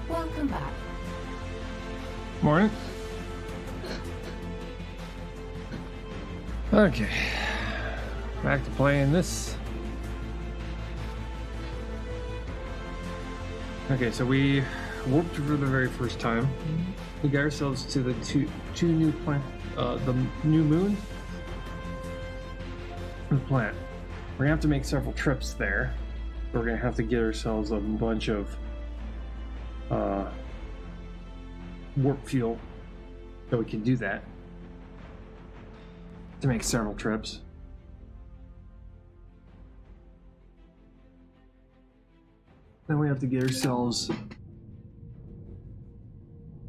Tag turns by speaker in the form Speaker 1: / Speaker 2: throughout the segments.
Speaker 1: Welcome back.
Speaker 2: Morning. Okay. Back to playing this. Okay, so we warped for the very first time. We got ourselves to the two new planet, the new moon, and the planet. We're gonna have to make several trips there. We're gonna have to get ourselves a bunch of warp fuel so we can do that. To make several trips. Then we have to get ourselves.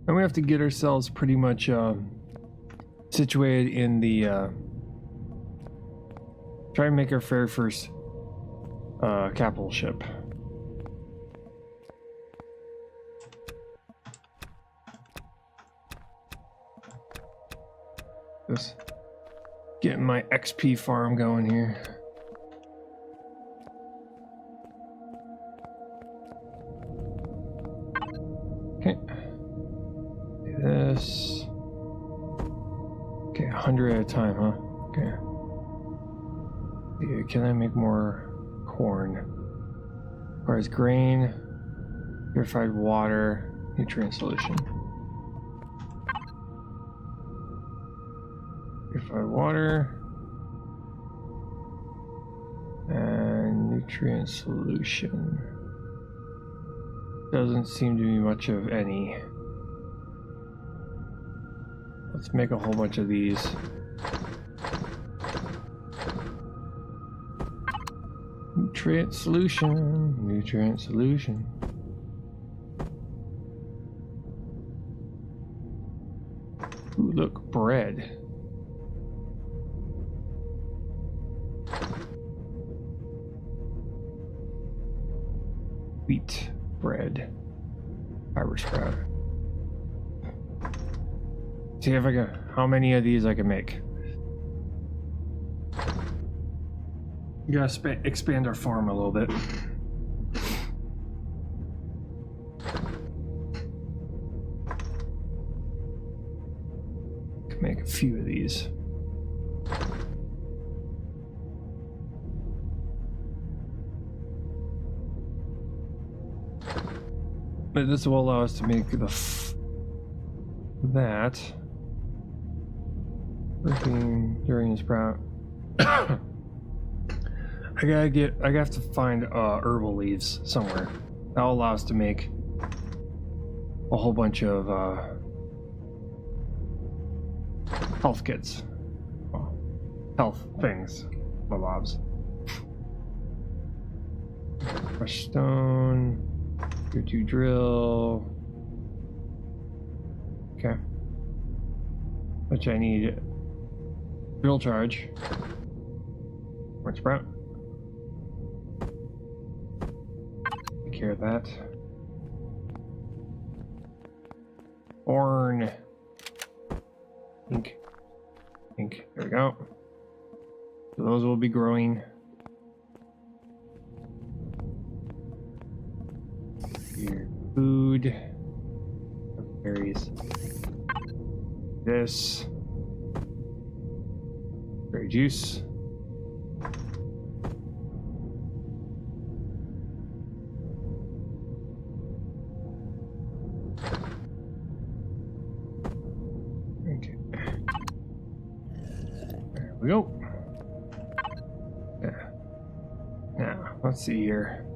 Speaker 2: And we have to get ourselves pretty much situated in the. Try and make our very first capital ship. Just getting my XP farm going here. Okay. Do this. Okay, 100 at a time, huh? Okay. Yeah, can I make more corn? As far as grain, purified water, nutrient solution. Purified water and nutrient solution. Doesn't seem to be much of any. Let's make a whole bunch of these. Nutrient solution, nutrient solution. Ooh, look, bread. Wheat, bread, fiber sprout. See if I can, how many of these I can make. You gotta expand our farm a little bit. Make a few of these. But this will allow us to make that. Working during sprout. I have to find herbal leaves somewhere. That'll allow us to make a whole bunch of health kits. Well, health things. Bobs. Fresh stone. Go to drill. Okay. Which I need. Drill charge. Orange sprout. Take care of that. Orn. Ink. Ink. There we go. So those will be growing. Here. Food. Berries. This. Berry juice. Okay. There we go. Yeah. Now, let's see here.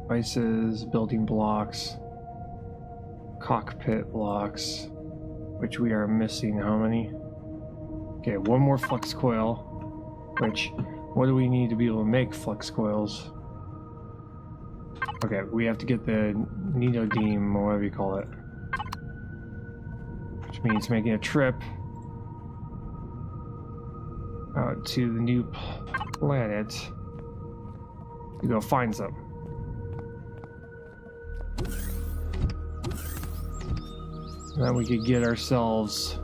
Speaker 2: Devices, building blocks, cockpit blocks, which we are missing how many? Okay, one more flux coil, which, what do we need to be able to make flux coils? Okay, we have to get the neodymium, or whatever you call it. Which means making a trip out to the new planet to go find some. Then we could get ourselves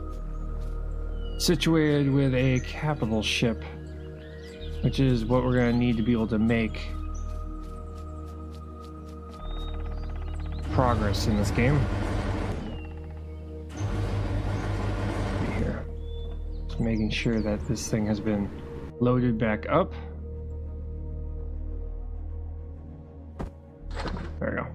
Speaker 2: situated with a capital ship, which is what we're going to need to be able to make progress in this game. Here. Just making sure that this thing has been loaded back up. There we go.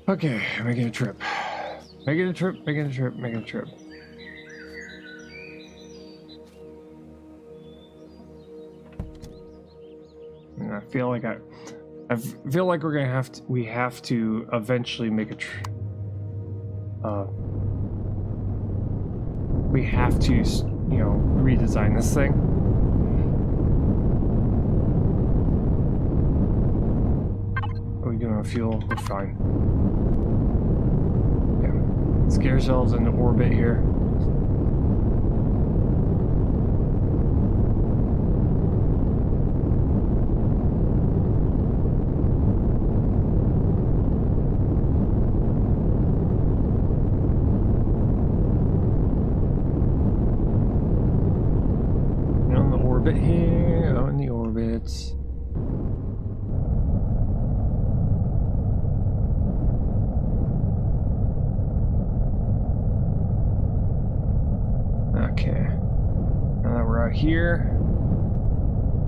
Speaker 2: Okay, making a trip. Making a trip, making a trip, making a trip. And I feel like we're gonna have to, we have to eventually make a we have to, you know, redesign this thing. Are we doing on fuel? We're fine. Let's get ourselves into orbit here. On the orbit here, on the orbits. Okay, now that we're out here,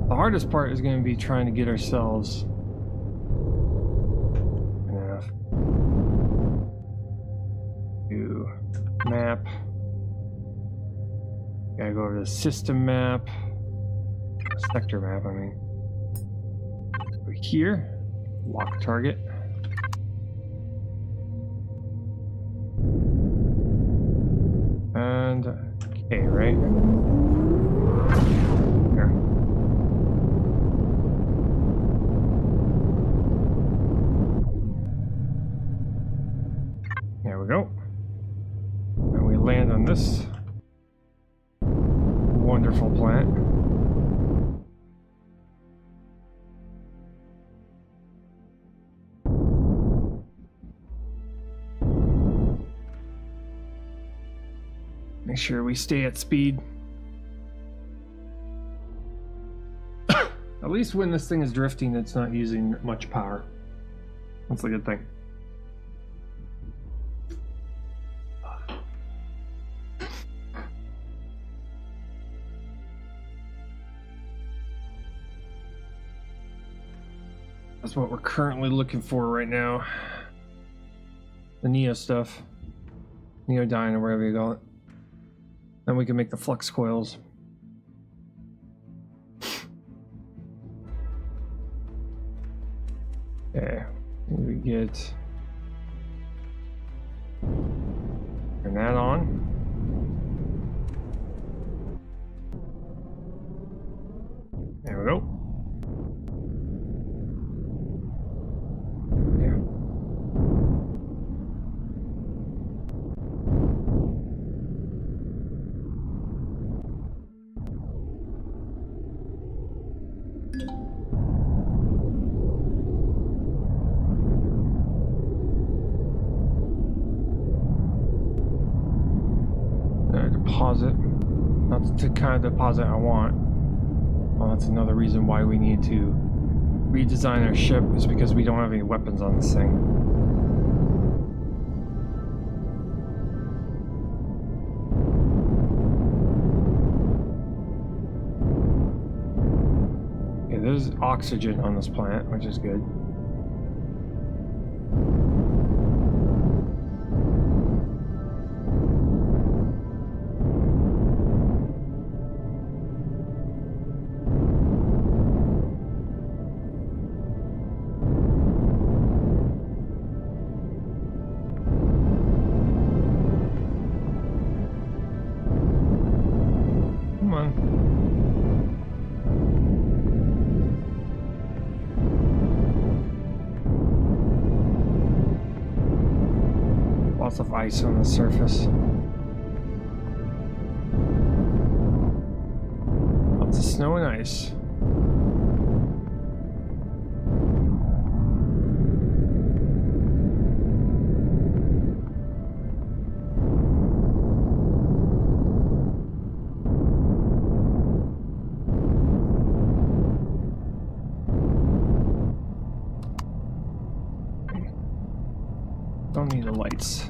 Speaker 2: the hardest part is going to be trying to get ourselves enough to map. Gotta go over the system map, sector map, I mean. Over here, lock target. And okay, right? Here. There we go. And we land on this. wonderful plant. Make sure we stay at speed. At least when this thing is drifting, it's not using much power. That's a good thing. That's what we're currently looking for right now. The Neo stuff. Neodyne or whatever you call it. Then we can make the flux coils. Okay, we get turn that on. There we go. Yeah. Deposit. That's the kind of deposit I want. Well, that's another reason why we need to redesign our ship, is because we don't have any weapons on this thing. Okay, there's oxygen on this planet, which is good. Lots of ice on the surface. Lots of snow and ice. Don't need the lights.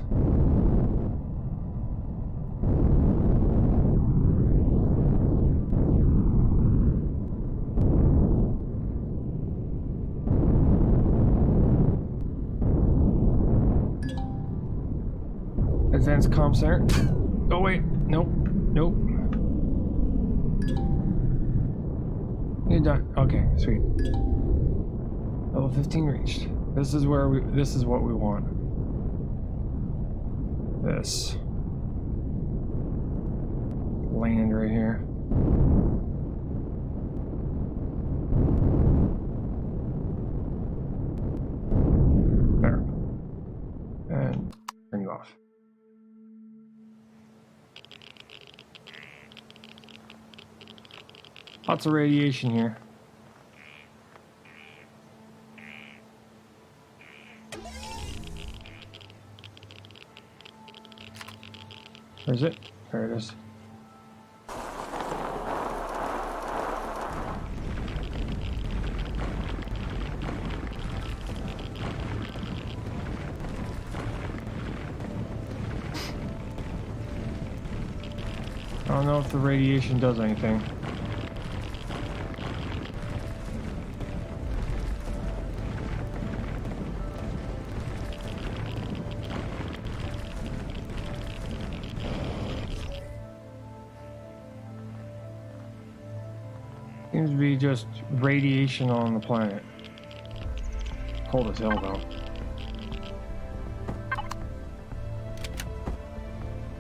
Speaker 2: Advanced comm center. Oh wait, nope, nope. You're done. Okay, sweet. Level 15 reached. This is where we. This is what we want. This land right here. There. And turn you off. Lots of radiation here. Where is it? There it is. I don't know if the radiation does anything. Seems to be just radiation on the planet. Cold as hell though.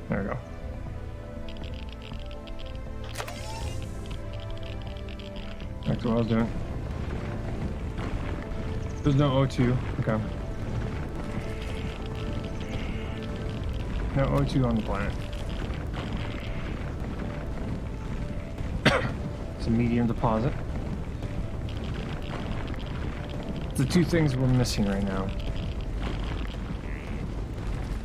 Speaker 2: There we go. Back to what I was doing. There's no O2. Okay. No O2 on the planet. a medium deposit. The two things we're missing right now.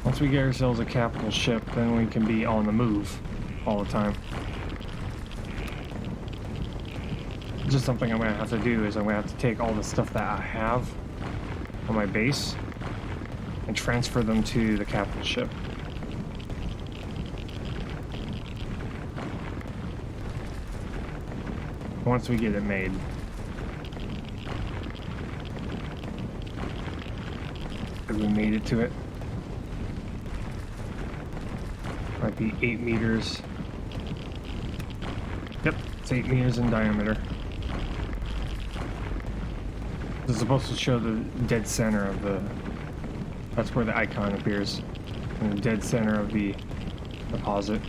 Speaker 2: Once we get ourselves a capital ship, then we can be on the move all the time. Just something I'm gonna have to do is I'm gonna have to take all the stuff that I have on my base and transfer them to the capital ship. Once we get it made. If we made it to it. Might be 8 meters. Yep, it's 8 meters in diameter. It's supposed to show the dead center of the... That's where the icon appears. In the dead center of the deposit.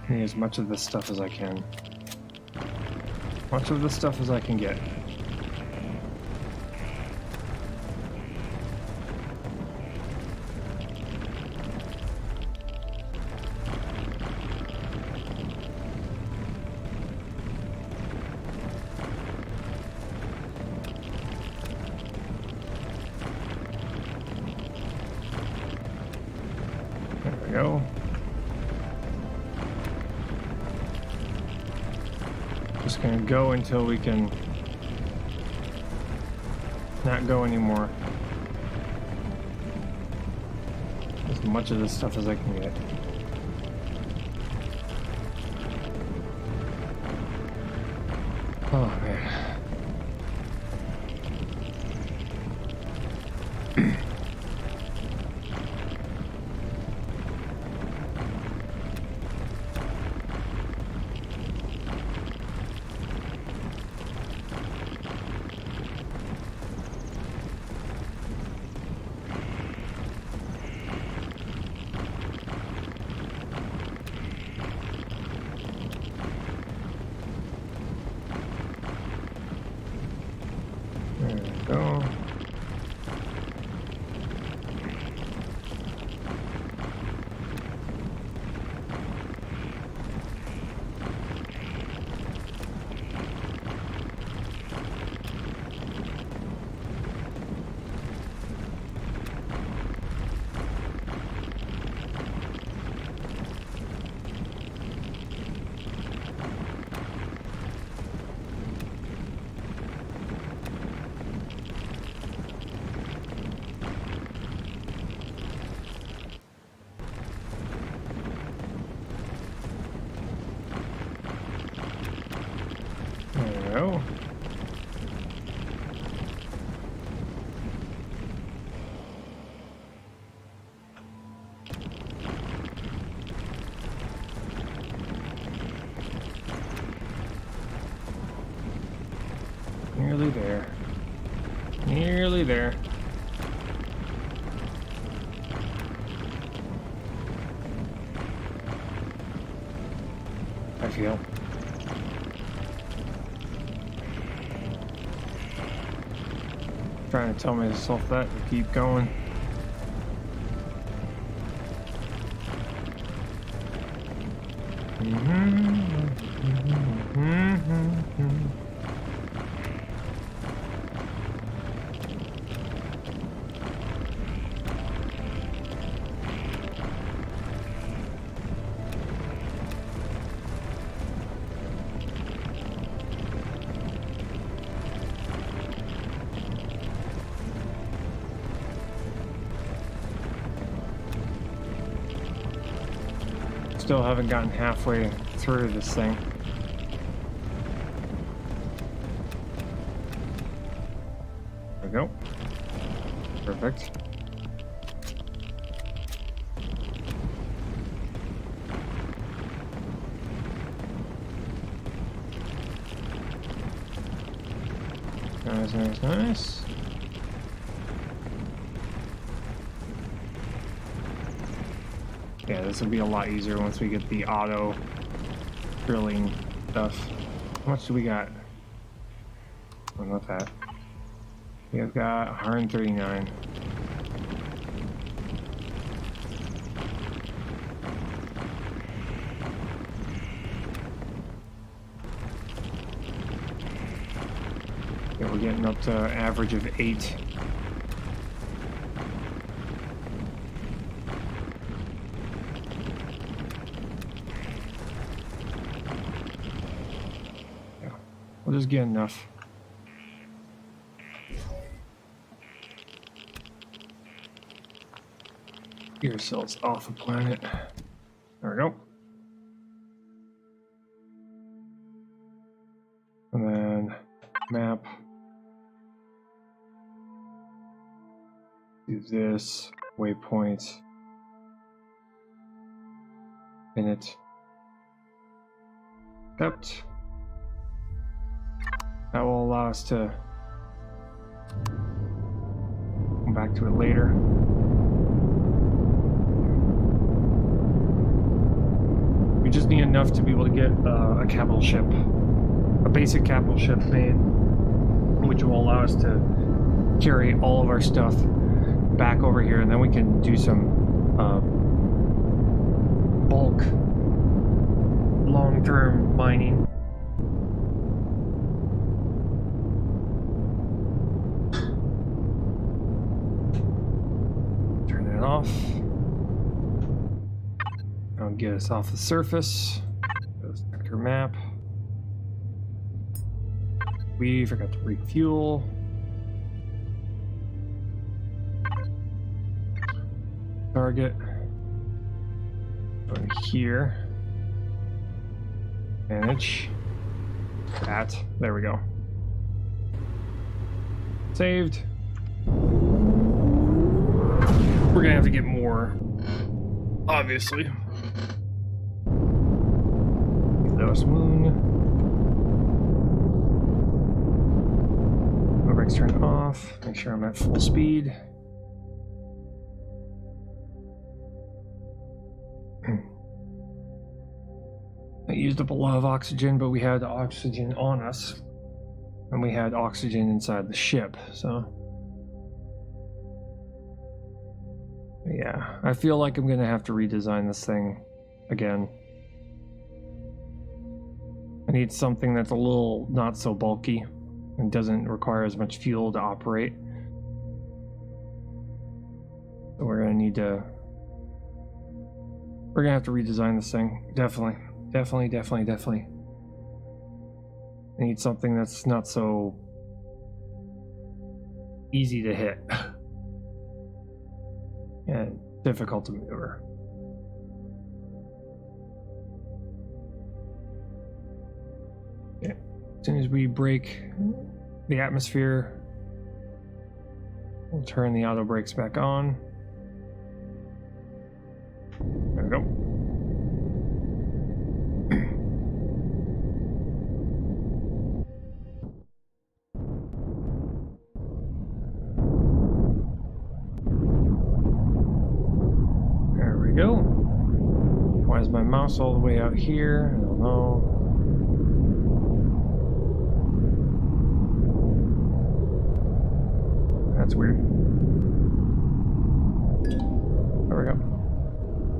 Speaker 2: Need as much of this stuff as I can. Much of the stuff as I can get. There we go. Just gonna go until we can not go anymore. As much of this stuff as I can get. Oh man. There we go. Go. Nearly there. Nearly there. I feel. Trying to tell myself that to keep going. Still haven't gotten halfway through this thing. There we go. Perfect. nice, nice, nice. Yeah, this will be a lot easier once we get the auto drilling stuff. How much do we got? Oh, not that. We've got 139. Yeah, we're getting up to an average of 8. Yeah, we'll just get enough. Yourselves off the planet. There we go. And then map. Do this. Waypoint. Minute. Accept. That will allow us to come back to it later. We just need enough to be able to get a capital ship, a basic capital ship made, which will allow us to carry all of our stuff back over here, and then we can do some bulk, long-term mining. Turn that off. That'll get us off the surface. Go to sector map. We forgot to refuel. Target. Go to here. Manage. That. There we go. Saved. We're gonna have to get more, obviously. Ghost moon. My brakes turned off. Make sure I'm at full speed. I used up a lot of oxygen, but we had oxygen on us, and we had oxygen inside the ship, so yeah, I feel like I'm gonna have to redesign this thing again. I need something that's a little not so bulky and doesn't require as much fuel to operate. So we're gonna have to redesign this thing. Definitely. I need something that's not so easy to hit and difficult to maneuver. Okay. As soon as we break the atmosphere, we'll turn the auto brakes back on. There we go. Go. Why is my mouse all the way out here? I don't know. That's weird. There we go.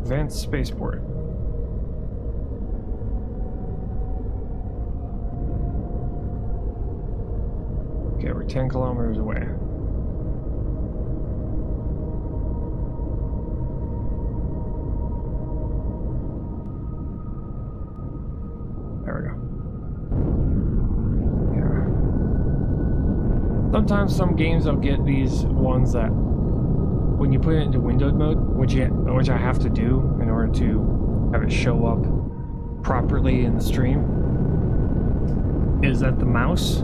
Speaker 2: Advanced spaceport. Okay, we're 10 kilometers away. Sometimes some games will get these ones that when you put it into windowed mode, which I have to do in order to have it show up properly in the stream, is that the mouse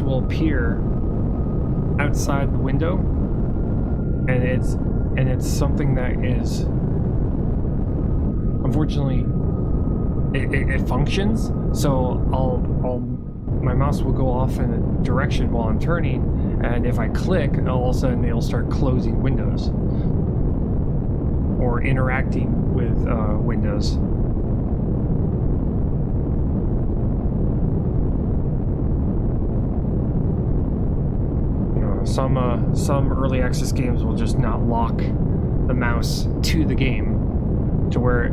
Speaker 2: will appear outside the window, and it's something that is, unfortunately, it functions. So I'll my mouse will go off in a direction while I'm turning, and if I click, all of a sudden it'll start closing windows or interacting with windows. Some early access games will just not lock the mouse to the game, to where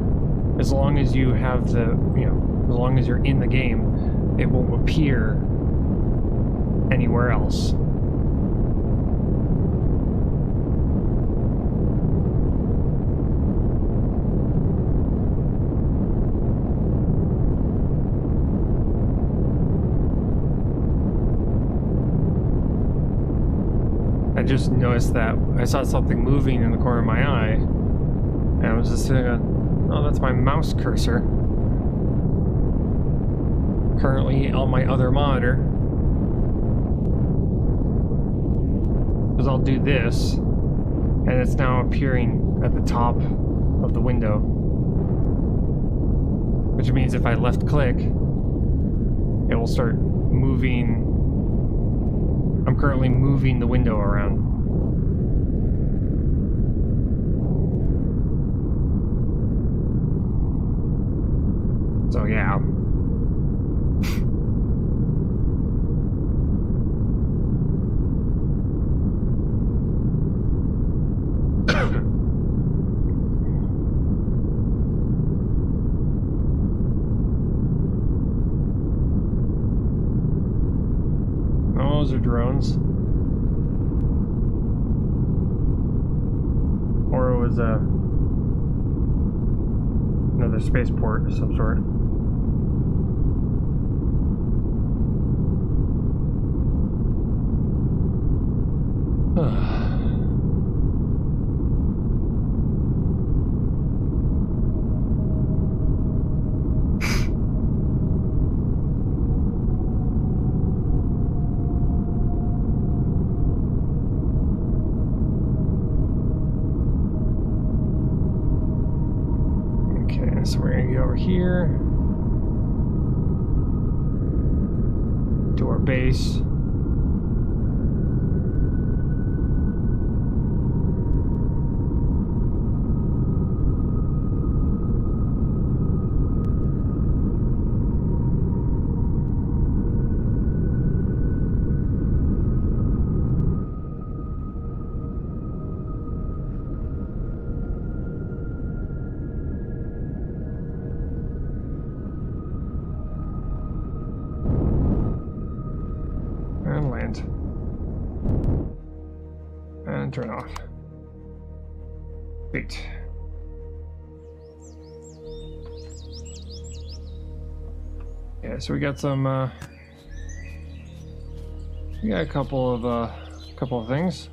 Speaker 2: as long as you have the, as long as you're in the game, it won't appear anywhere else. I just noticed that I saw something moving in the corner of my eye, and I was just thinking, oh, that's my mouse cursor. Currently on my other monitor. Because I'll do this, and it's now appearing at the top of the window. Which means if I left click, it will start moving. I'm currently moving the window around. So yeah. Those are drones. Or it was another spaceport of some sort. So we're gonna get over here to our base. And land. And turn off. Wait. Yeah, so we got some we got a couple of things.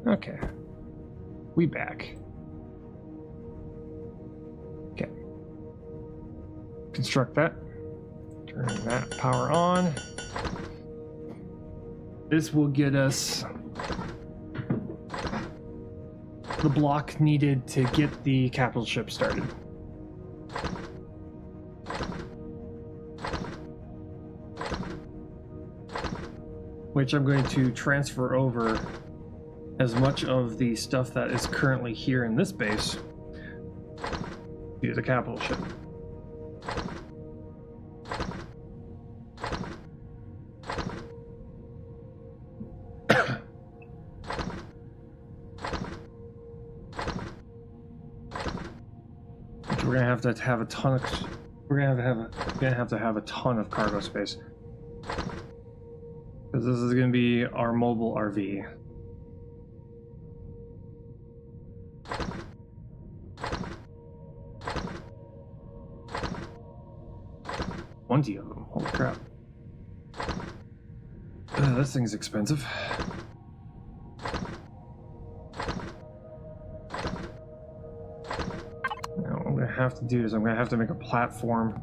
Speaker 2: Okay. We back. Okay. Construct that. Turn that power on. This will get us the block needed to get the capital ship started. Which I'm going to transfer over as much of the stuff that is currently here in this base to the capital ship. Which we're gonna have to have a ton of. We're gonna have to have a ton of cargo space, because this is gonna be our mobile RV. Of them. Holy crap. This thing's expensive. Now what I'm going to have to do is I'm going to have to make a platform.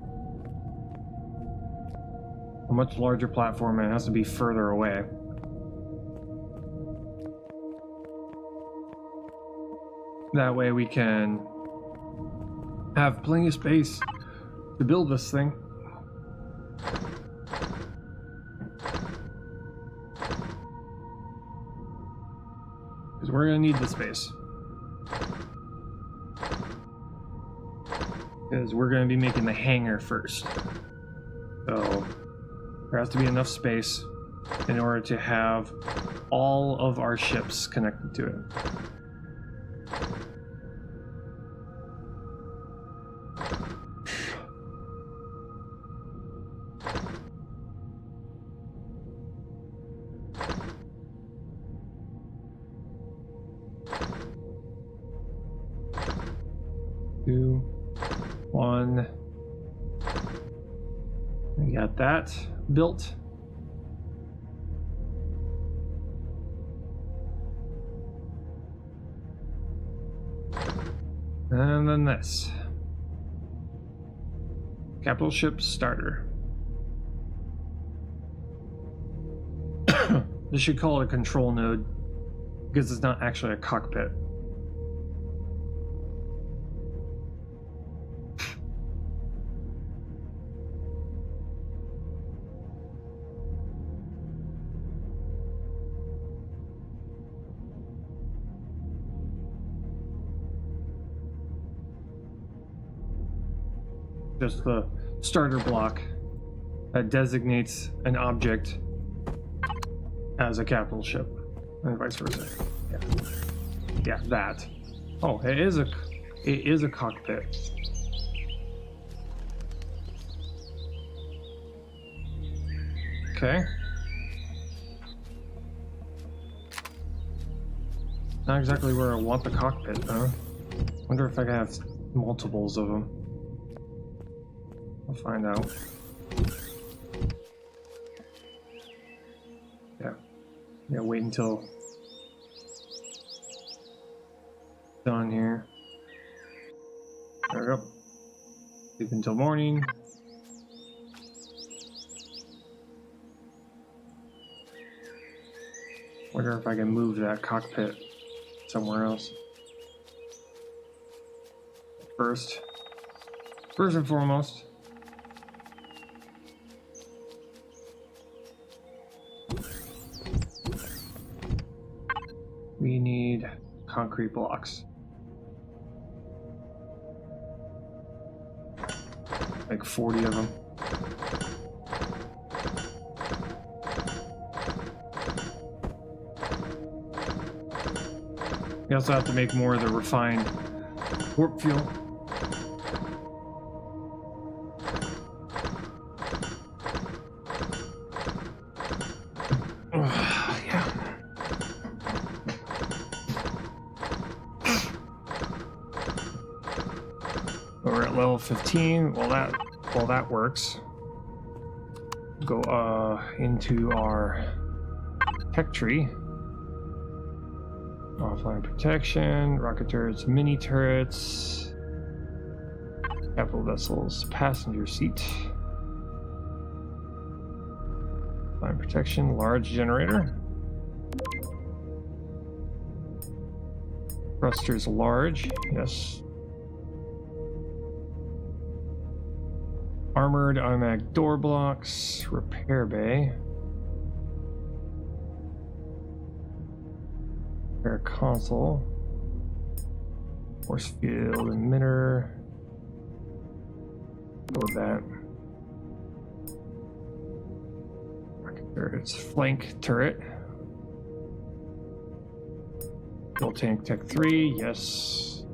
Speaker 2: A much larger platform, and it has to be further away. That way we can have plenty of space to build this thing. Because we're going to need the space. Because we're going to be making the hangar first. So there has to be enough space in order to have all of our ships connected to it. Two, one. We got that built. And then this. Capital ship starter. They should call it a control node because it's not actually a cockpit. Just the starter block that designates an object as a capital ship, and vice versa. Yeah, that. Oh, it is a cockpit. Okay. Not exactly where I want the cockpit, though. Wonder if I can have multiples of them. I'll find out. Yeah, wait until done here. There we go. Sleep until morning. Wonder if I can move that cockpit somewhere else. First and foremost, we need concrete blocks. Like 40 of them. We also have to make more of the refined warp fuel. We're at level 15. Well, that works. Go into our tech tree. Offline protection, rocket turrets, mini turrets, capital vessels, passenger seat. Offline protection, large generator. Thrusters large, yes. Armored automatic door blocks, repair bay. Repair console. Force field emitter. Go with that. Rocket turrets, flank turret. Fuel tank tech 3, yes.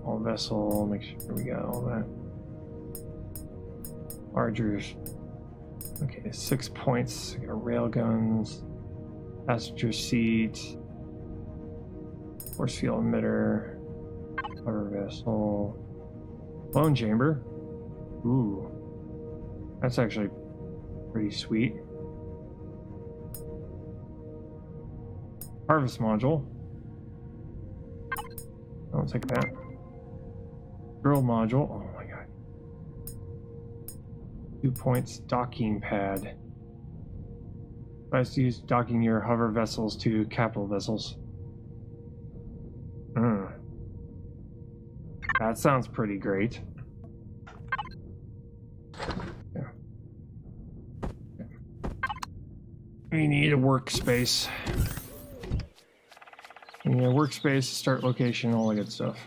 Speaker 2: All vessel, make sure we got all that. Larger. Okay, 6 points. We got rail guns, passenger seat, force field emitter, hover vessel, clone chamber. Ooh, that's actually pretty sweet. Harvest module. I'll take that. Drill module. Oh my god. 2 points. Docking pad. Nice to use docking your hover vessels to capital vessels. That sounds pretty great. Yeah. We need a workspace. We need a workspace, start location, all that good stuff.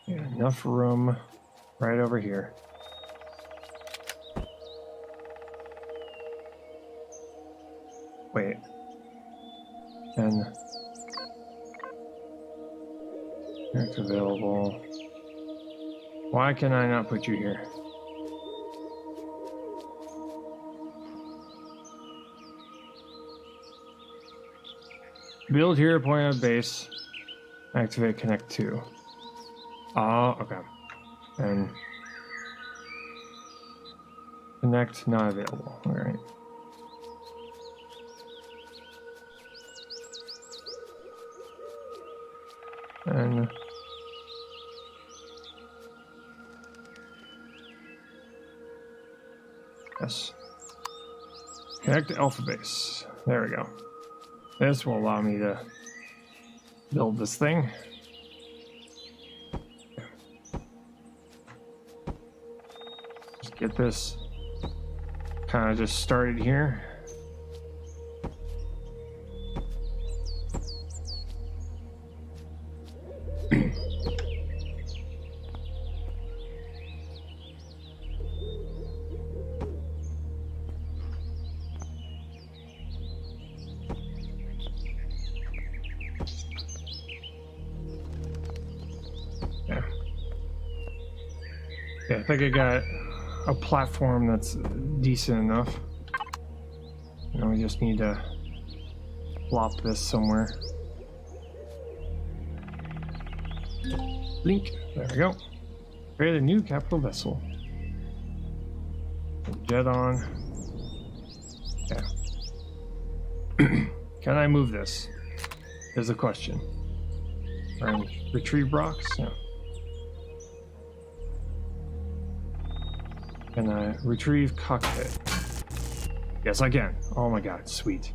Speaker 2: Yeah, enough room right over here. Wait. And it's available. Why can I not put you here? Build here, point of base. Activate connect to. Ah, okay. And connect not available. All right. And yes. Connect to alpha base. There we go. This will allow me to build this thing. Just get this kind of just started here. Yeah, I think I got a platform that's decent enough. Now we just need to plop this somewhere. Link. There we go. Create a new capital vessel. Jet on. Yeah. Can I move this? Is the question. And retrieve rocks? Yeah. Can I retrieve cockpit? Yes, I can. Oh my god, sweet.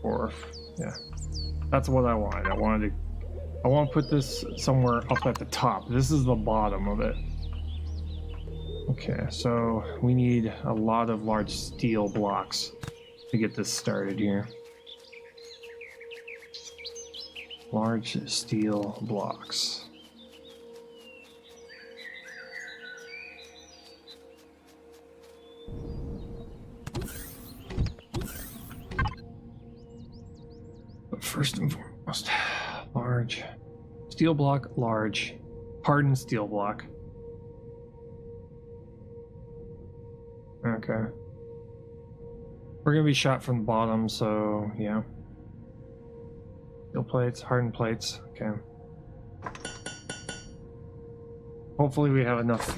Speaker 2: Or, yeah. That's what I wanted. I want to put this somewhere up at the top. This is the bottom of it. Okay, so we need a lot of large steel blocks to get this started here. Large steel blocks. But first and foremost, large steel block, large hardened steel block. Okay. We're gonna be shot from the bottom, so yeah. Steel plates, hardened plates. Okay. Hopefully we have enough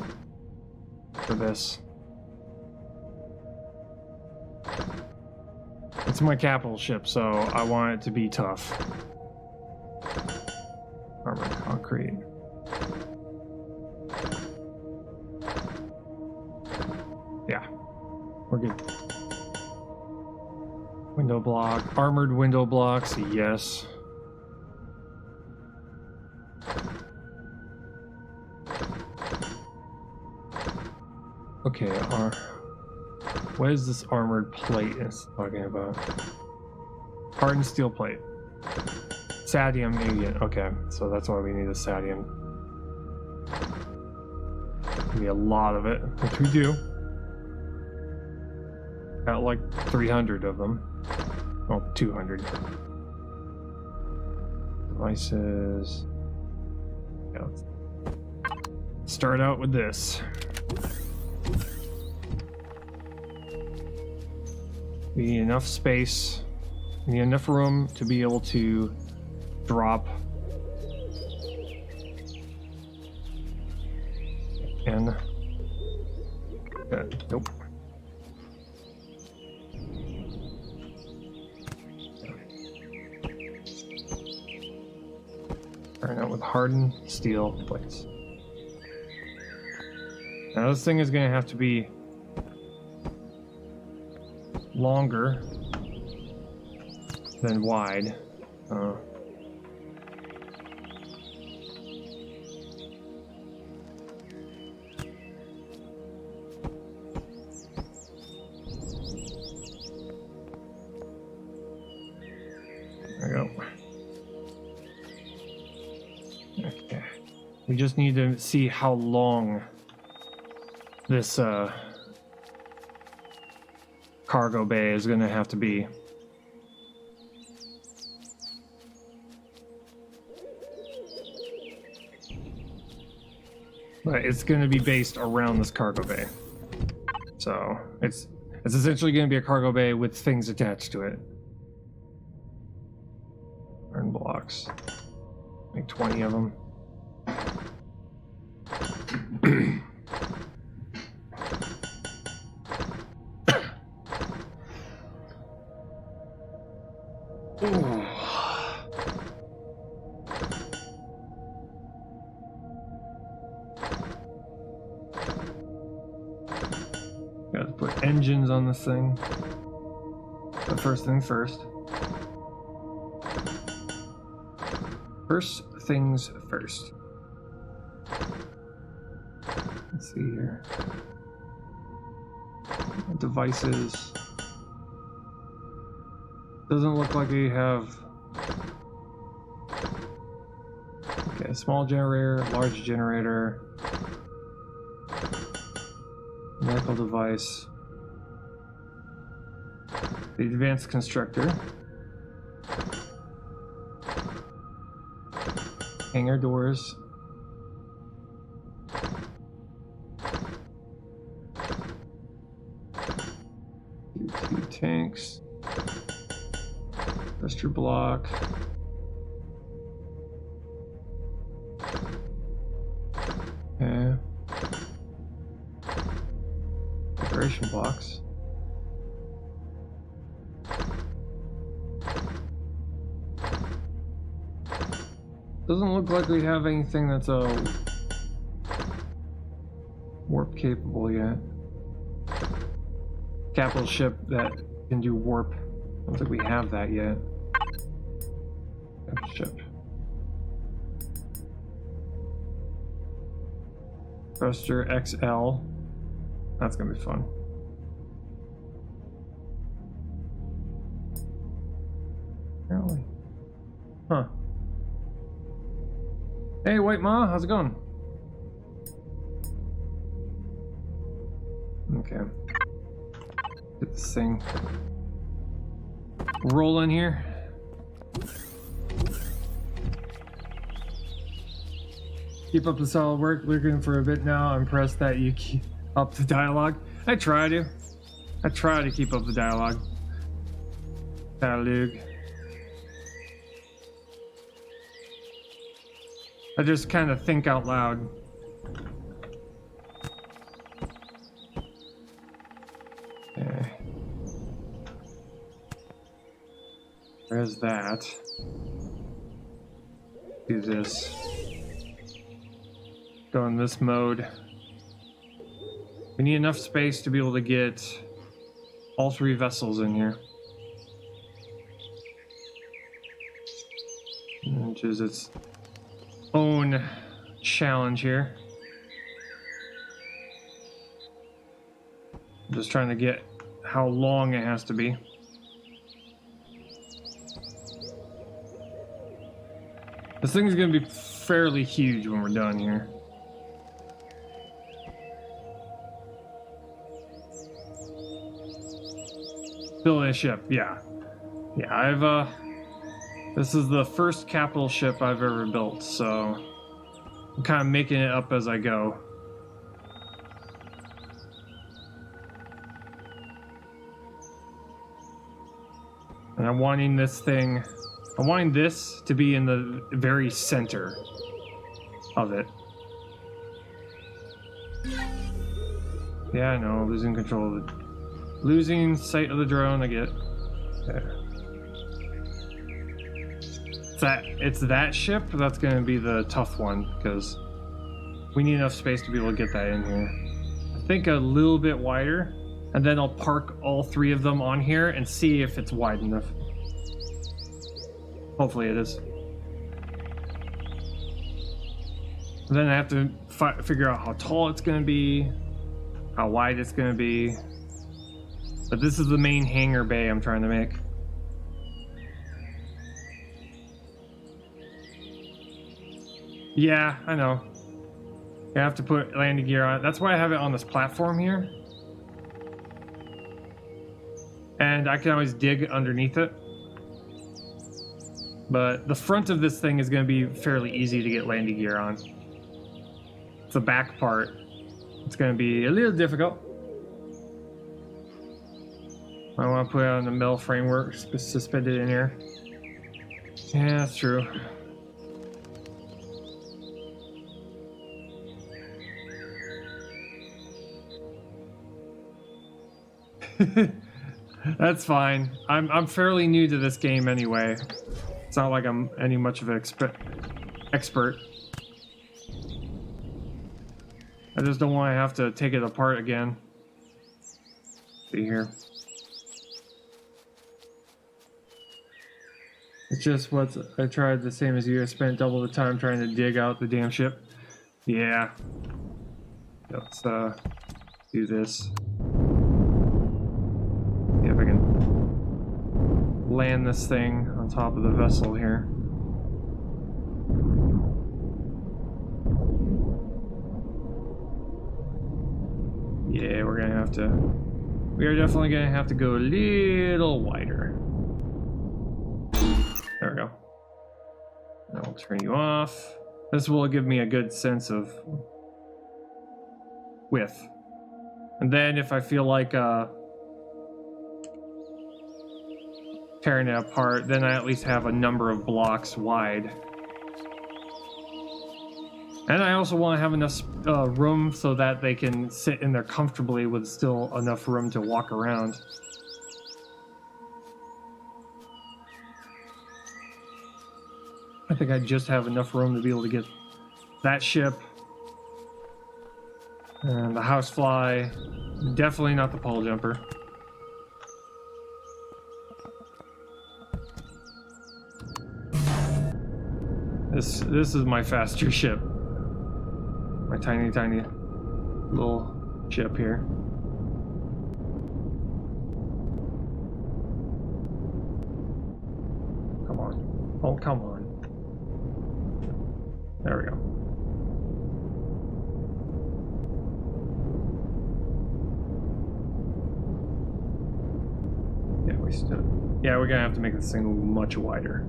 Speaker 2: for this. It's my capital ship, so I want it to be tough. Armored concrete. Yeah, we're good. Window block, armored window blocks, yes. Okay, what is this armored plate it's talking about? Hardened steel plate. Sadium agent. Okay, so that's why we need a sadium. Be a lot of it, which we do. Got like 300 of them. Oh, 200. Devices. Yeah, let's start out with this. We need enough space, we need enough room to be able to drop in. Nope. Starting out with hardened steel plates. Now this thing is going to have to be longer than wide. There we go. Okay. We just need to see how long this cargo bay is going to have to be. But it's going to be based around this cargo bay. So it's essentially going to be a cargo bay with things attached to it. Iron blocks. Make 20 of them. Gotta put engines on this thing. But first thing first. First things first. Let's see here. Devices. Doesn't look like we have. Okay, small generator, large generator. Medical device. The advanced constructor. Hangar doors. Two tanks. Thruster block. Okay. Decoration blocks. Doesn't look like we have anything that's warp capable yet. Capital ship that can do warp. I don't think we have that yet. Capital ship. Thruster XL. That's gonna be fun. Apparently. Huh. Hey, White Ma, how's it going? Okay. Get this thing rolling here. Keep up the solid work. Looking for a bit now. I'm impressed that you keep up the dialogue. I try to keep up the dialogue. Dialogue. I just kind of think out loud. Okay. There's that. Do this. Go in this mode. We need enough space to be able to get all three vessels in here. Which is its own challenge here. I'm just trying to get how long it has to be. This thing is going to be fairly huge when we're done here. Building a ship, yeah. Yeah, I've this is the first capital ship I've ever built, so I'm kind of making it up as I go. And I'm wanting this thing, I'm wanting this to be in the very center of it. Yeah, I know, losing control of it. Losing sight of the drone, I get. There. It's that ship that's going to be the tough one, because we need enough space to be able to get that in here. think a little bit wider, and then I'll park all 3 of them on here and see if it's wide enough. Hopefully it is. And then I have to figure out how tall it's going to be, how wide it's going to be. But this is the main hangar bay I'm trying to make. Yeah, I know. You have to put landing gear on it. That's why I have it on this platform here. And I can always dig underneath it. But the front of this thing is going to be fairly easy to get landing gear on. It's the back part. It's going to be a little difficult. I want to put it on the metal framework suspended in here. Yeah, that's true. That's fine. I'm fairly new to this game anyway. It's not like I'm any much of an expert. I just don't want to have to take it apart again. See here. It's just what I tried the same as you. I spent double the time trying to dig out the damn ship. Yeah. Let's do this. See if I can land this thing on top of the vessel here. Yeah, we are definitely gonna have to go a little wider. There we go. I'll turn you off. This will give me a good sense of width. And then if I feel like tearing it apart, then I at least have a number of blocks wide. And I also want to have enough room so that they can sit in there comfortably with still enough room to walk around. I think I just have enough room to be able to get that ship and the housefly. Definitely not the pole jumper. This is my faster ship. My tiny little ship here. Come on. Oh, come on. There we go. Yeah, we're gonna have to make this thing much wider.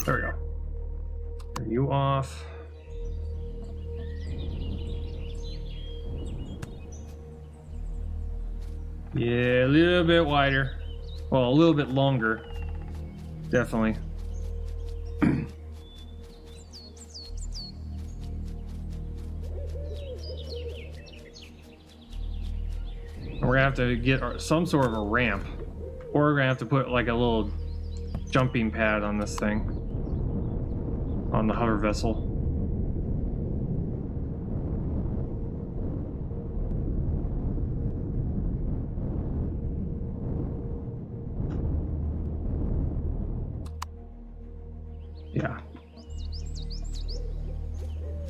Speaker 2: There we go. Turn you off. Yeah, a little bit wider. Well, a little bit longer. Definitely. We're gonna have to get some sort of a ramp, or we're gonna have to put like a little jumping pad on this thing, on the hover vessel.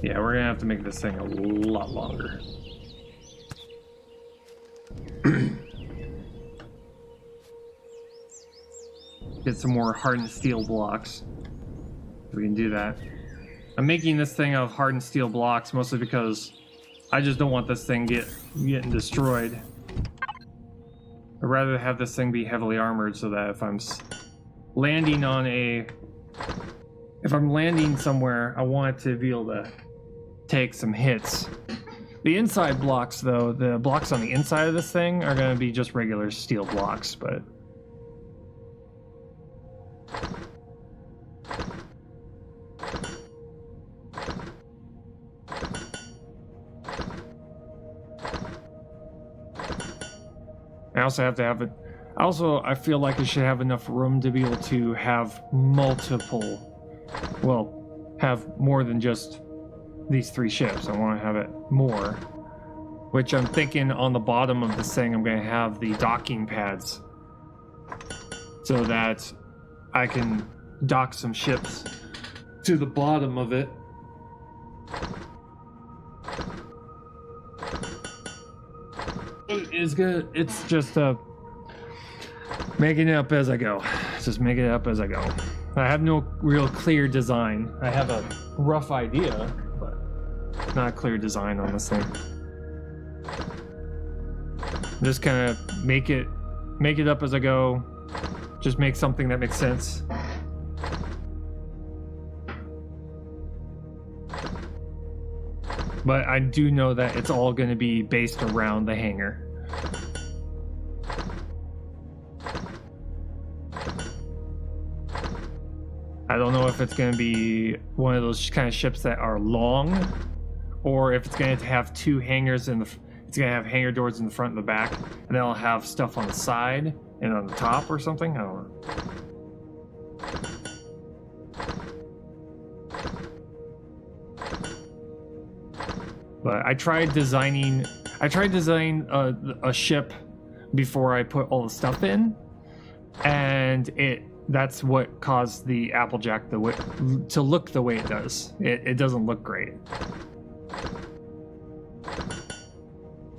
Speaker 2: Yeah, we're gonna have to make this thing a lot longer. Get some more hardened steel blocks. We can do that. I'm making this thing out of hardened steel blocks mostly because I just don't want this thing getting destroyed. I'd rather have this thing be heavily armored so that if I'm landing on if I'm landing somewhere, I want it to be able to take some hits. The inside blocks, though, the blocks on the inside of this thing are going to be just regular steel blocks, but I also have to have Also, I feel like it should have enough room to be able to have multiple, well, have more than just these 3 ships. I want to have it more, which I'm thinking on the bottom of this thing, I'm going to have the docking pads so that I can dock some ships to the bottom of it. It's good. It's just making it up as I go. Just making it up as I go. I have no real clear design. I have a rough idea, but not a clear design on this thing. Just kind of make it up as I go. Just make something that makes sense. But I do know that it's all going to be based around the hangar. I don't know if it's going to be one of those kind of ships that are long, or if it's going to have 2 hangars in the. It's going to have hangar doors in the front and the back, and then I'll have stuff on the side and on the top or something. I don't know. But I tried designing a ship before I put all the stuff in, and that's what caused the Applejack to look the way it does. It doesn't look great.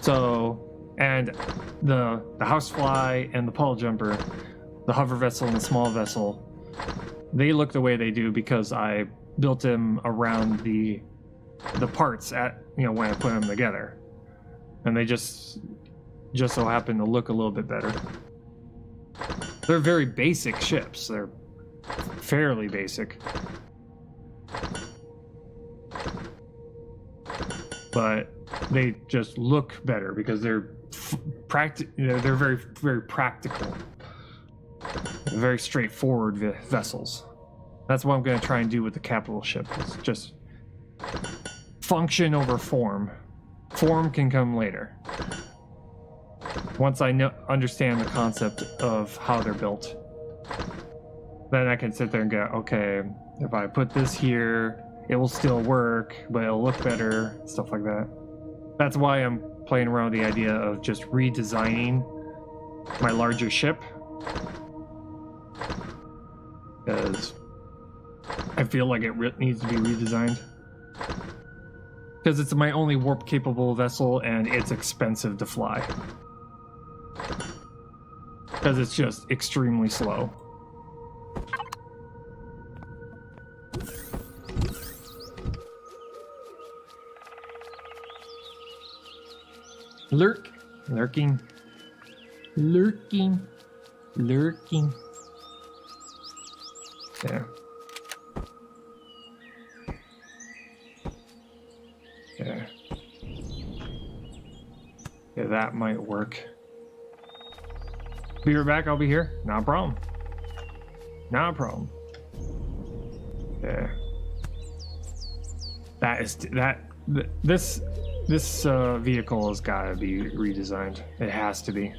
Speaker 2: So, and the housefly and the puddle jumper, the hover vessel and the small vessel, they look the way they do because I built them around the parts when I put them together, and they just so happen to look a little bit better. They're very basic ships. They're fairly basic, but they just look better because they're they're very, very practical, very straightforward vessels. That's what I'm going to try and do with the capital ship. It's just function over form. Form can come later. Once I understand the concept of how they're built, then I can sit there and go, okay, if I put this here, it will still work, but it'll look better, stuff like that. That's why I'm playing around with the idea of just redesigning my larger ship, because I feel like it needs to be redesigned. Because it's my only warp-capable vessel, and it's expensive to fly. Because it's just extremely slow. Lurking. Yeah. Yeah, that might work. Be right back, I'll be here. Not a problem. Not a problem. Yeah. This vehicle has got to be redesigned. It has to be.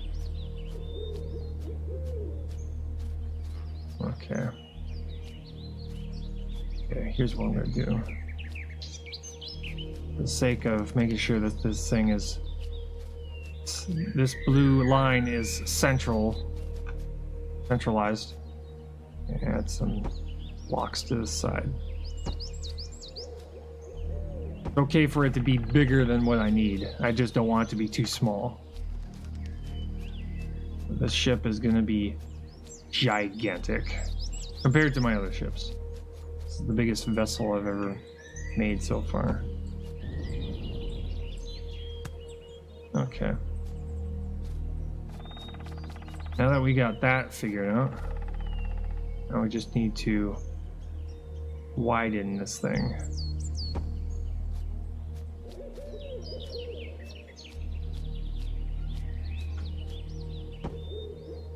Speaker 2: Okay. Okay, here's what I'm gonna do. For the sake of making sure that this thing is, this blue line is centralized. Add some blocks to this side. It's okay for it to be bigger than what I need. I just don't want it to be too small. This ship is going to be gigantic compared to my other ships. This is the biggest vessel I've ever made so far. Okay. Now that we got that figured out, now we just need to widen this thing.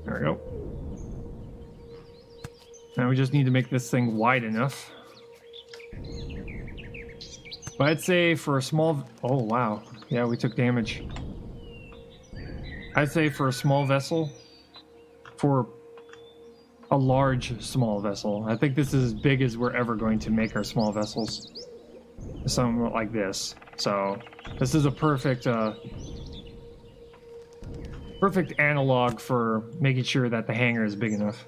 Speaker 2: There we go. Now we just need to make this thing wide enough. But I'd say for a small... Oh, wow. Yeah, we took damage. I'd say for a small vessel, for a large small vessel. I think this is as big as we're ever going to make our small vessels. Something like this. So this is a perfect perfect analog for making sure that the hangar is big enough.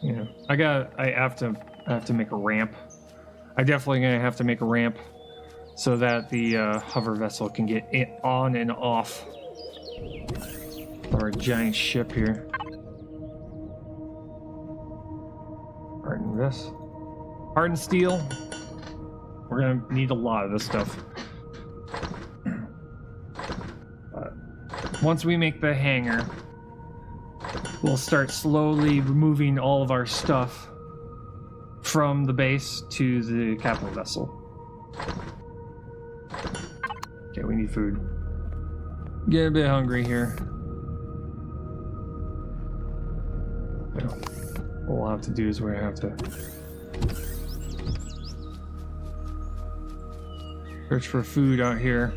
Speaker 2: Yeah, I have to make a ramp. I'm definitely gonna have to make a ramp so that the hover vessel can get on and off our giant ship here. Harden this. Harden steel. We're gonna need a lot of this stuff. But once we make the hangar, we'll start slowly removing all of our stuff from the base to the capital vessel. Okay, we need food. Get a bit hungry here. So, what we'll have to do is we're gonna have to search for food out here.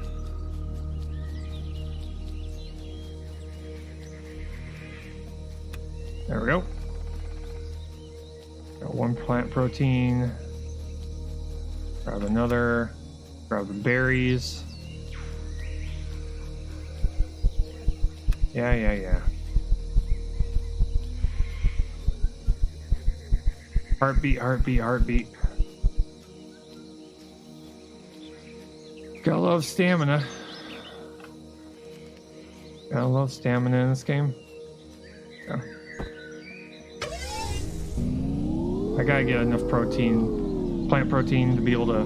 Speaker 2: There we go. Got one plant protein. Grab another. Grab the berries. Yeah. Heartbeat. Gotta love stamina. Gotta love stamina in this game. Yeah. I gotta get enough protein, plant protein, to be able to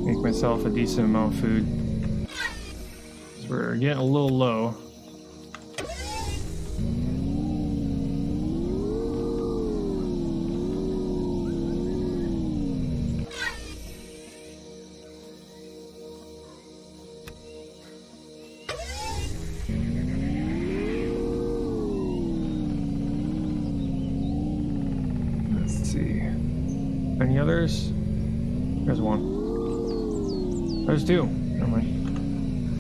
Speaker 2: make myself a decent amount of food. So we're getting a little low. Any others? There's one. There's two. Never mind.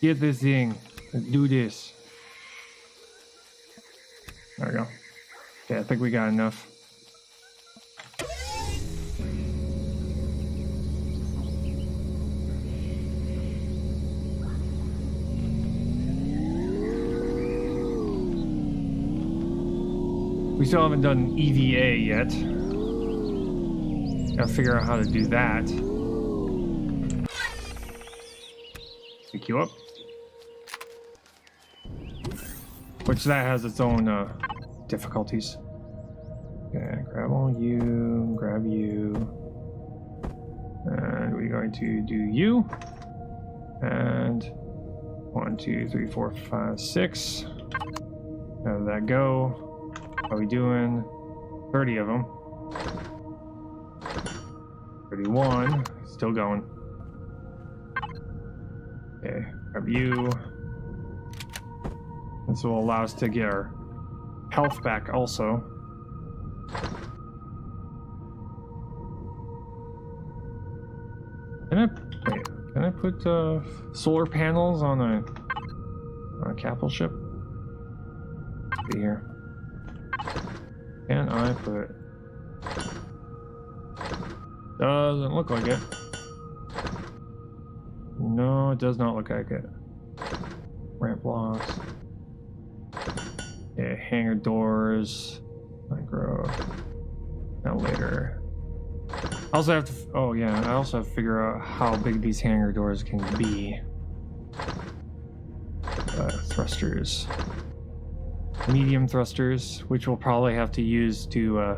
Speaker 2: Get this thing. Let's do this. There we go. Okay, I think we got enough. We still haven't done EVA yet. Gotta figure out how to do that. Pick you up. Which that has its own difficulties. Okay, grab all you, grab you. And we're going to do you. And 1, 2, 3, 4, 5, 6. Have that go. How we doing? 30 of them. 31. Still going. Okay, grab you. This will allow us to get our health back also. Can I put solar panels on a capital ship? Be here. Can I put? Doesn't look like it. No, it does not look like it. Ramp blocks. Yeah, hangar doors. Micro. Now later. I also have to. Oh yeah, I also have to figure out how big these hangar doors can be. Thrusters. Medium thrusters, which we'll probably have to use to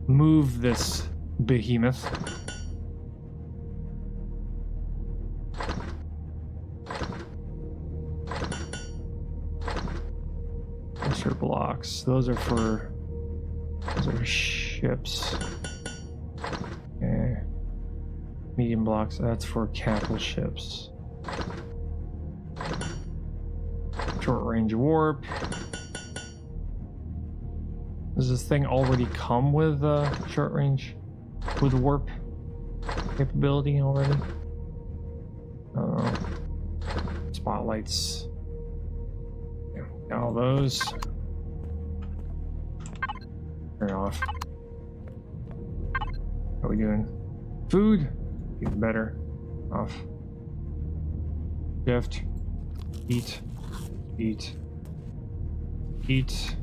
Speaker 2: move this behemoth. Thruster blocks. Those are ships. Okay. Medium blocks. That's for capital ships. Short range warp. Does this thing already come with short range, with warp capability already? Spotlights. Yeah, got all those. Turn off. How are we doing? Food? Even better. Off. Shift. Eat. Eat. Eat.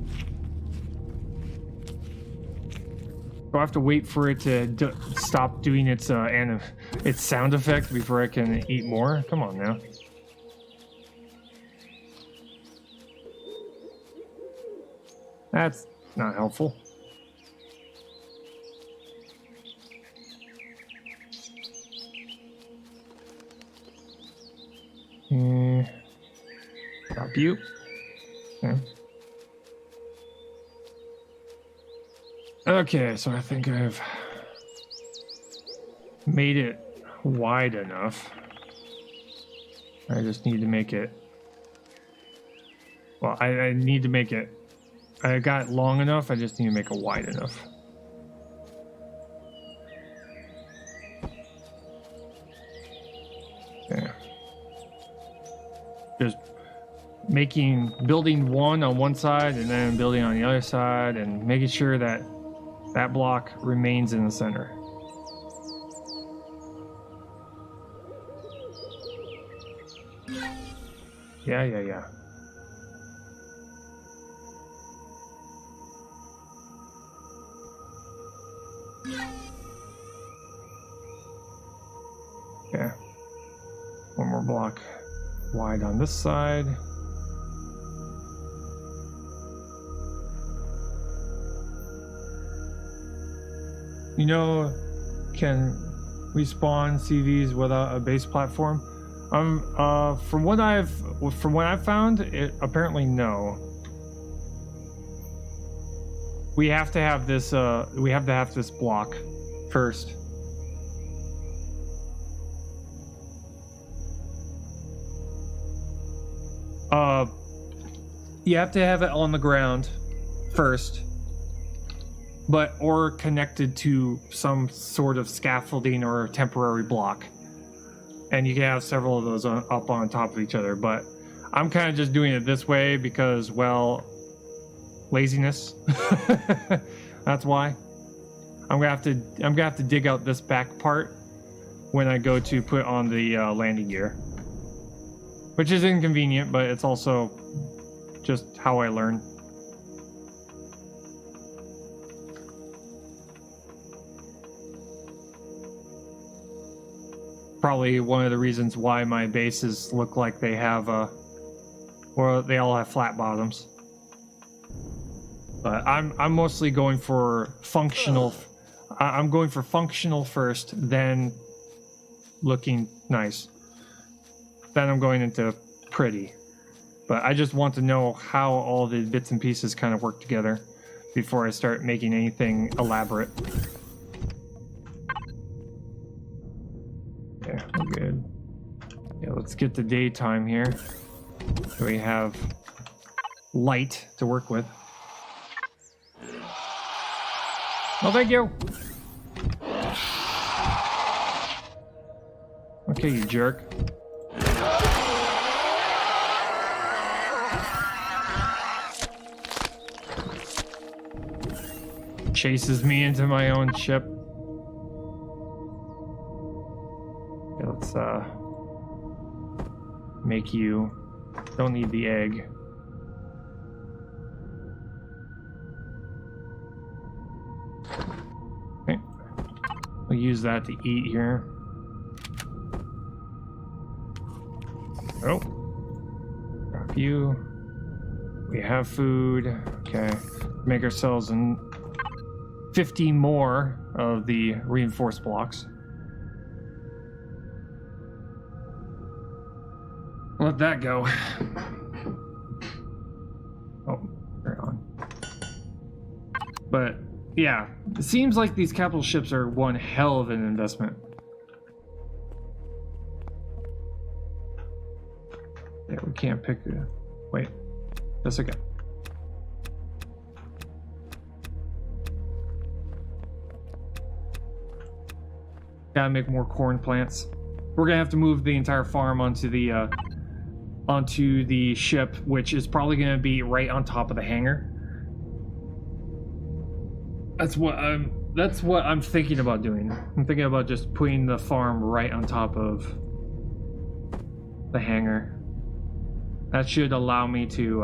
Speaker 2: Do I have to wait for it to stop doing its sound effect before I can eat more? Come on now. That's not helpful. Stop you. Okay. Okay, so I think I've made it wide enough. I just need to make it... Well, I need to make it... I got it long enough, I just need to make it wide enough. Yeah. Just building one on one side and then building on the other side and making sure that that block remains in the center. Yeah. Okay. One more block wide on this side. You know, can respawn CVs without a base platform? From what I've found, it apparently no. We have to have this. We have to have this block first. You have to have it on the ground first. Or connected to some sort of scaffolding or temporary block. And you can have several of those up on top of each other. But I'm kind of just doing it this way because, well, laziness. That's why. I'm gonna have to dig out this back part when I go to put on the landing gear. Which is inconvenient, but it's also just how I learn. Probably one of the reasons why my bases look like they have or they all have flat bottoms. But I'm mostly going for functional. I'm going for functional first, then looking nice. Then I'm going into pretty. But I just want to know how all the bits and pieces kind of work together before I start making anything elaborate. Yeah, we're good. Yeah, let's get to daytime here. So we have light to work with. Oh, thank you. Okay, you jerk. Chases me into my own ship. Okay, let's make you. Don't need the egg. Okay. We'll use that to eat here. Oh. Drop you. We have food. Okay. Make ourselves 50 more of the reinforced blocks. Let that go. Oh, turn on. But yeah, it seems like these capital ships are one hell of an investment. Yeah, we can't pick it. Wait, that's okay. Gotta make more corn plants. We're gonna have to move the entire farm onto the ship, which is probably gonna be right on top of the hangar. That's what I'm thinking about doing. I'm thinking about just putting the farm right on top of the hangar. That should allow me to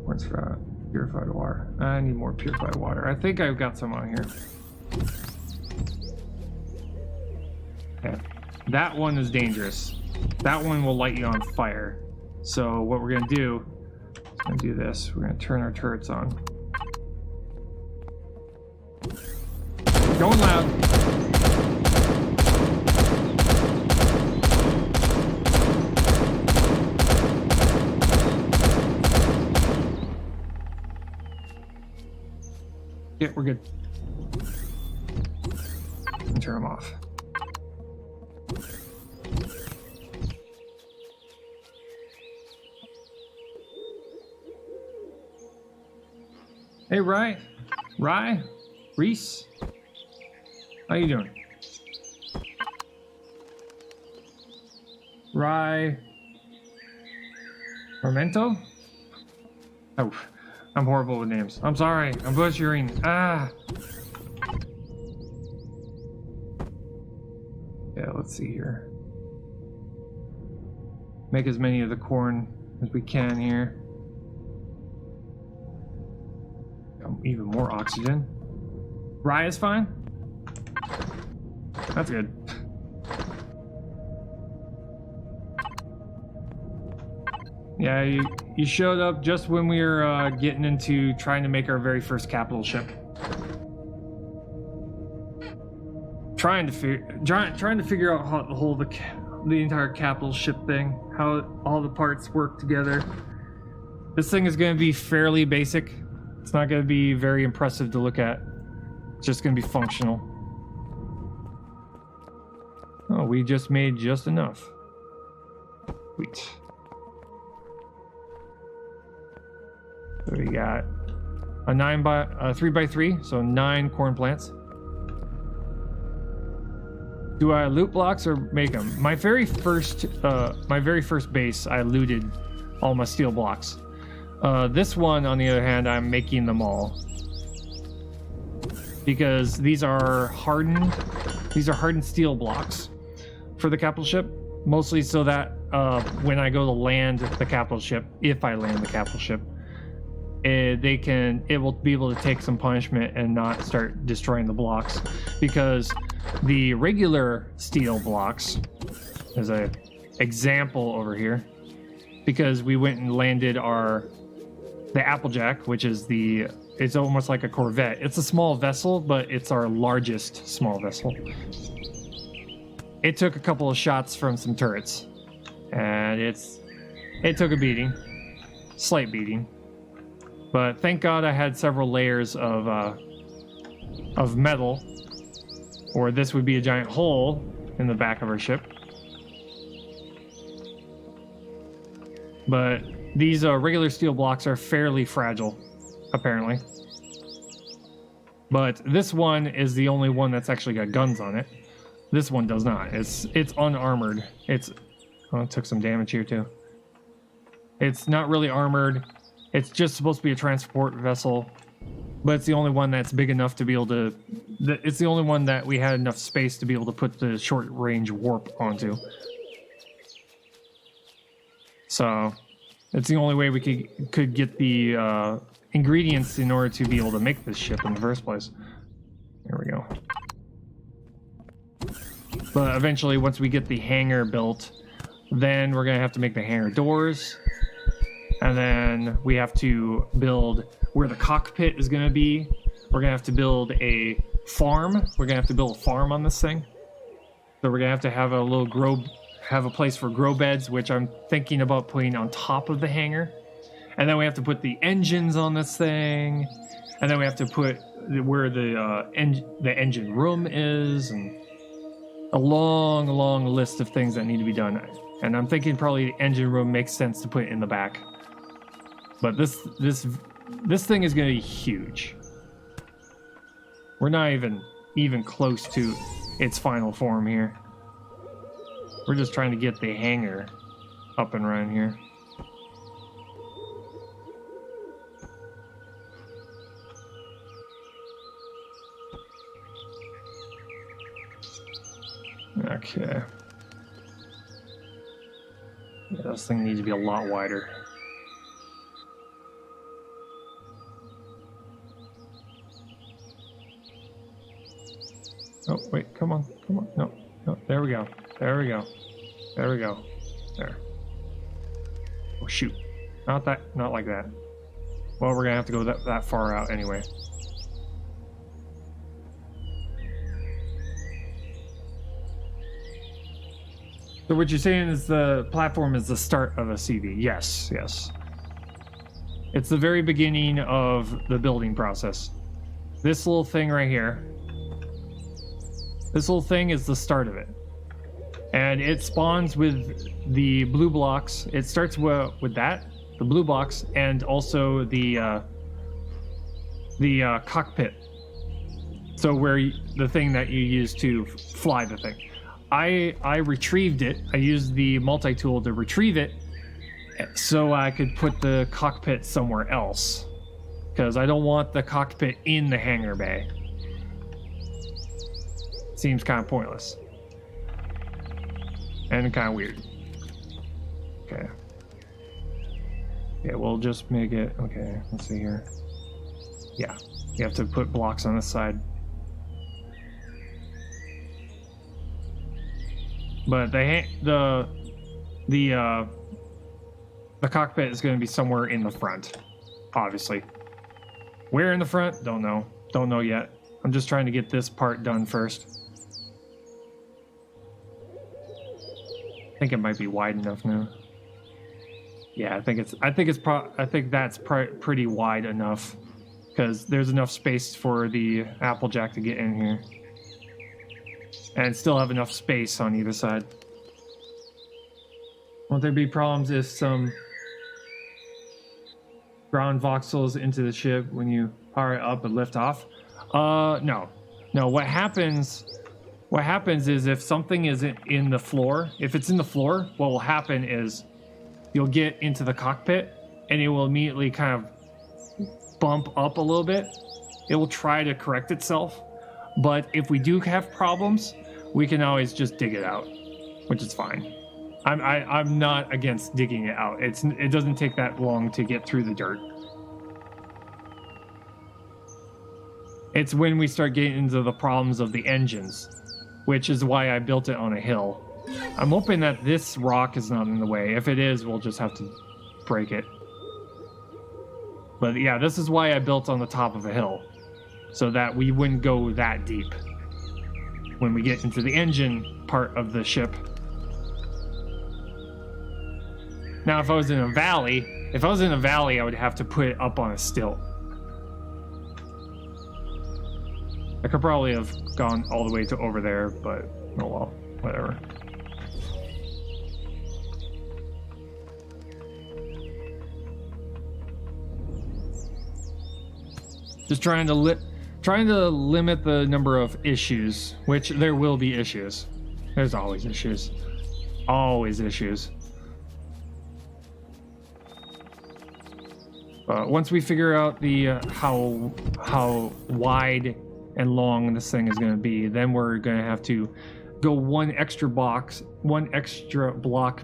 Speaker 2: what's that? Purified water. I need more purified water. I think I've got some on here. Okay. That one is dangerous. That one will light you on fire. So what we're gonna do is gonna do this. We're gonna turn our turrets on. Going loud. Yeah, we're good. And turn them off. Hey, Rye, Reese, how you doing? Rye, Memento? Oh, I'm horrible with names. I'm sorry, I'm butchering. Ah. Yeah, let's see here. Make as many of the corn as we can here. Even more oxygen. Rye is fine. That's good. Yeah, you showed up just when we were getting into trying to make our very first capital ship. Trying to figure out how the entire capital ship thing, how all the parts work together. This thing is going to be fairly basic. It's not going to be very impressive to look at. It's just going to be functional. Oh, we just made just enough. Sweet. So we got a 3x3, so 9 corn plants. Do I loot blocks or make them? My very first base, I looted all my steel blocks. This one, on the other hand, I'm making them all because these are hardened steel blocks for the capital ship, mostly so that when I go to land the capital ship, if I land the capital ship, it will be able to take some punishment and not start destroying the blocks, because the regular steel blocks, there's a example over here, because we went and landed the Applejack, which is it's almost like a Corvette. It's a small vessel, but it's our largest small vessel. It took a couple of shots from some turrets, and it took a beating, slight beating. But thank God I had several layers of metal, or this would be a giant hole in the back of our ship. But these regular steel blocks are fairly fragile, apparently. But this one is the only one that's actually got guns on it. This one does not. It's unarmored. It took some damage here too. It's not really armored. It's just supposed to be a transport vessel, but it's the only one that's big enough to be able to... It's the only one that we had enough space to be able to put the short-range warp onto. So it's the only way we could get the ingredients in order to be able to make this ship in the first place. There we go. But eventually, once we get the hangar built, then we're going to have to make the hangar doors. And then we have to build where the cockpit is going to be. We're going to have to build a farm. We're going to have to build a farm on this thing. So we're going to have a place for grow beds, which I'm thinking about putting on top of the hangar. And then we have to put the engines on this thing. And then we have to put where the engine room is, and a long list of things that need to be done. And I'm thinking probably the engine room makes sense to put it in the back. But this thing is going to be huge. We're not even even close to its final form here. We're just trying to get the hangar up and running here. Okay. Yeah, this thing needs to be a lot wider. Oh, wait, come on, come on. No, no, there we go. There we go. There we go. There. Oh, shoot. Not like that. Well, we're gonna have to go that far out anyway. So what you're saying is the platform is the start of a CV. Yes, yes. It's the very beginning of the building process. This little thing right here. This little thing is the start of it. And it spawns with the blue blocks. It starts with that, the blue blocks, and also the cockpit. So the thing that you use to fly the thing. I retrieved it. I used the multi-tool to retrieve it so I could put the cockpit somewhere else. Because I don't want the cockpit in the hangar bay. Seems kind of pointless. And kind of weird. Okay. Yeah, we'll just make it... Okay, let's see here. Yeah, you have to put blocks on the side. But the cockpit is going to be somewhere in the front, obviously. Where in the front? Don't know. Don't know yet. I'm just trying to get this part done first. I think it might be wide enough now. Yeah, I think that's pretty wide enough because there's enough space for the Applejack to get in here. And still have enough space on either side. Won't there be problems if some ground voxels into the ship when you power it up and lift off? No. No, what happens is if something isn't in the floor, if it's in the floor, what will happen is you'll get into the cockpit and it will immediately kind of bump up a little bit. It will try to correct itself. But if we do have problems, we can always just dig it out, which is fine. I'm not against digging it out. It doesn't take that long to get through the dirt. It's when we start getting into the problems of the engines, which is why I built it on a hill. I'm hoping that this rock is not in the way. If it is, we'll just have to break it. But yeah, this is why I built on the top of a hill, so that we wouldn't go that deep when we get into the engine part of the ship. Now, if I was in a valley, I would have to put it up on a stilt. I could probably have gone all the way to over there, but oh well, whatever. Just trying to limit the number of issues, which there will be issues. There's always issues. Always issues. Once we figure out the how wide and long this thing is going to be, then we're going to have to go one extra block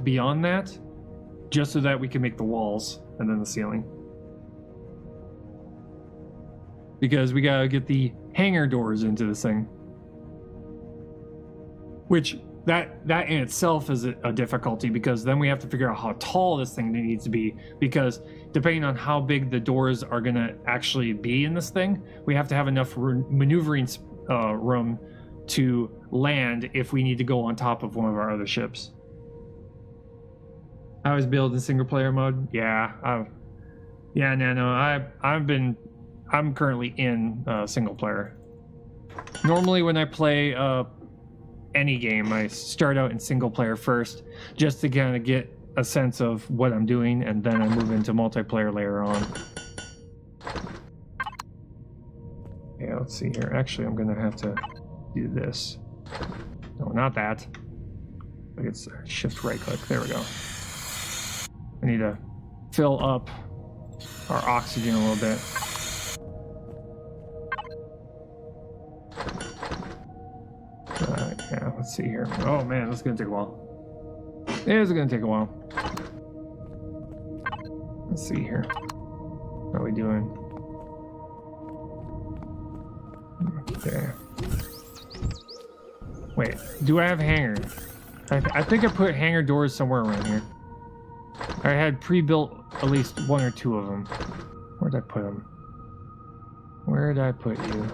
Speaker 2: beyond that, just so that we can make the walls and then the ceiling. Because we gotta get the hangar doors into this thing. Which, that in itself is a difficulty, because then we have to figure out how tall this thing needs to be, because depending on how big the doors are gonna actually be in this thing, we have to have enough maneuvering room to land if we need to go on top of one of our other ships. I was building single player mode. Yeah, I'm currently in single player. Normally when I play any game, I start out in single player first, just to kind of get a sense of what I'm doing, and then I move into multiplayer later on. Yeah, let's see here. Actually, I'm gonna have to do this. No, not that. Like it's shift right click. There we go. I need to fill up our oxygen a little bit. Yeah, let's see here. Oh man, this is gonna take a while. It is gonna take a while. Let's see here. How are we doing? Okay. Wait, do I have hangar? I think I put hangar doors somewhere around here. I had pre-built at least one or two of them. Where'd I put them? Where did I put you?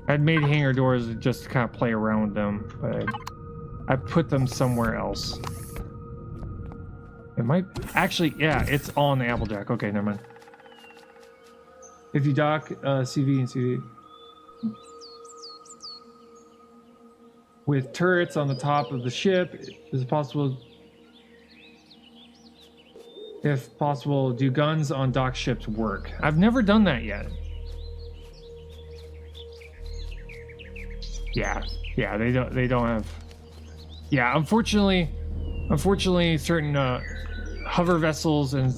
Speaker 2: I'd made hangar doors just to kind of play around with them, but I put them somewhere else. It might actually, yeah, it's on the Applejack. Okay, never mind. If you dock CV and CV with turrets on the top of the ship, is it possible? If possible, do guns on dock ships work? I've never done that yet. Yeah, they don't have. Yeah, unfortunately, certain hover vessels, and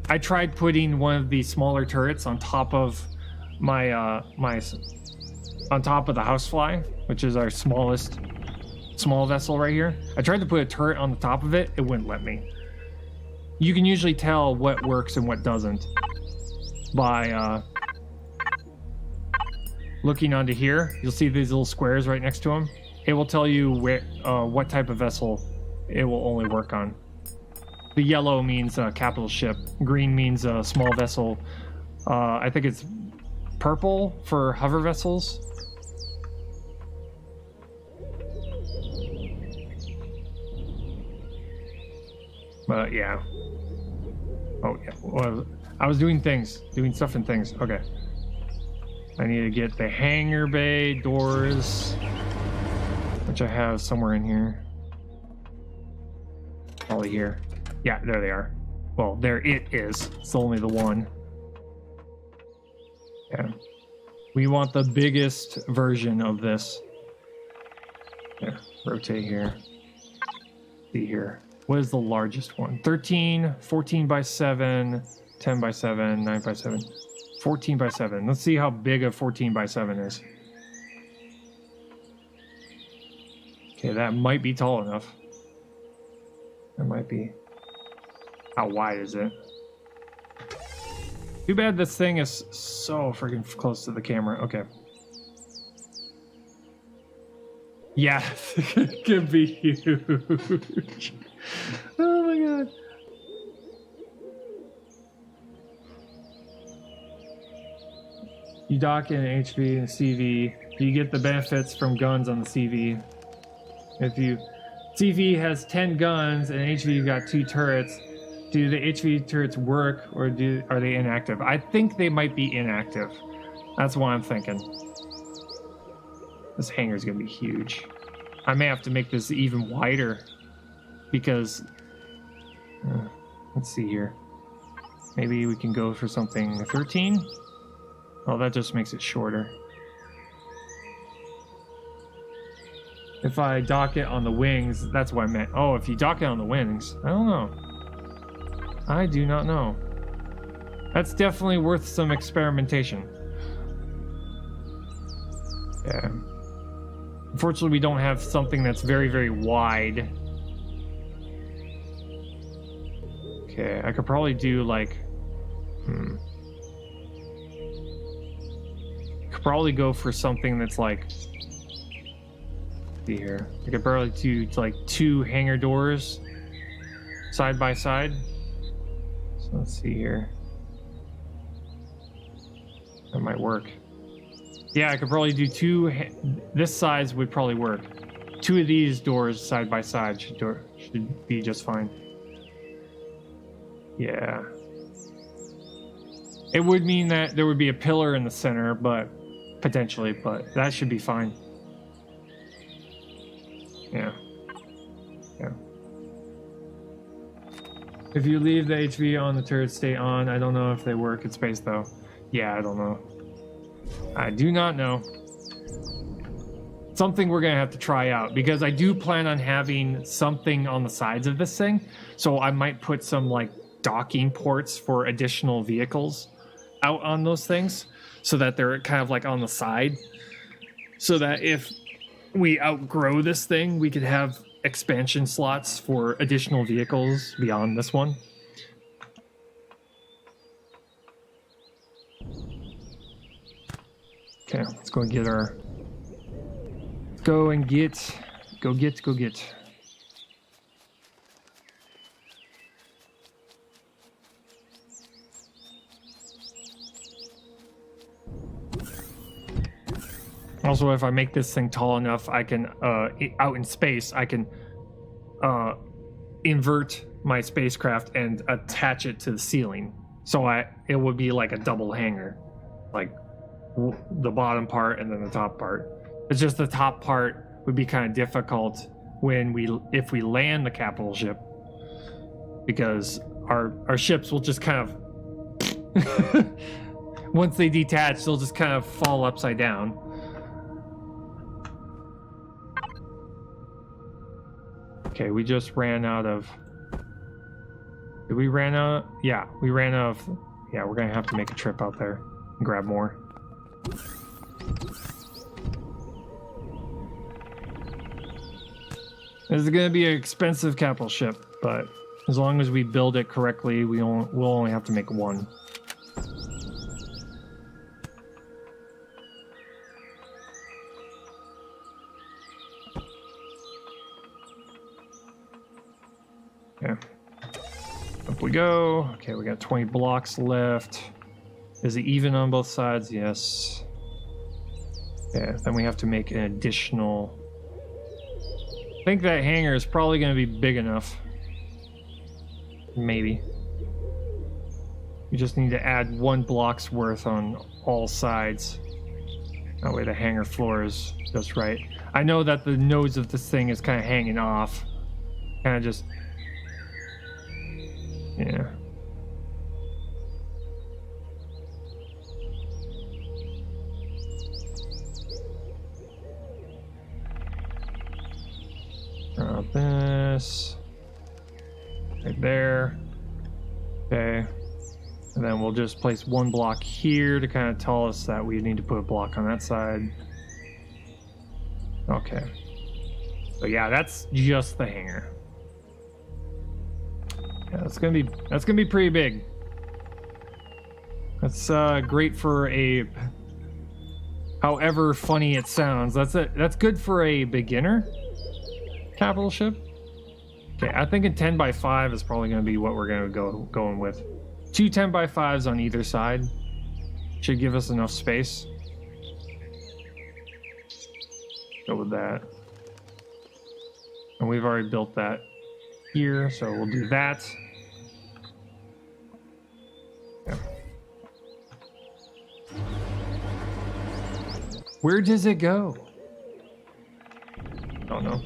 Speaker 2: I tried putting one of the smaller turrets on top of my on top of the housefly, which is our small vessel right here. I tried to put a turret on the top of it. It wouldn't let me. You can usually tell what works and what doesn't by looking onto here. You'll see these little squares right next to them. It will tell you where, what type of vessel it will only work on. The yellow means capital ship. Green means a small vessel. I think it's purple for hover vessels. But yeah. Oh yeah. Well, I was doing stuff and things. Okay. I need to get the hangar bay doors, which I have somewhere in here. Probably here. Yeah, there they are. Well, there it is. It's only the one. Yeah. We want the biggest version of this. Yeah, rotate here. See here. What is the largest one? 13, 14 by 7, 10 by 7, 9 by 7, 14 by 7. Let's see how big a 14 by 7 is. Okay, that might be tall enough. That might be. How wide is it? Too bad this thing is so freaking close to the camera. Okay. Yeah, it could be huge. Oh my god. You dock in an HV and CV. You get the benefits from guns on the CV. If you CV has 10 guns and HV got 2 turrets, do the HV turrets work or are they inactive? I think they might be inactive. That's what I'm thinking. This hangar is gonna be huge. I may have to make this even wider because let's see here. Maybe we can go for something 13. Oh, that just makes it shorter. If I dock it on the wings, that's what I meant. Oh, if you dock it on the wings, I don't know. I do not know. That's definitely worth some experimentation. Yeah. Unfortunately, we don't have something that's very, very wide. Okay, I could probably do like... Could probably go for something that's like... See here. I could probably do like 2 hangar doors side by side. So let's see here. That might work. Yeah, I could probably do 2. This size would probably work. 2 of these doors side by side should be just fine. Yeah. It would mean that there would be a pillar in the center, but potentially, but that should be fine. Yeah. Yeah. If you leave the HV on, the turrets stay on. I don't know if they work in space though. Yeah, I don't know. I do not know. Something we're gonna have to try out, because I do plan on having something on the sides of this thing. So I might put some like docking ports for additional vehicles out on those things, so that they're kind of like on the side, so that if we outgrow this thing, we could have expansion slots for additional vehicles beyond this one. Okay, let's go and get our... Go get. Also, if I make this thing tall enough, I can, out in space, I can invert my spacecraft and attach it to the ceiling. So it would be like a double hangar. Like, the bottom part and then the top part. It's just the top part would be kind of difficult if we land the capital ship, because our ships will just kind of once they detach, they'll just kind of fall upside down. Okay, we just ran out of... Did we ran out? Yeah, we ran out of... Yeah, we're gonna have to make a trip out there and grab more. This is going to be an expensive capital ship, but as long as we build it correctly, we'll only have to make one. Okay. Up we go. Okay, we got 20 blocks left. Is it even on both sides? Yes. Okay, then we have to make an additional... I think that hangar is probably going to be big enough. Maybe. We just need to add 1 block's worth on all sides. That way the hangar floor is just right. I know that the nose of this thing is kind of hanging off. Kind of just... Yeah. Drop this right there. Okay, and then we'll just place 1 block here to kind of tell us that we need to put a block on that side. Okay, so yeah, that's just the hangar. Yeah, that's gonna be pretty big. That's great for a... However funny it sounds, that's good for a beginner capital ship. Okay, I think a 10x5 is probably going to be what we're going to going with. 2 10x5s on either side should give us enough space. Go with that. And we've already built that here, so we'll do that. Yeah. Where does it go? Don't know.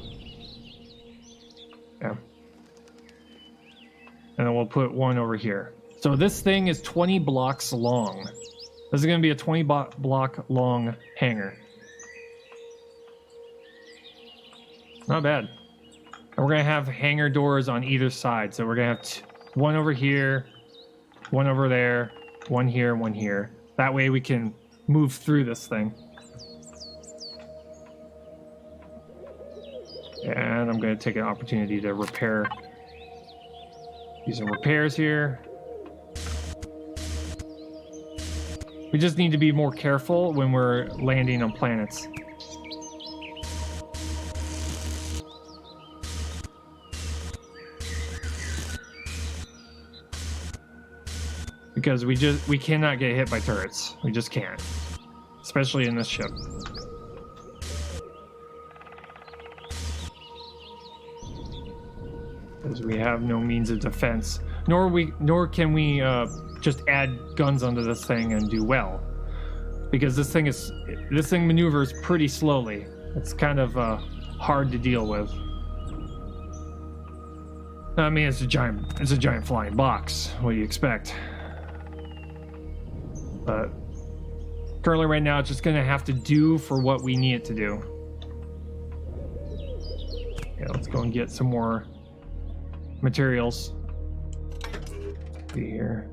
Speaker 2: Yeah. And then we'll put 1 over here. So this thing is 20 blocks long. This is going to be a 20 block long hangar. Not bad. And we're going to have hangar doors on either side. So we're going to have 1 over here, 1 over there, 1 here, 1 here. That way we can move through this thing. And I'm going to take an opportunity to repair. Do some repairs here. We just need to be more careful when we're landing on planets. Because we cannot get hit by turrets. We just can't. Especially in this ship. Because we have no means of defense, nor can we just add guns onto this thing and do well, because this thing maneuvers pretty slowly. It's kind of hard to deal with. I mean, it's a giant flying box. What do you expect? But currently right now it's just gonna have to do for what we need it to do. Okay, let's go and get some more materials. See here.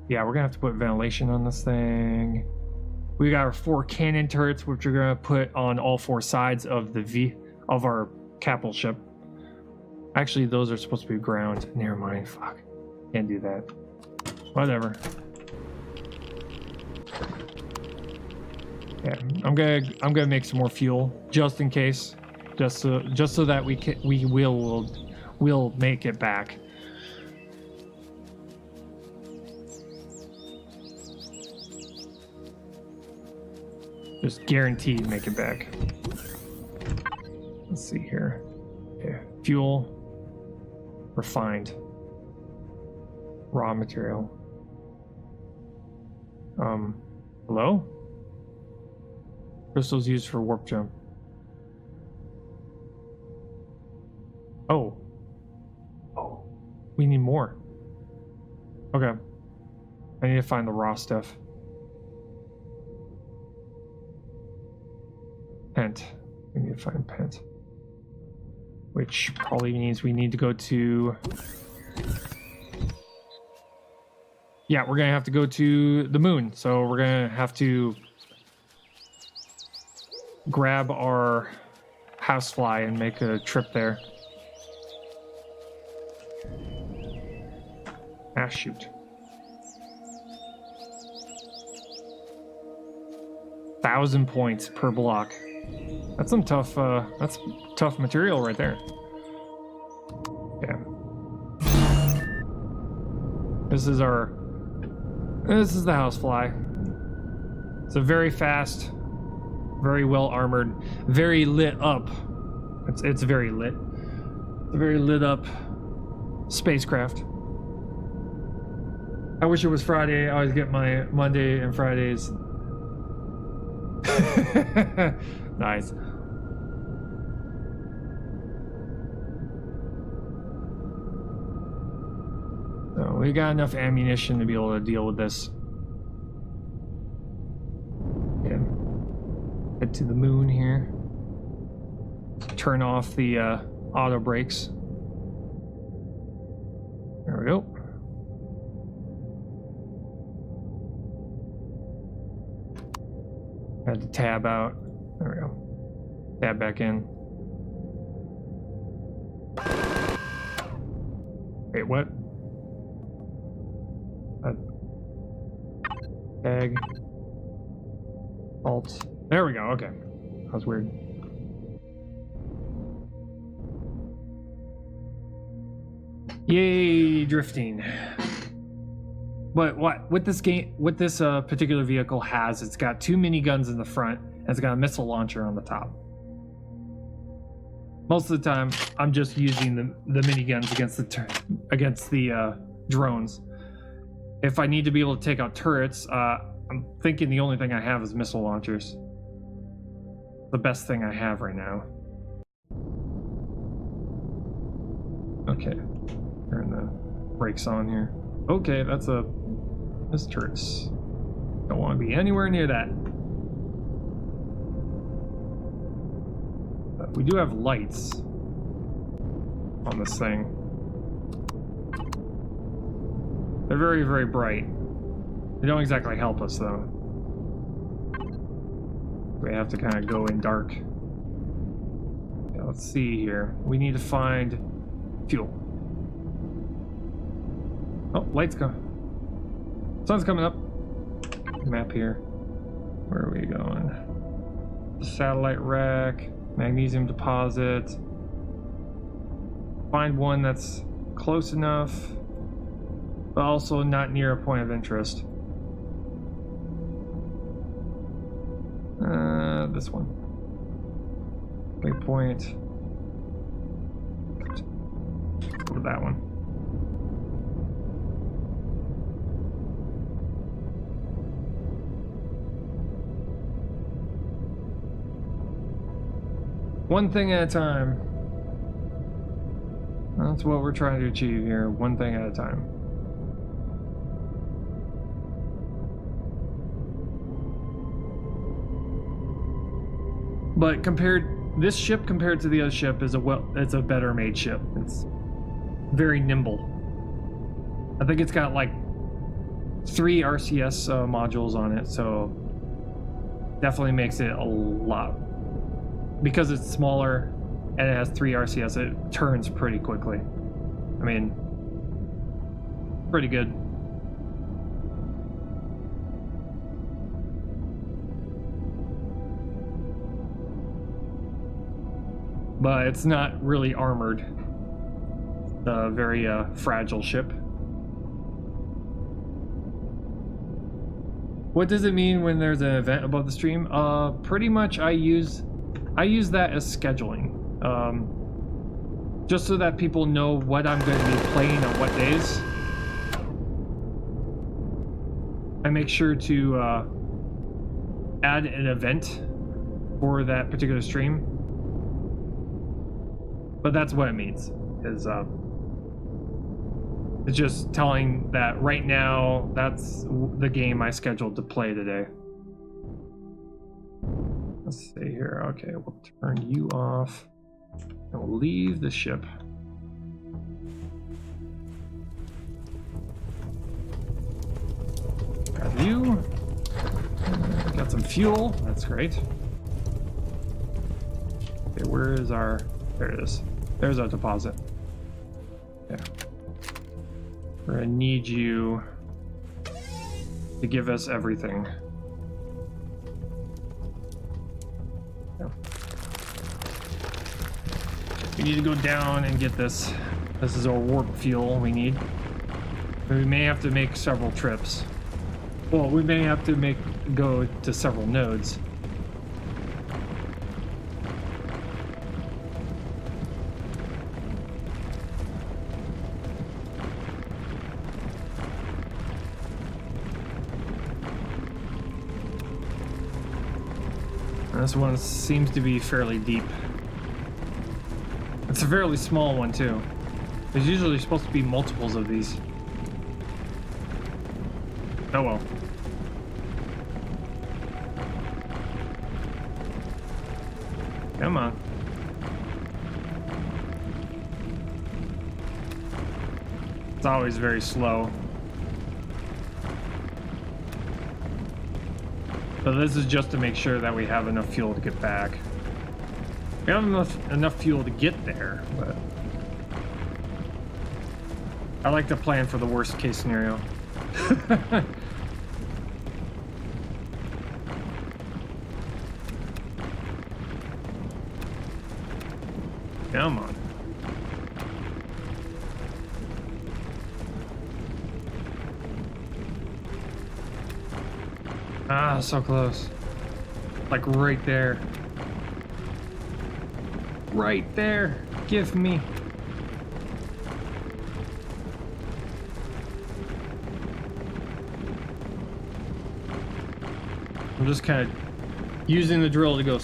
Speaker 2: Yeah, we're gonna have to put ventilation on this thing. We got our 4 cannon turrets, which we're gonna put on all 4 sides of the of our capital ship. Actually, those are supposed to be ground. Never mind. Fuck. Can't do that. Whatever. Yeah, I'm gonna make some more fuel just in case, just so that we will make it back. Just guaranteed make it back. Let's see here. Okay, fuel, refined, raw material. Hello? Crystals used for warp jump. Oh. Oh. We need more. Okay. I need to find the raw stuff. Pent. We need to find Pent. Which probably means we need to go to... Yeah, we're gonna have to go to the moon. So we're gonna have to grab our housefly and make a trip there. Ah, shoot. $1,000 points per block. That's some tough, that's tough material right there. Yeah. This is the housefly. It's a very fast, very well armored, very lit up. It's very lit. It's a very lit up spacecraft. I wish it was Friday. I always get my Monday and Fridays. Nice. So we got enough ammunition to be able to deal with this. Yeah. Head to the moon here. Turn off the auto brakes. There we go. Had to tab out. There we go. Tab back in. Wait, what? Tag. Alt. There we go. Okay. That was weird. Yay, drifting. But what this particular vehicle has, it's got 2 miniguns in the front, and it's got a missile launcher on the top. Most of the time, I'm just using the miniguns against the drones. If I need to be able to take out turrets, I'm thinking the only thing I have is missile launchers. The best thing I have right now. Okay, turn the brakes on here. Okay, that's turrets. Don't want to be anywhere near that. But we do have lights on this thing. They're very, very bright. They don't exactly help us, though. We have to kind of go in dark. Yeah, let's see here. We need to find fuel. Oh, lights come. Sun's coming up. Map here. Where are we going? Satellite rack, magnesium deposit. Find one that's close enough, but also not near a point of interest. This one. Waypoint. Go to that one. One thing at a time. That's what we're trying to achieve here. One thing at a time. But this ship compared to the other ship is it's a better made ship. It's very nimble. I think it's got like 3 RCS modules on it, so definitely makes it a lot. Because it's smaller and it has 3 RCS, it turns pretty quickly. I mean, pretty good. But it's not really armored. A very fragile ship. What does it mean when there's an event above the stream? Pretty much I use that as scheduling. Just so that people know what I'm going to be playing on what days. I make sure to add an event for that particular stream. But that's what it means. Is it's just telling that right now that's the game I scheduled to play today. Let's see here. Okay, we'll turn you off. And we'll leave the ship. Grab you. Got some fuel. That's great. Okay, where is our... There it is. There's our deposit. Yeah. We're gonna need you to give us everything. Yeah. We need to go down and get this. This is our warp fuel we need. We may have to make several trips. Well, we may have to go to several nodes. This one seems to be fairly deep. It's a fairly small one too. There's usually supposed to be multiples of these. Oh well. Come on. It's always very slow. So this is just to make sure that we have enough fuel to get back. We have enough fuel to get there, but I like to plan for the worst case scenario. Come on. Ah, so close. Like right there. Right there. Give me. I'm just kind of using the drill to go,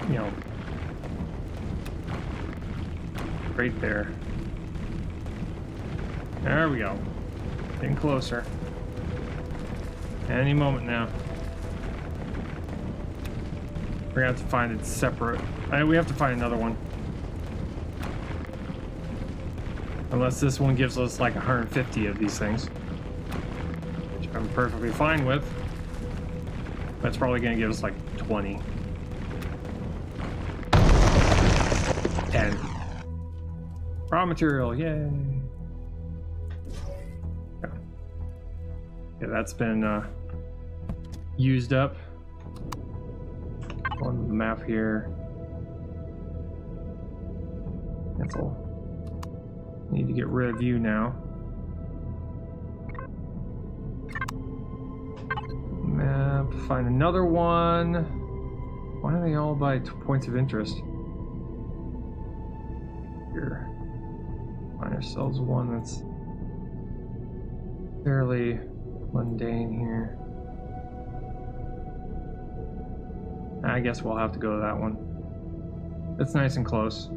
Speaker 2: you know, right there. There we go. Getting closer. Any moment now. We're gonna have to find it separate. We have to find another one. Unless this one gives us like 150 of these things. Which I'm perfectly fine with. That's probably gonna give us like 20. 10. Raw material, yay! Yeah, that's been used up. On the map here. Cancel. Need to get rid of you now. Map. Find another one. Why are they all by points of interest? Here. Find ourselves one that's fairly mundane here. I guess we'll have to go to that one. It's nice and close.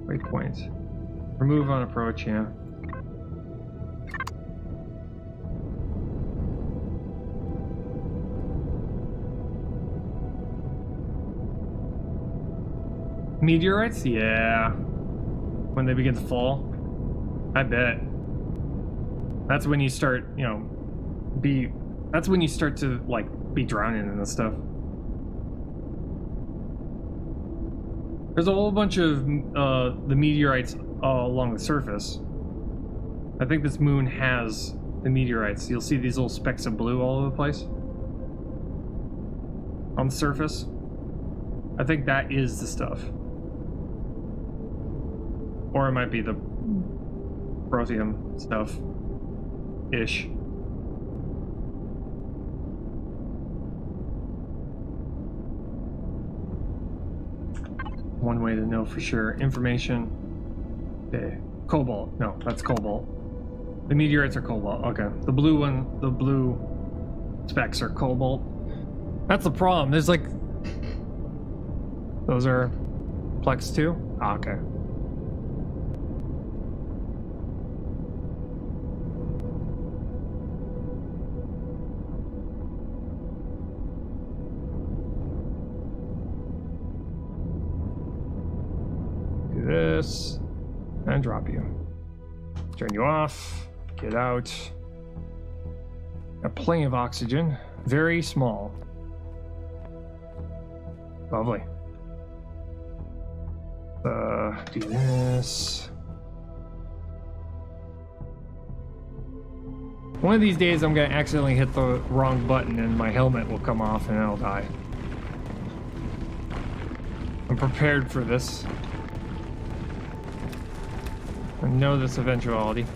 Speaker 2: Waypoint. Remove on approach, yeah. Meteorites? Yeah. When they begin to fall. I bet. That's when you start, you know, that's when you start to, like, be drowning in this stuff. There's a whole bunch of the meteorites along the surface. I think this moon has the meteorites. You'll see these little specks of blue all over the place on the surface. I think that is the stuff. Or it might be the protheum stuff. Ish. One way to know for sure. Information. Okay. Cobalt. No, that's cobalt. The meteorites are cobalt. Okay. The blue one, the blue specks are cobalt. That's the problem. There's like... Those are Plex 2? Ah, okay. Do this and drop you. Turn you off. Get out. Got plenty of oxygen. Very small. Lovely. Do this. One of these days I'm gonna accidentally hit the wrong button and my helmet will come off and I'll die. I'm prepared for this. I know this eventuality.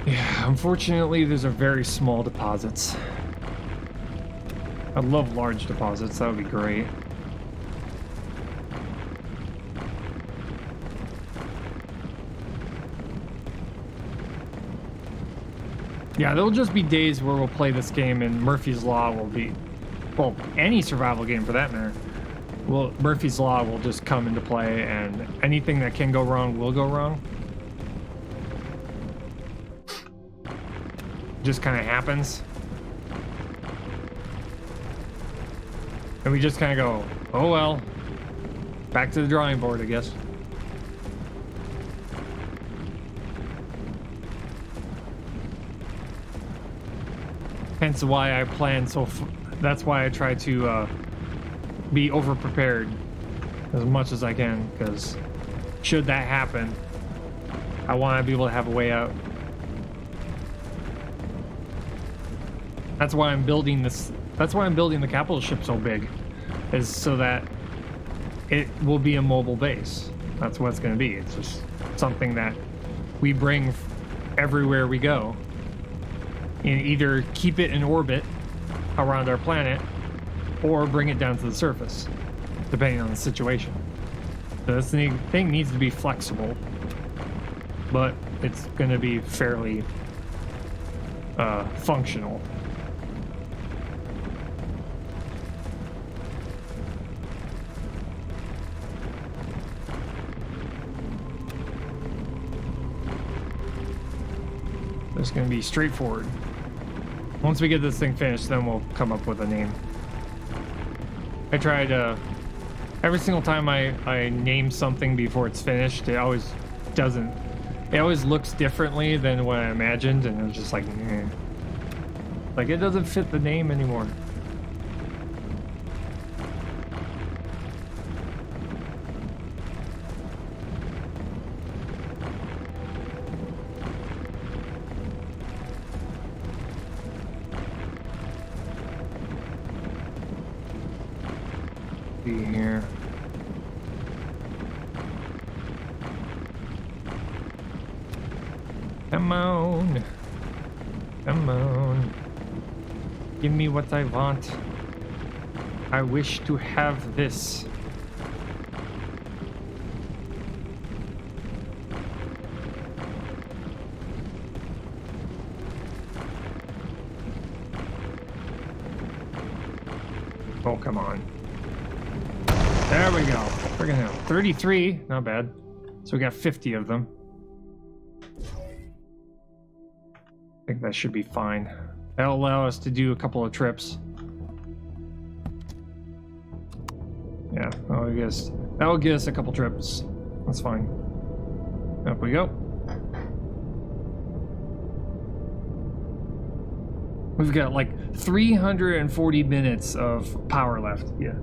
Speaker 2: Yeah, unfortunately, these are very small deposits. I'd love large deposits, that would be great. Yeah, there'll just be days where we'll play this game and Murphy's Law will be... Well, any survival game for that matter. Well, Murphy's Law will just come into play and anything that can go wrong will go wrong. Just kind of happens. And we just kind of go, oh well. Back to the drawing board, I guess. Hence why I plan so... That's why I try to be over-prepared as much as I can, because should that happen, I want to be able to have a way out. That's why I'm building this... That's why I'm building the capital ship so big, is so that it will be a mobile base. That's what it's going to be. It's just something that we bring everywhere we go. And either keep it in orbit around our planet or bring it down to the surface, depending on the situation. So this thing needs to be flexible, but it's going to be fairly functional. It's going to be straightforward. Once we get this thing finished, then we'll come up with a name. I try to... Every single time I name something before it's finished, it always doesn't... It always looks differently than what I imagined, and it's just like... Eh. Like, it doesn't fit the name anymore. Here. Come on. Come on. Give me what I want. I wish to have this. Oh, come on. There we go. Friggin' hell. 33, not bad. So we got 50 of them. I think that should be fine. That'll allow us to do a couple of trips. Yeah, I guess that'll get us a couple trips. That's fine. Up we go. We've got like 340 minutes of power left. Yeah.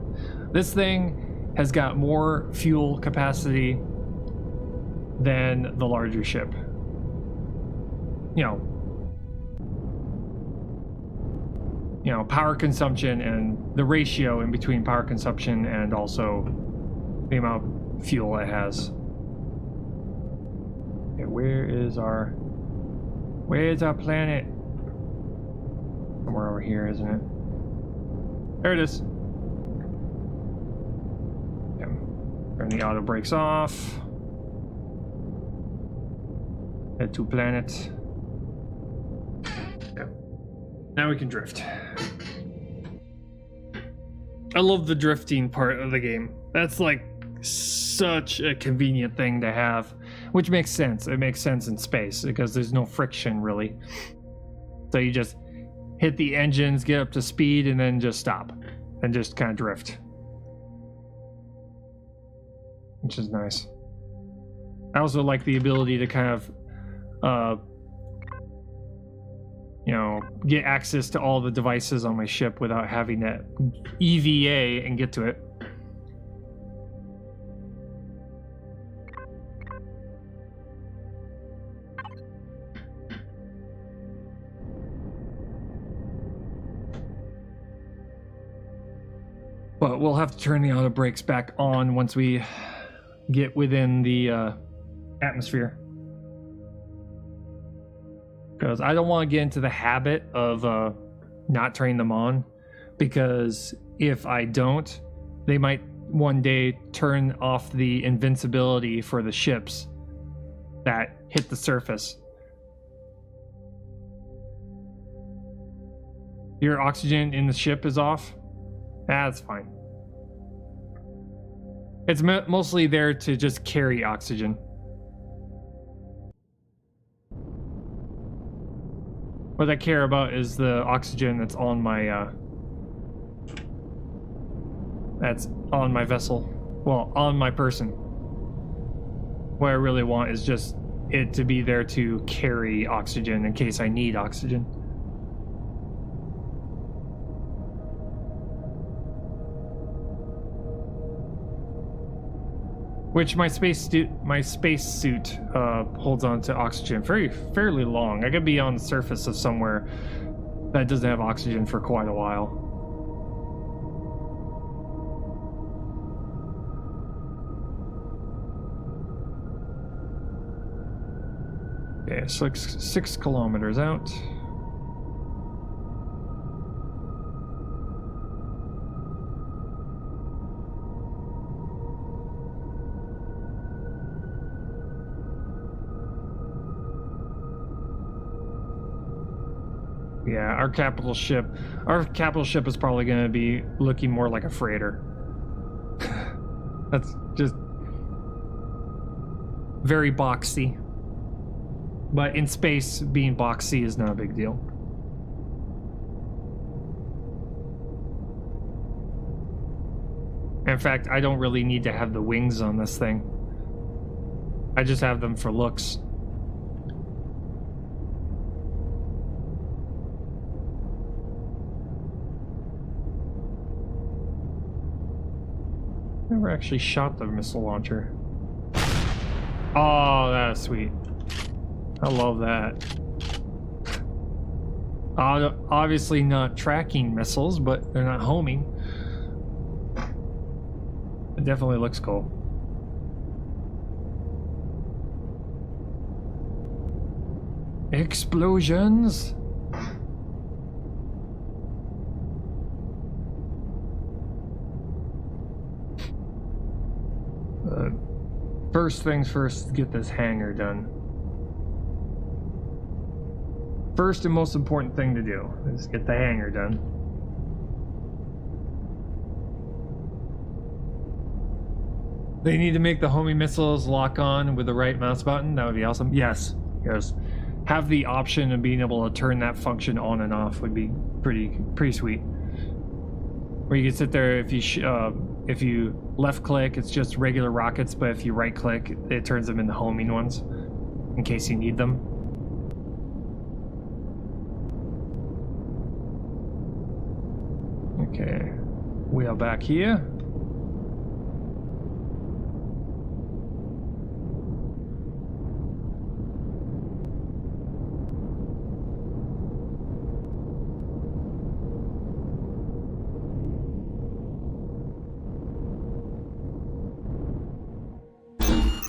Speaker 2: This thing has got more fuel capacity than the larger ship. You know, power consumption and the ratio in between power consumption and also the amount of fuel it has. Okay, where's our planet? Somewhere over here, isn't it? There it is. Okay. Turn the auto brakes off. Head to planet. Okay. Now we can drift. I love the drifting part of the game. That's like such a convenient thing to have, which makes sense. It makes sense in space because there's no friction really. So you just hit the engines, get up to speed, and then just stop and just kind of drift, which is nice. I also like the ability to kind of you know, get access to all the devices on my ship without having that EVA and get to it. But we'll have to turn the auto brakes back on once we get within the atmosphere. Because I don't want to get into the habit of not turning them on. Because if I don't, they might one day turn off the invincibility for the ships that hit the surface. Your oxygen in the ship is off? That's fine. It's mostly there to just carry oxygen. What I care about is the oxygen that's on my vessel. Well, on my person. What I really want is just it to be there to carry oxygen in case I need oxygen. Which my spacesuit holds on to oxygen fairly long. I could be on the surface of somewhere that doesn't have oxygen for quite a while. Okay, so 6 kilometers out. Yeah, our capital ship is probably going to be looking more like a freighter. That's just very boxy. But in space, being boxy is not a big deal. In fact, I don't really need to have the wings on this thing. I just have them for looks. Never actually shot the missile launcher. Oh, that's sweet. I love that. Obviously not tracking missiles, but they're not homing. It definitely looks cool. Explosions! First things first, get this hangar done. First and most important thing to do is get the hangar done. They need to make the homing missiles lock on with the right mouse button. That would be awesome. Yes. Yes. Have the option of being able to turn that function on and off would be pretty sweet. Where you can sit there, if you left click, it's just regular rockets, but if you right click, it turns them into homing ones in case you need them. Okay, wheel back here.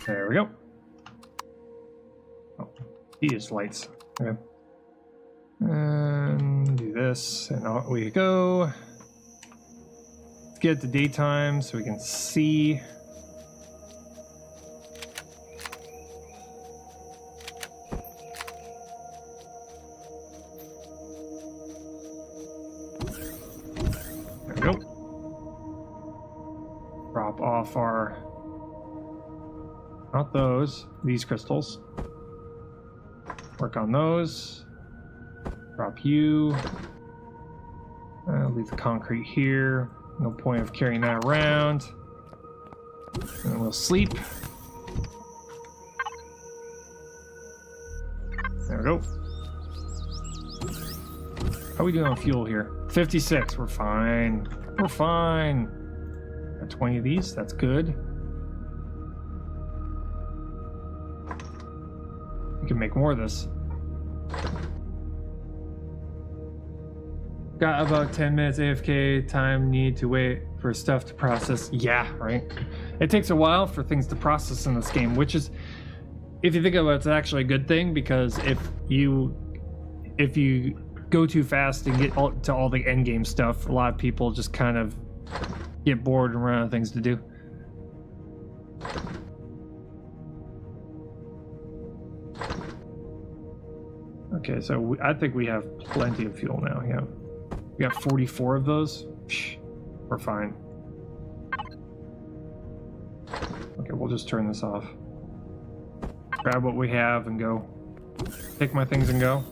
Speaker 2: There we go. Oh, these lights. Okay. And do this, and out we go. Let's get it to daytime so we can see. There we go. Drop off our... Not those, these crystals. Work on those. Drop you. Leave the concrete here. No point of carrying that around. And we'll sleep. There we go. How are we doing on fuel here? 56, we're fine. We're fine. Got 20 of these, that's good. We can make more of this. Got about 10 minutes AFK time, need to wait for stuff to process. Yeah, right? It takes a while for things to process in this game, which is, if you think about it, it's actually a good thing, because if you go too fast and get to all the end game stuff, a lot of people just kind of get bored and run out of things to do. Okay, so I think we have plenty of fuel now. Yeah, we got 44 of those. We're fine. Okay, we'll just turn this off. Grab what we have and go. Take my things and go.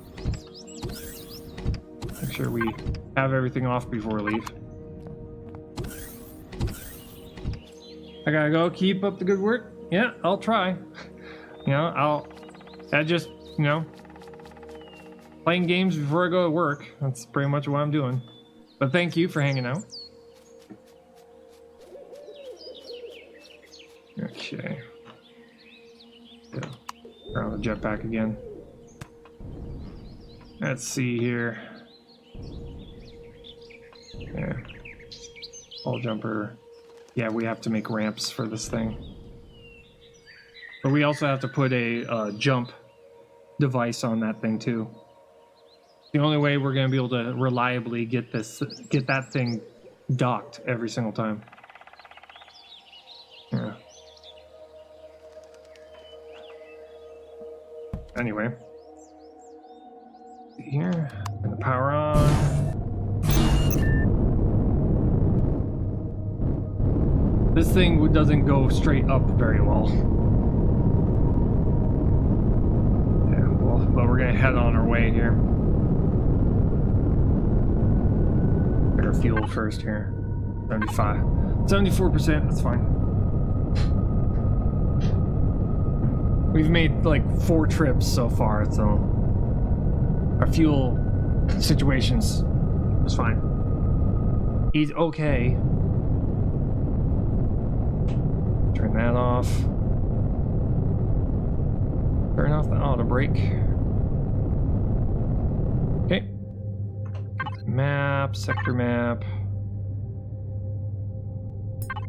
Speaker 2: Make sure we have everything off before we leave. I gotta go. Keep up the good work. Yeah, I'll try. You know, playing games before I go to work. That's pretty much what I'm doing. But thank you for hanging out. Okay. Yeah. Around the jetpack again. Let's see here. Yeah. Ball jumper. Yeah, we have to make ramps for this thing. But we also have to put a jump device on that thing too. The only way we're going to be able to reliably get that thing docked every single time. Yeah. Anyway. Here, turn the power on. This thing doesn't go straight up very well. Yeah, well, but we're going to head on our way here. Better fuel first here. 75. 74%, that's fine. We've made like 4 trips so far, so our fuel situation's is fine. He's okay. Turn that off. Turn off the auto brake. Okay. Map, sector map.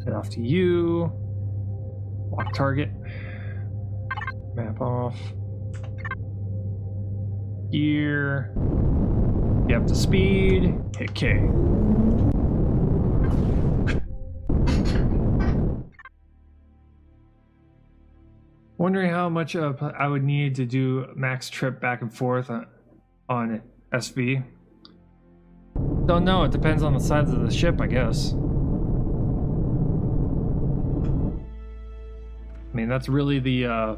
Speaker 2: Head off to you. Lock target. Map off. Gear. Get up to speed. Hit K. Wondering how much I would need to do max trip back and forth on SV. Don't know, it depends on the size of the ship, I guess. I mean, that's really the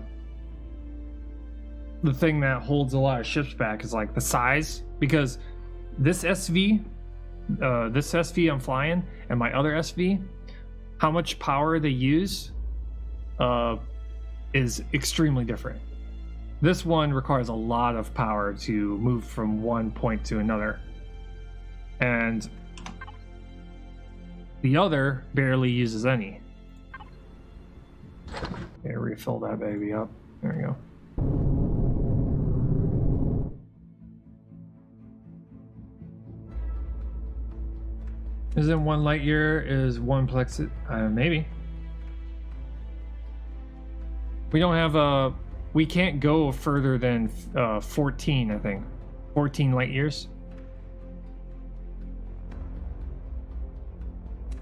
Speaker 2: thing that holds a lot of ships back is like the size, because this SV I'm flying and my other SV, how much power they use is extremely different. This one requires a lot of power to move from one point to another, and the other barely uses any. Okay, refill that baby up. There we go. Isn't 1 light year is 1 plexus? Maybe. We don't have a. We can't go further than 14, I think. 14 light years.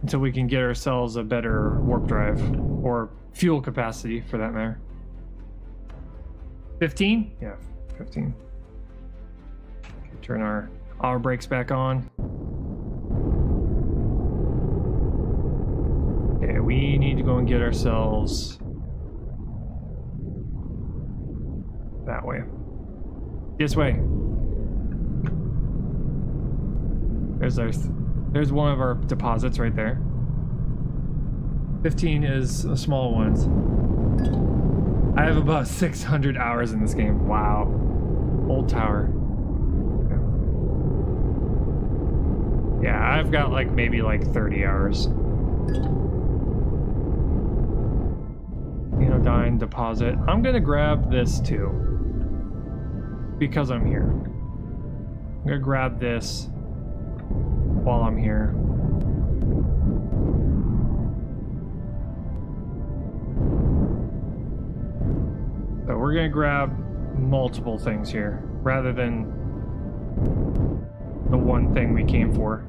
Speaker 2: Until we can get ourselves a better warp drive or fuel capacity for that matter. 15? Yeah, 15. Okay, turn our brakes back on. Okay, we need to go and get ourselves that way. This way. There's one of our deposits right there. 15 is the small ones. I have about 600 hours in this game. Wow. Old tower. Yeah, I've got like maybe like 30 hours. Anodyne deposit. I'm gonna grab this too, because I'm here. I'm gonna grab this while I'm here. So we're gonna grab multiple things here rather than the one thing we came for.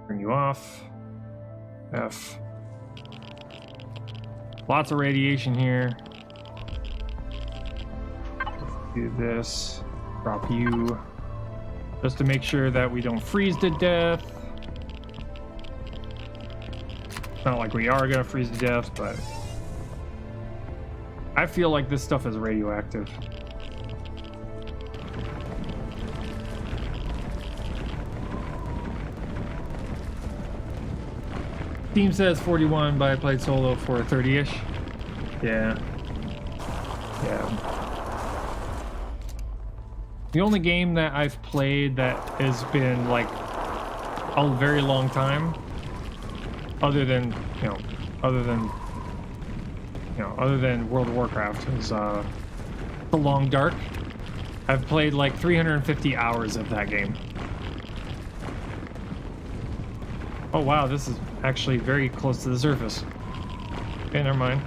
Speaker 2: Turn you off. F. Lots of radiation here. Do this. Drop you. Just to make sure that we don't freeze to death. It's not like we are gonna freeze to death, but I feel like this stuff is radioactive. Team says 41, but I played solo for 30-ish. Yeah. The only game that I've played that has been like a very long time, other than World of Warcraft, is The Long Dark. I've played like 350 hours of that game. Oh wow, this is actually very close to the surface. Okay, never mind.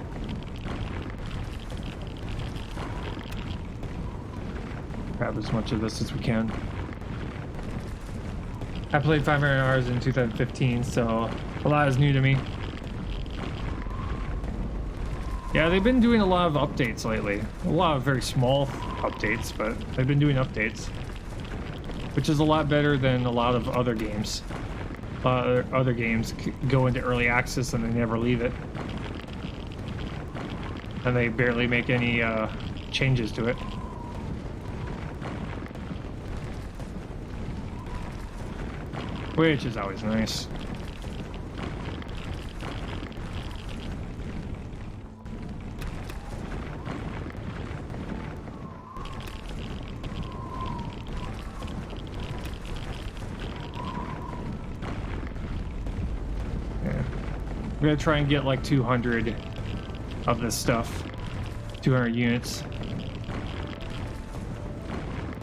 Speaker 2: Grab as much of this as we can. I played 500 hours in 2015, so a lot is new to me. Yeah, they've been doing a lot of updates lately. A lot of very small updates, but they've been doing updates, which is a lot better than a lot of other games. Other games go into early access and they never leave it, and they barely make any changes to it. Which is always nice. I'm gonna try and get like 200 of this stuff. 200 units.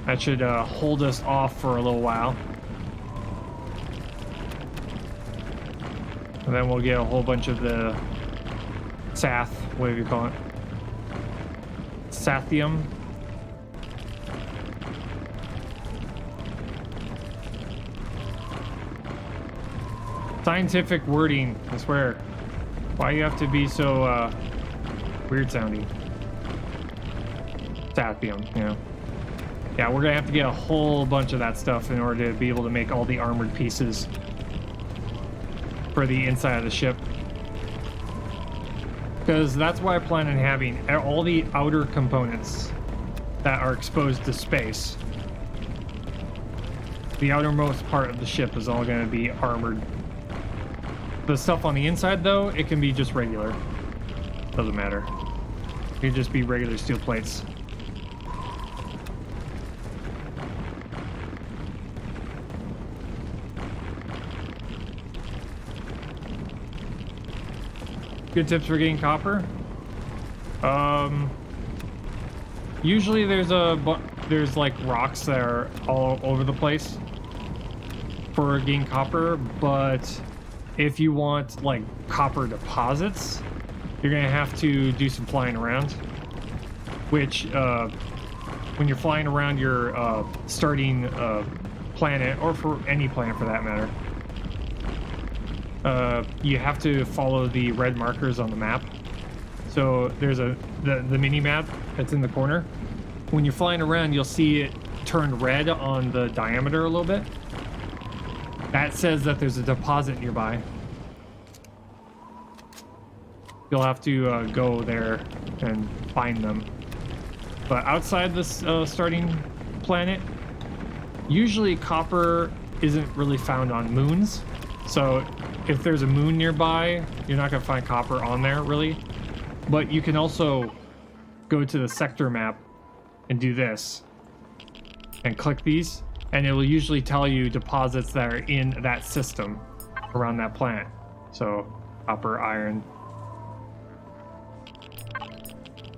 Speaker 2: That should hold us off for a little while. And then we'll get a whole bunch of the Sath, whatever you call it. Sathium. Scientific wording, I swear. Why you have to be so weird sounding? Sathium, yeah. Yeah, we're gonna have to get a whole bunch of that stuff in order to be able to make all the armored pieces for the inside of the ship. Because that's why I plan on having all the outer components that are exposed to space. The outermost part of the ship is all going to be armored. The stuff on the inside, though, it can be just regular. Doesn't matter. It can just be regular steel plates. Good tips for getting copper. Usually there's like rocks that are all over the place for getting copper, but if you want like copper deposits, you're gonna have to do some flying around. Which, when you're flying around your starting planet, or for any planet for that matter, you have to follow the red markers on the map. So there's the mini map that's in the corner. When you're flying around, you'll see it turn red on the diameter a little bit. That says that there's a deposit nearby. You'll have to go there and find them. But outside this starting planet, usually copper isn't really found on moons. So if there's a moon nearby, you're not going to find copper on there, really. But you can also go to the sector map and do this. And click these, and it will usually tell you deposits that are in that system around that planet. So, copper, iron.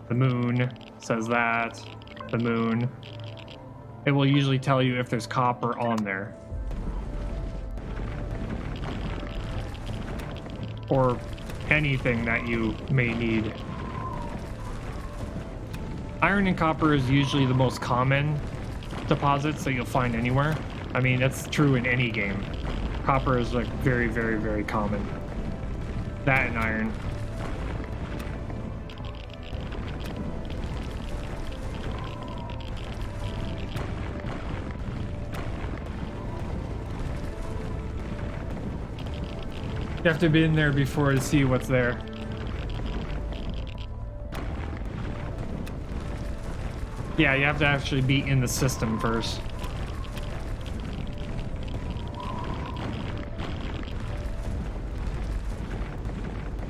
Speaker 2: The moon says that. The moon. It will usually tell you if there's copper on there. Or anything that you may need. Iron and copper is usually the most common deposits that you'll find anywhere. I mean, that's true in any game. Copper is like very, very, very common. That and iron. You have to be in there before to see what's there. Yeah, you have to actually be in the system first.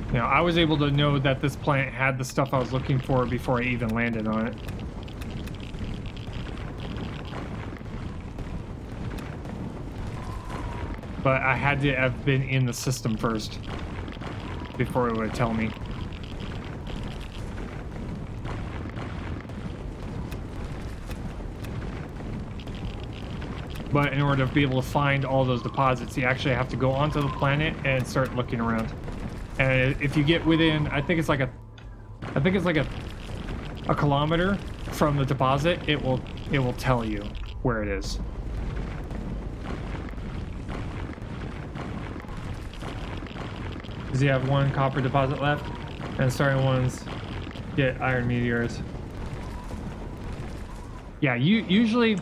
Speaker 2: You know, I was able to know that this planet had the stuff I was looking for before I even landed on it. But I had to have been in the system first before it would tell me. But in order to be able to find all those deposits, you actually have to go onto the planet and start looking around. And if you get within, I think it's like a kilometer from the deposit, it will tell you where it is. Does he have one copper deposit left? And starting ones get iron meteors. Yeah, usually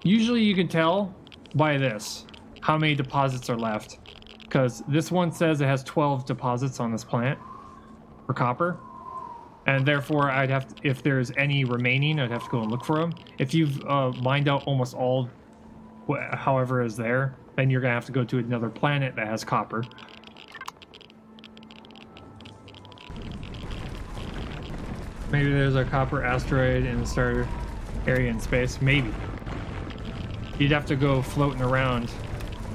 Speaker 2: you can tell by this how many deposits are left, because this one says it has 12 deposits on this planet for copper, and therefore I'd have to, if there's any remaining, I'd have to go and look for them. If you've mined out almost all, however is there, then you're gonna have to go to another planet that has copper. Maybe there's a copper asteroid in the starter area in space. Maybe. You'd have to go floating around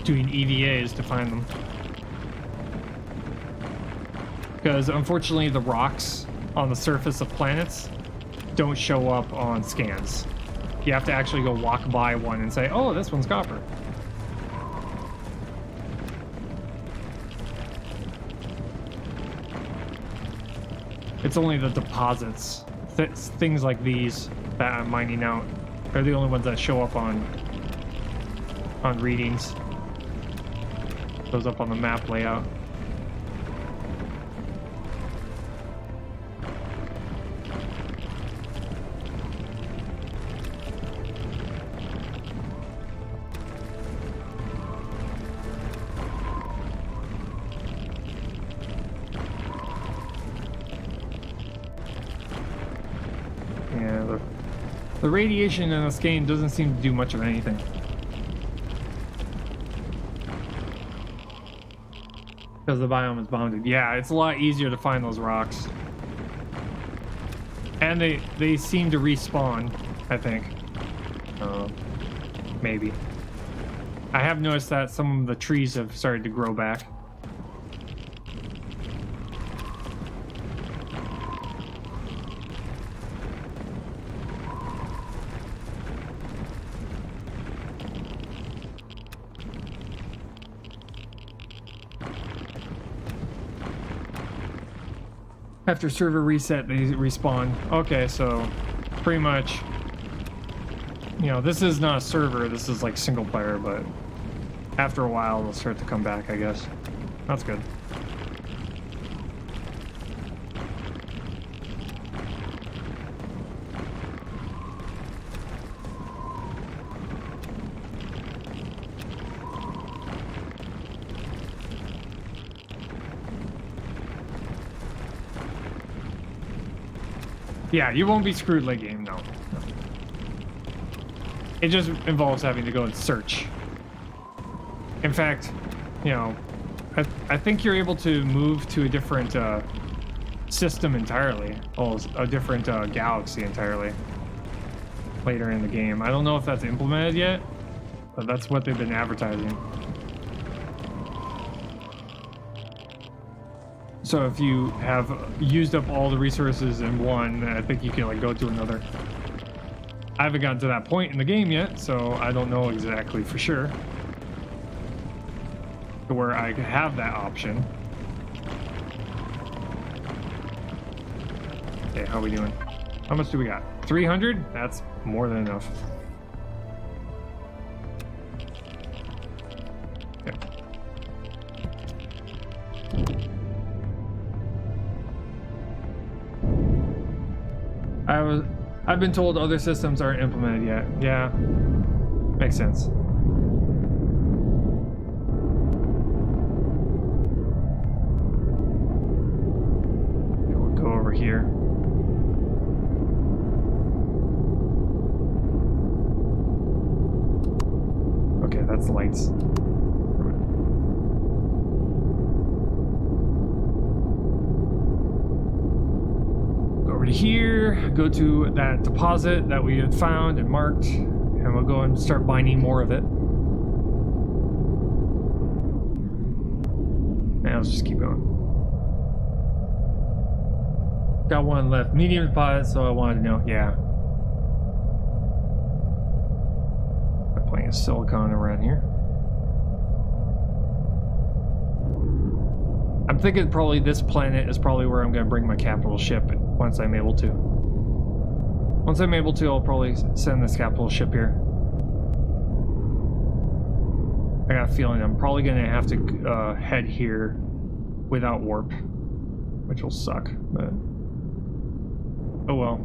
Speaker 2: doing EVAs to find them. Because unfortunately the rocks on the surface of planets don't show up on scans. You have to actually go walk by one and say, oh, this one's copper. It's only the deposits, things like these that I'm mining out, are the only ones that show up on readings. Shows up on the map layout. The radiation in this game doesn't seem to do much of anything. Because the biome is bounded. Yeah, it's a lot easier to find those rocks. And they seem to respawn, I think. Maybe. I have noticed that some of the trees have started to grow back. After server reset, they respawn. Okay, so pretty much, you know, this is not a server, this is like single player, but after a while they'll start to come back, I guess. That's good. Yeah, you won't be screwed late game, no. It just involves having to go and search. In fact, you know, I think you're able to move to a different system entirely. Oh, a different galaxy entirely. Later in the game. I don't know if that's implemented yet, but that's what they've been advertising. So if you have used up all the resources in one, I think you can like go to another. I haven't gotten to that point in the game yet, so I don't know exactly for sure to where I could have that option. Okay, how are we doing? How much do we got? 300? That's more than enough. Okay. I've been told other systems aren't implemented yet. Yeah, makes sense. We'll go over here. Okay, that's lights. Over to here, go to that deposit that we had found and marked, and we'll go and start mining more of it. And let's just keep going. Got one left, medium deposit, so I wanted to know, yeah. I'm playing a silicon around here. I'm thinking probably this planet is probably where I'm going to bring my capital ship once I'm able to. Once I'm able to, I'll probably send this capital ship here. I got a feeling I'm probably going to have to head here without warp, which will suck, but oh well.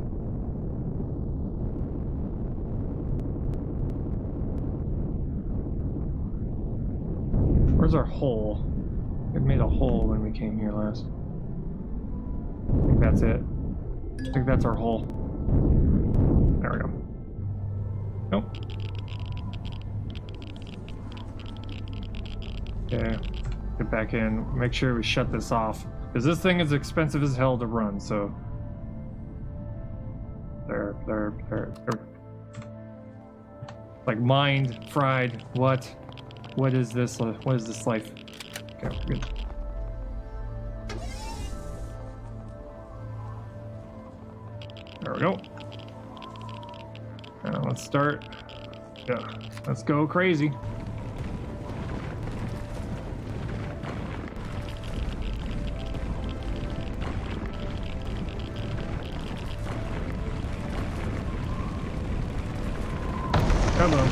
Speaker 2: Where's our hole? It made a hole when we came here last. I think that's it. I think that's our hole. There we go. Nope. Okay. Get back in. Make sure we shut this off. Because this thing is expensive as hell to run, so. There. Like mined, fried, what? What is this? What is this life? Okay, good. There we go. Now let's start. Yeah, let's go crazy. Come on.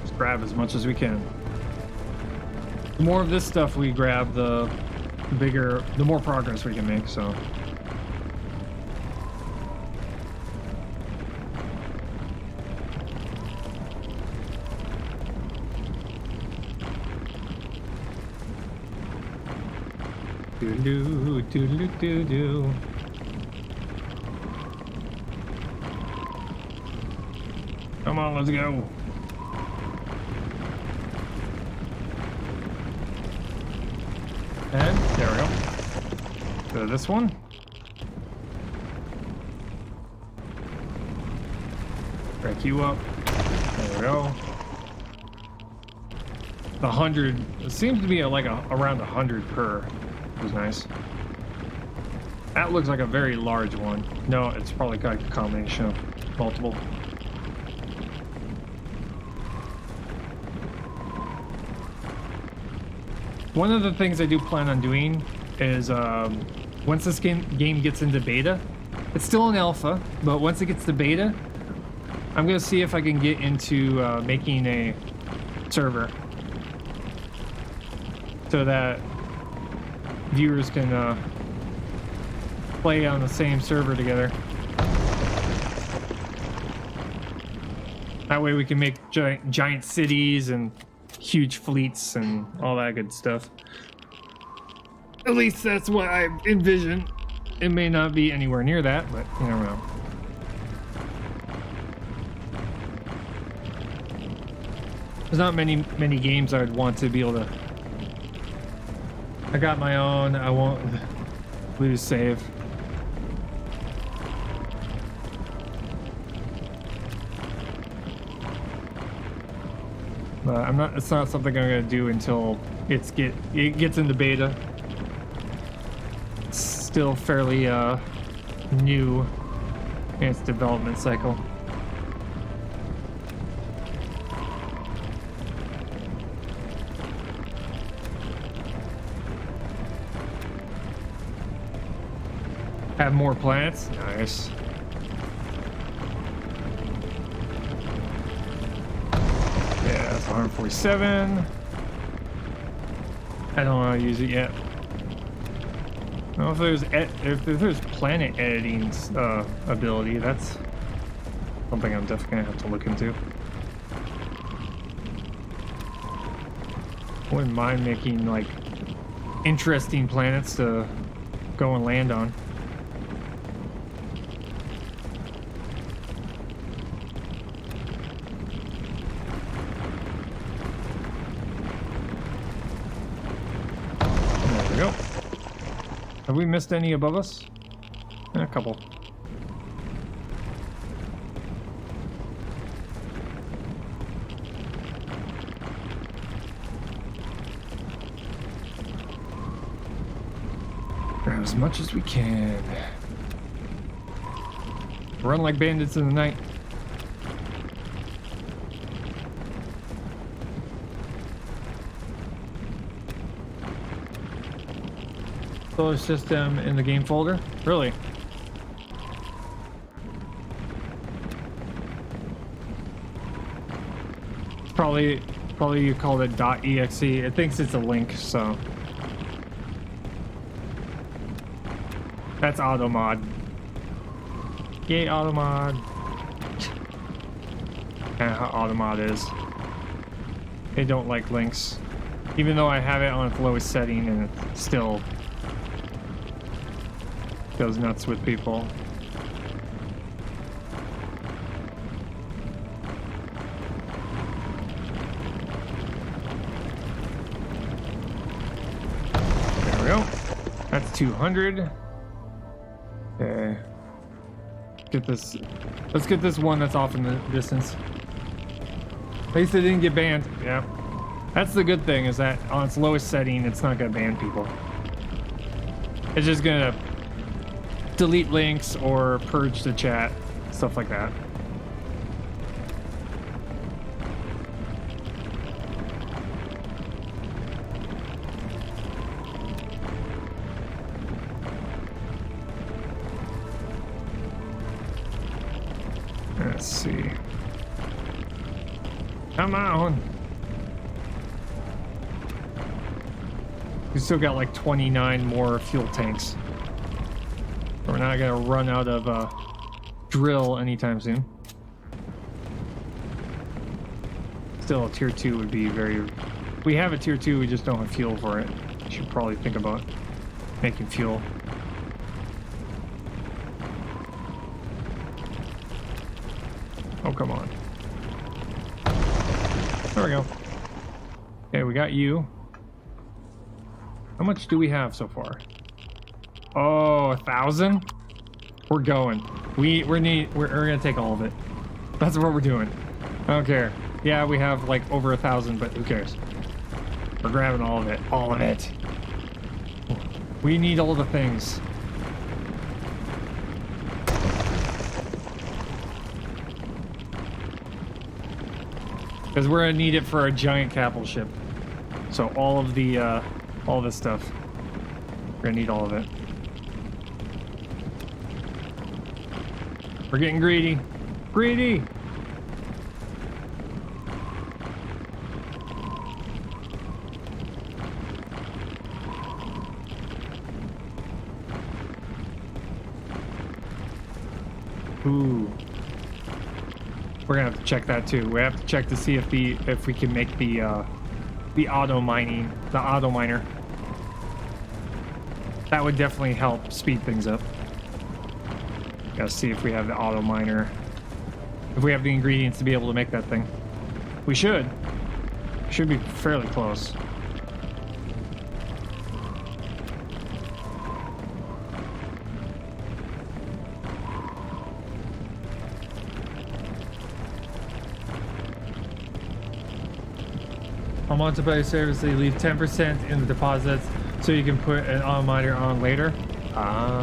Speaker 2: Just grab as much as we can. The more of this stuff we grab, the bigger, the more progress we can make, so. Doo-doo, doo-doo, doo-doo. Come on, let's go. And there we go. So this one. Break you up. There we go. The 100, it seems to be around 100 per. It was nice. That looks like a very large one. No, it's probably got a combination of multiple. One of the things I do plan on doing is once this game gets into beta, it's still in alpha, but once it gets to beta, I'm going to see if I can get into making a server so that viewers can play on the same server together. That way we can make giant cities and huge fleets and all that good stuff. At least that's what I envision. It may not be anywhere near that, but you never know. There's not many games I'd want to be able to. I got my own. I won't lose save. But I'm not. It's not something I'm gonna do until it gets into beta. It's still fairly new in its development cycle. Have more planets? Nice. Yeah, that's 147. I don't know how to use it yet. I don't know if there's planet editing ability. That's something I'm definitely gonna have to look into. Wouldn't mind making like interesting planets to go and land on. Have we missed any above us? A couple. Grab as much as we can. Run like bandits in the night. Solar system in the game folder? Really? Probably you called it .exe. It thinks it's a link, so that's automod. Yay, automod. And how automod is. They don't like links. Even though I have it on its lowest setting and it still goes nuts with people. There we go. That's 200. Okay. Get this. Let's get this one that's off in the distance. At least it didn't get banned. Yeah. That's the good thing, is that on its lowest setting, it's not gonna ban people. It's just gonna delete links or purge the chat, stuff like that. Let's see. Come on. We still got like 29 more fuel tanks. We're not gonna run out of drill anytime soon. Still, a tier 2 would be very. We have a tier 2, we just don't have fuel for it. Should probably think about making fuel. Oh, come on. There we go. Okay, we got you. How much do we have so far? Oh, 1,000? We're going. We're gonna take all of it. That's what we're doing. I don't care. Yeah, we have like over 1,000, but who cares? We're grabbing all of it. All of it. We need all the things. Because we're gonna need it for a giant capital ship. So all this stuff. We're gonna need all of it. We're getting greedy. Greedy! Ooh. We're gonna have to check that too. We have to check to see if we can make the auto miner. That would definitely help speed things up. Gotta see if we have the auto miner. If we have the ingredients to be able to make that thing. We should. Should be fairly close. On multiplayer service, they leave 10% in the deposits so you can put an auto miner on later. Ah.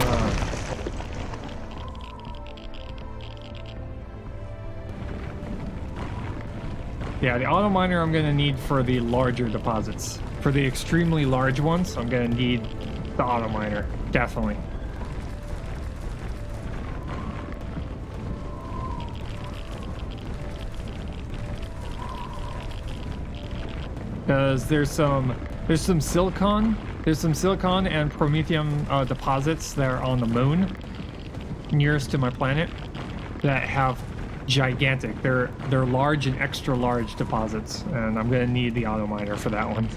Speaker 2: Yeah, the auto miner I'm gonna need for the larger deposits. For the extremely large ones, I'm gonna need the auto miner, definitely. Because there's some silicon and promethium deposits that are on the moon nearest to my planet that have gigantic. They're large and extra large deposits, and I'm gonna need the auto miner for that one.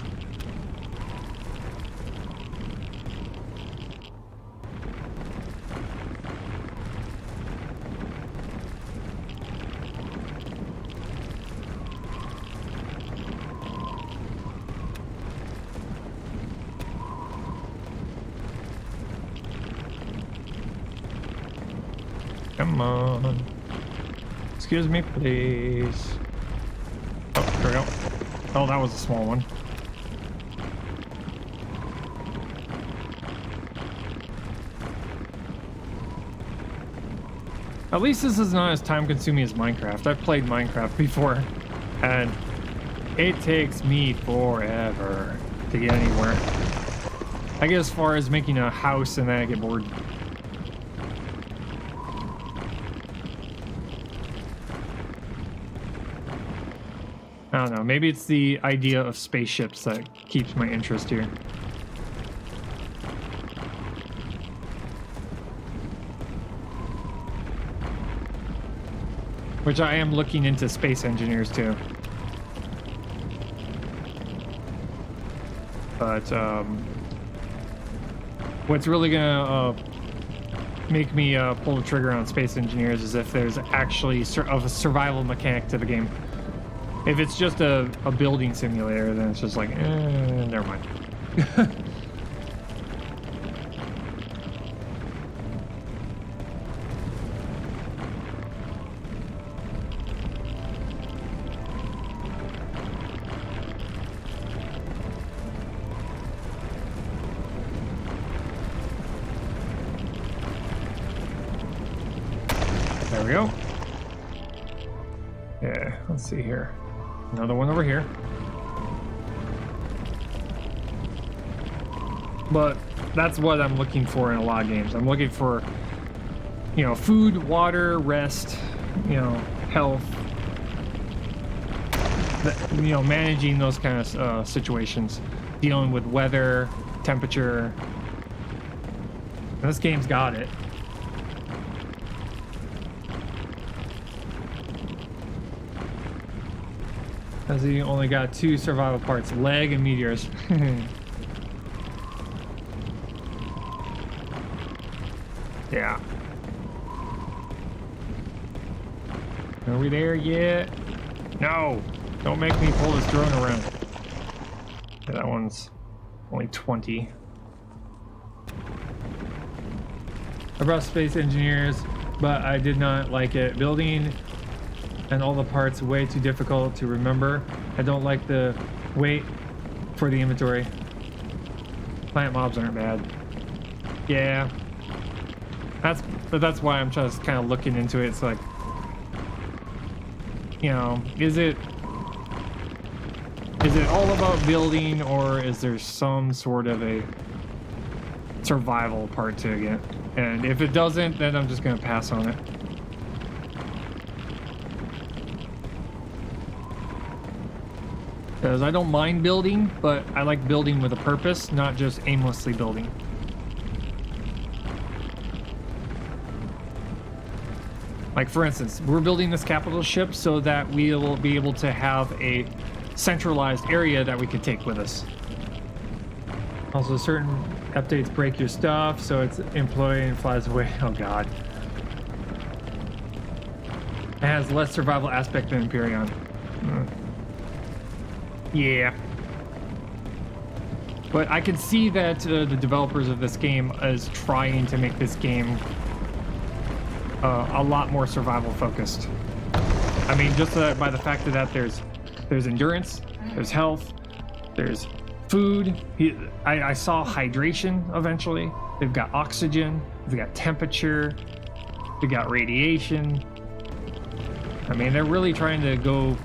Speaker 2: Come on. Excuse me, please. Oh, there we go. Oh, that was a small one. At least this is not as time-consuming as Minecraft. I've played Minecraft before, and it takes me forever to get anywhere. I get as far as making a house, and then I get bored. I don't know, maybe it's the idea of spaceships that keeps my interest here. Which I am looking into space engineers too. But what's really gonna make me pull the trigger on space engineers is if there's actually a survival mechanic to the game. If it's just a building simulator, then it's just like, never mind. There we go. Yeah, let's see here. Another one over here. But that's what I'm looking for in a lot of games. I'm looking for, you know, food, water, rest, you know, health. You know, managing those kind of situations. Dealing with weather, temperature. And this game's got it. Because he only got 2 survival parts, leg and meteors. Are we there yet? No! Don't make me pull this drone around. Yeah, that one's only 20. I brought space engineers, but I did not like it. Building and all the parts way too difficult to remember. I don't like the wait for the inventory. Plant mobs aren't bad. Yeah. That's why I'm just kind of looking into it. It's like, you know, is it all about building, or is there some sort of a survival part to it? And if it doesn't, then I'm just gonna pass on it. Because I don't mind building, but I like building with a purpose, not just aimlessly building. Like, for instance, we're building this capital ship so that we will be able to have a centralized area that we can take with us. Also, certain updates break your stuff, so it's employee and flies away. Oh god. It has less survival aspect than Empyrion. Yeah. But I can see that the developers of this game is trying to make this game a lot more survival focused. I mean, just by the fact that there's endurance, there's health, there's food. I saw hydration eventually. They've got oxygen, they've got temperature, they've got radiation. I mean, they're really trying to go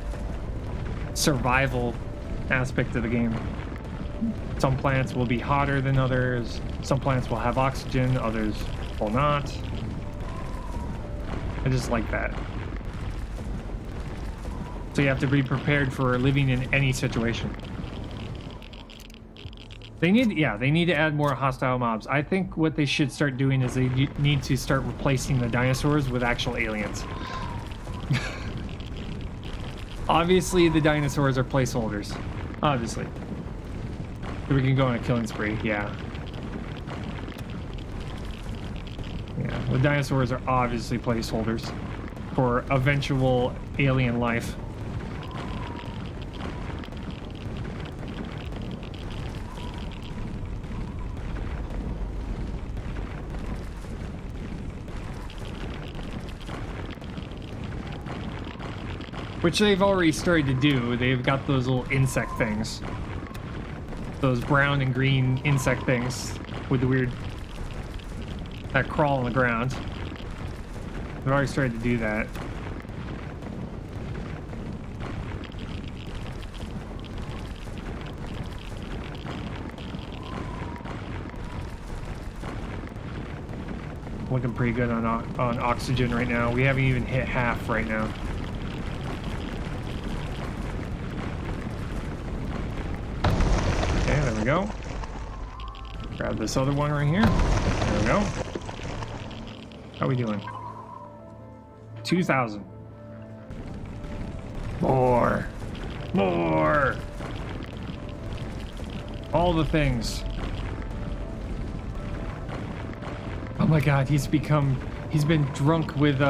Speaker 2: survival aspect of the game. Some plants will be hotter than others. Some plants will have oxygen, others will not. I just like that. So you have to be prepared for living in any situation. They need to add more hostile mobs. I think what they should start doing is they need to start replacing the dinosaurs with actual aliens. Obviously, the dinosaurs are placeholders. Obviously. We can go on a killing spree, yeah. Yeah, the dinosaurs are obviously placeholders for eventual alien life. Which they've already started to do. They've got those little insect things. Those brown and green insect things with the weird... that crawl on the ground. They've already started to do that. Looking pretty good on oxygen right now. We haven't even hit half right now. Okay, there we go. Grab this other one right here. There we go. How are we doing? 2,000. More. More. All the things. Oh my god, he's been drunk with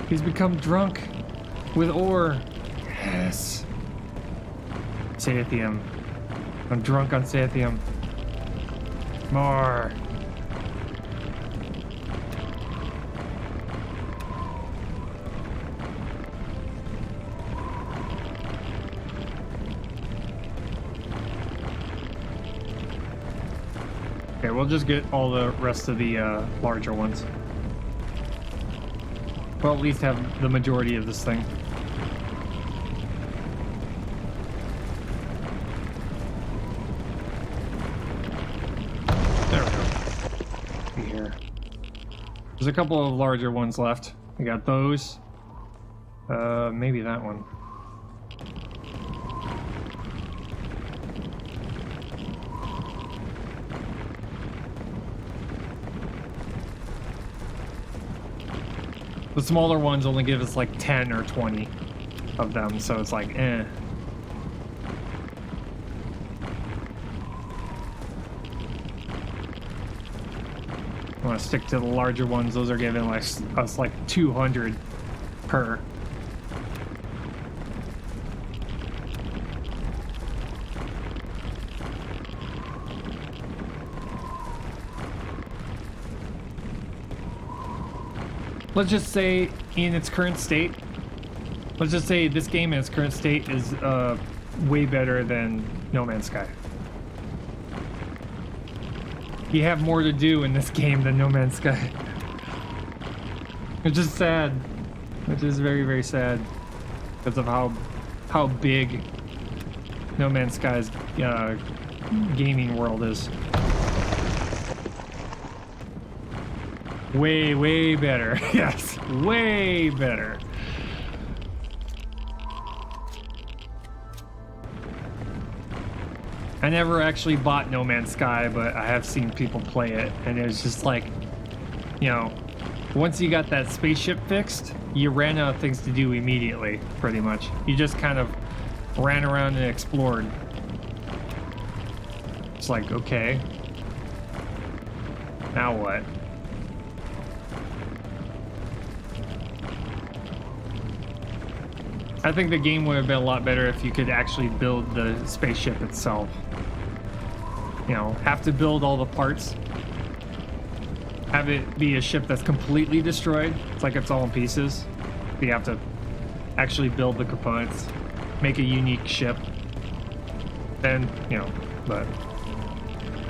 Speaker 2: he's become drunk with ore. Yes. Sathium. I'm drunk on Sathium. More. Okay, we'll just get all the rest of the larger ones. We'll at least have the majority of this thing. There we go. Be here. There's a couple of larger ones left. We got those. Maybe that one. The smaller ones only give us like 10 or 20 of them, so it's like, eh. I want to stick to the larger ones. Those are giving us like 200 per. Let's just say in its current state, let's just say this game in its current state is way better than No Man's Sky. You have more to do in this game than No Man's Sky. Which is sad. Which is very, very sad. Because of how big No Man's Sky's gaming world is. Way, way better. Yes, way better. I never actually bought No Man's Sky, but I have seen people play it, and it was just like, you know, once you got that spaceship fixed, you ran out of things to do immediately, pretty much. You just kind of ran around and explored. It's like, okay. Now what? I think the game would have been a lot better if you could actually build the spaceship itself. You know, have to build all the parts. Have it be a ship that's completely destroyed. It's like it's all in pieces. You have to actually build the components, make a unique ship. Then, you know, but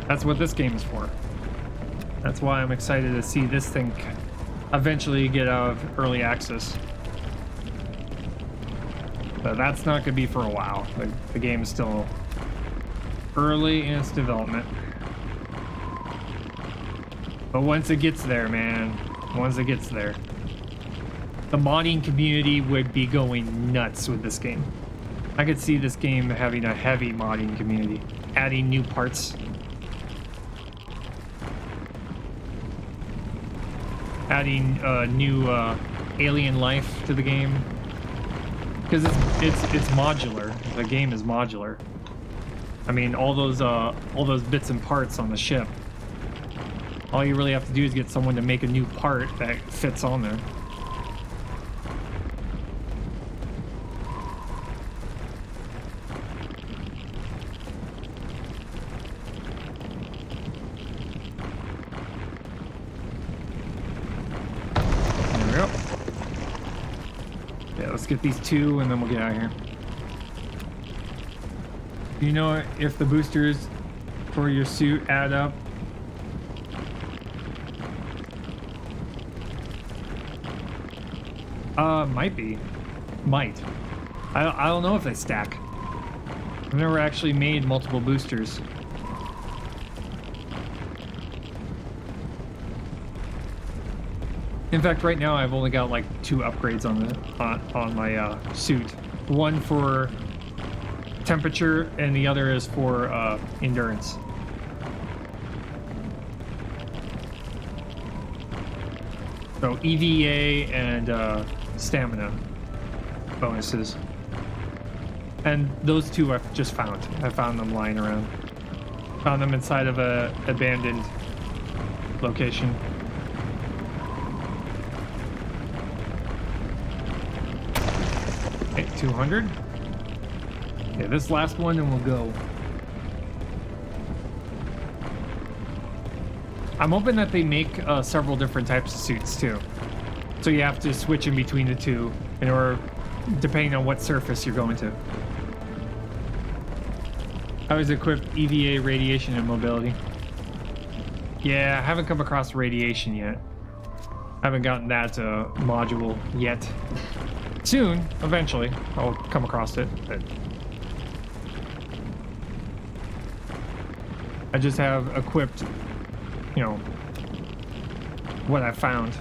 Speaker 2: that's what this game is for. That's why I'm excited to see this thing eventually get out of early access. But that's not going to be for a while. The game is still early in its development. But once it gets there, man, once it gets there, the modding community would be going nuts with this game. I could see this game having a heavy modding community, adding new parts, adding new alien life to the game. Because it's modular. The game is modular. I mean, all those bits and parts on the ship. All you really have to do is get someone to make a new part that fits on there. There we go. Yeah, let's get these two and then we'll get out of here. Do you know if the boosters for your suit add up? Might be. Might. I don't know if they stack. I've never actually made multiple boosters. In fact, right now I've only got like 2 upgrades on my suit. One for temperature, and the other is for endurance. So EVA and stamina bonuses. And those 2 I've just found. I found them lying around. Found them inside of a abandoned location. Okay, 200. Okay, this last one and we'll go. I'm hoping that they make several different types of suits too. So you have to switch in between the 2 in order, depending on what surface you're going to. I was equipped EVA, radiation, and mobility. Yeah, I haven't come across radiation yet. I haven't gotten that module yet. Soon, eventually, I'll come across it. But I just have equipped, you know, what I found.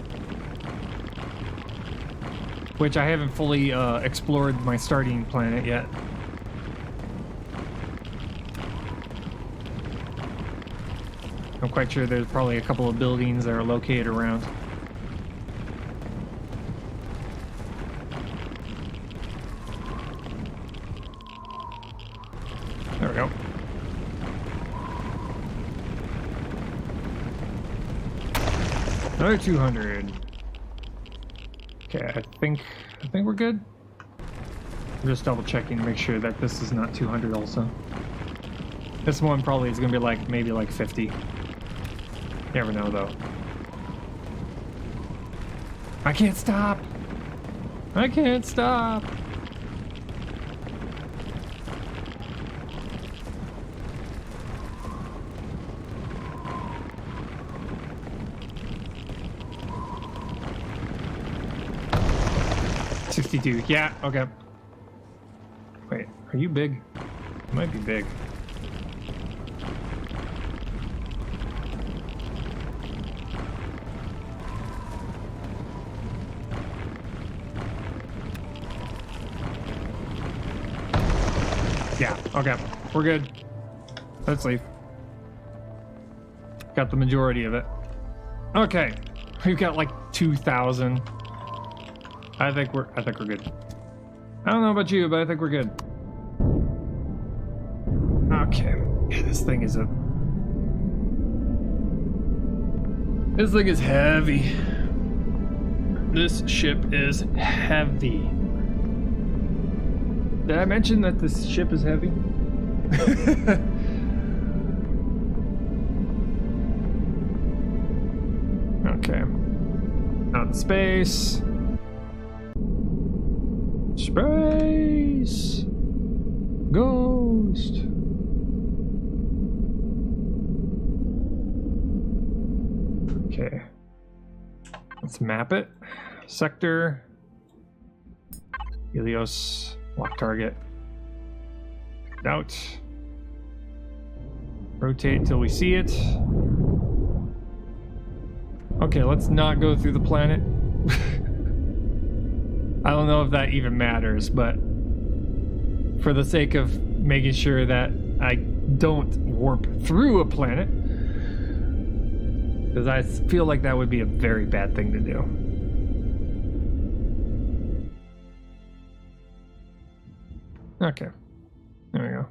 Speaker 2: Which I haven't fully explored my starting planet yet. I'm quite sure there's probably a couple of buildings that are located around. There we go. Another 200. Okay, I think we're good. I'm just double checking to make sure that this is not 200 also. This one probably is gonna be like maybe like 50. You never know though. I can't stop. I can't stop. $62. Yeah, okay. Wait, are you big? You might be big. Yeah, okay. We're good. Let's leave. Got the majority of it. Okay. We've got like 2,000. I think we're good. I don't know about you, but I think we're good. Okay. Yeah, this thing is heavy. This ship is heavy. Did I mention that this ship is heavy? Okay. Out in space. Space. Ghost. Okay. Let's map it. Sector. Helios. Lock target. Out. Rotate till we see it. Okay, let's not go through the planet. I don't know if that even matters, but for the sake of making sure that I don't warp through a planet, because I feel like that would be a very bad thing to do. Okay, there we go.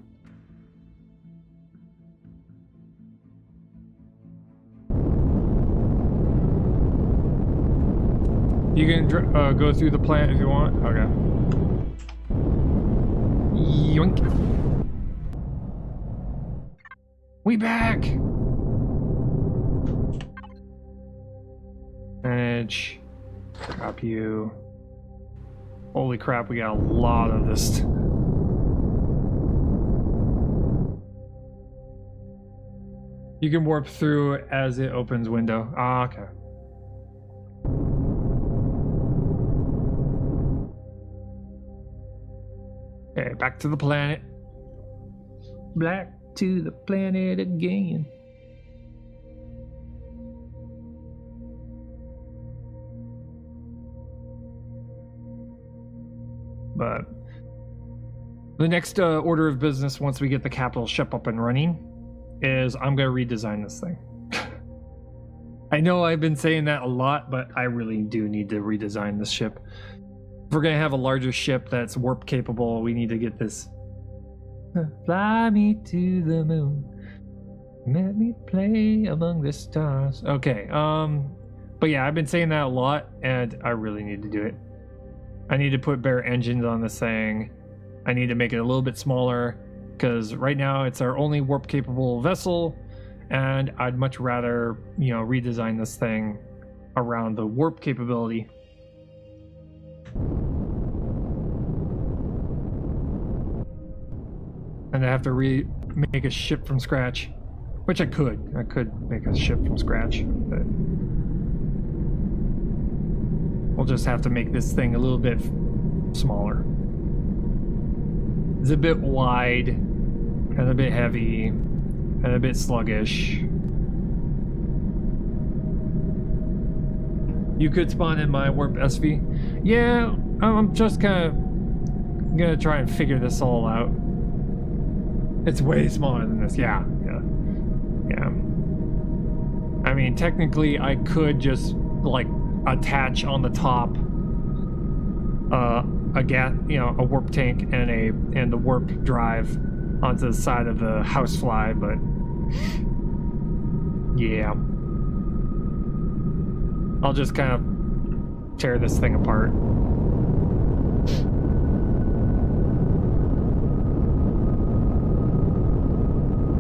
Speaker 2: You can go through the plant if you want. Okay. Yoink. We back. Manage. Drop you. Holy crap! We got a lot of this. You can warp through as it opens window. Ah, okay. Okay, back to the planet. Back to the planet again. But the next order of business, once we get the capital ship up and running, is I'm going to redesign this thing. I know I've been saying that a lot, but I really do need to redesign this ship. If we're going to have a larger ship that's warp capable, we need to get this. Fly me to the moon. Let me play among the stars. Okay, but yeah, I've been saying that a lot, and I really need to do it. I need to put better engines on this thing. I need to make it a little bit smaller, because right now it's our only warp capable vessel, and I'd much rather, you know, redesign this thing around the warp capability. And I have to make a ship from scratch, which I could make a ship from scratch, but we'll just have to make this thing a little bit smaller. It's a bit wide, and a bit heavy, and a bit sluggish. You could spawn in my warp SV. Yeah, I'm just kind of gonna try and figure this all out. It's way smaller than this. Yeah. I mean, technically, I could just like attach on the top a warp tank and the warp drive onto the side of the housefly, but yeah, I'll just kind of tear this thing apart.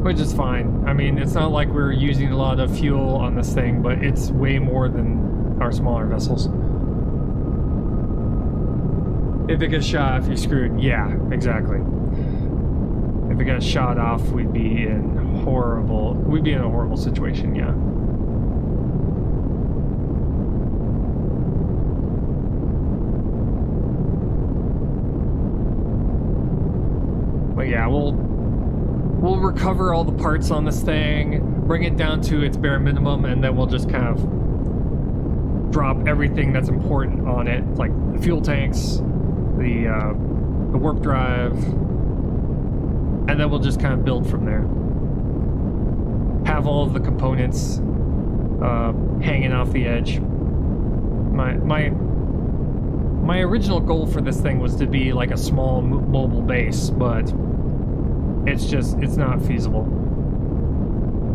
Speaker 2: Which is fine. I mean, it's not like we're using a lot of fuel on this thing, but it's way more than our smaller vessels. If it gets shot off, you're screwed. Yeah, exactly. If it got shot off, we'd be in a horrible situation, yeah. But yeah, we'll recover all the parts on this thing, bring it down to its bare minimum, and then we'll just kind of drop everything that's important on it, like the fuel tanks, the warp drive, and then we'll just kind of build from there. Have all of the components hanging off the edge. My original goal for this thing was to be like a small mobile base, but it's not feasible.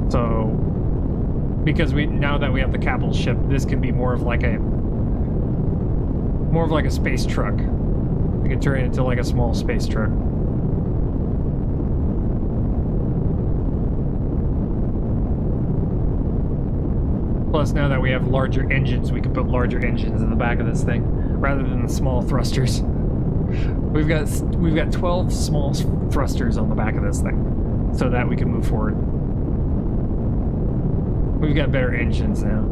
Speaker 2: So, because now that we have the capital ship, this can be more of like a space truck. We can turn it into like a small space truck. Plus, now that we have larger engines, we can put larger engines in the back of this thing rather than the small thrusters. We've got 12 small thrusters on the back of this thing, so that we can move forward. We've got better engines now.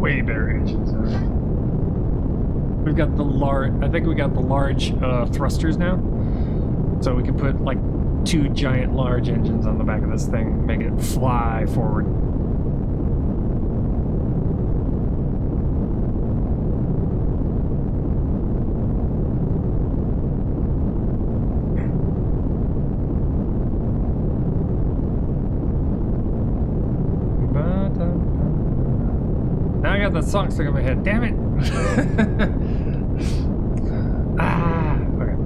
Speaker 2: Way better engines now. We've got the large. I think we got the large thrusters now. So we can put like 2 giant large engines on the back of this thing, make it fly forward. Now I got that song stuck in my head. Damn it! Okay.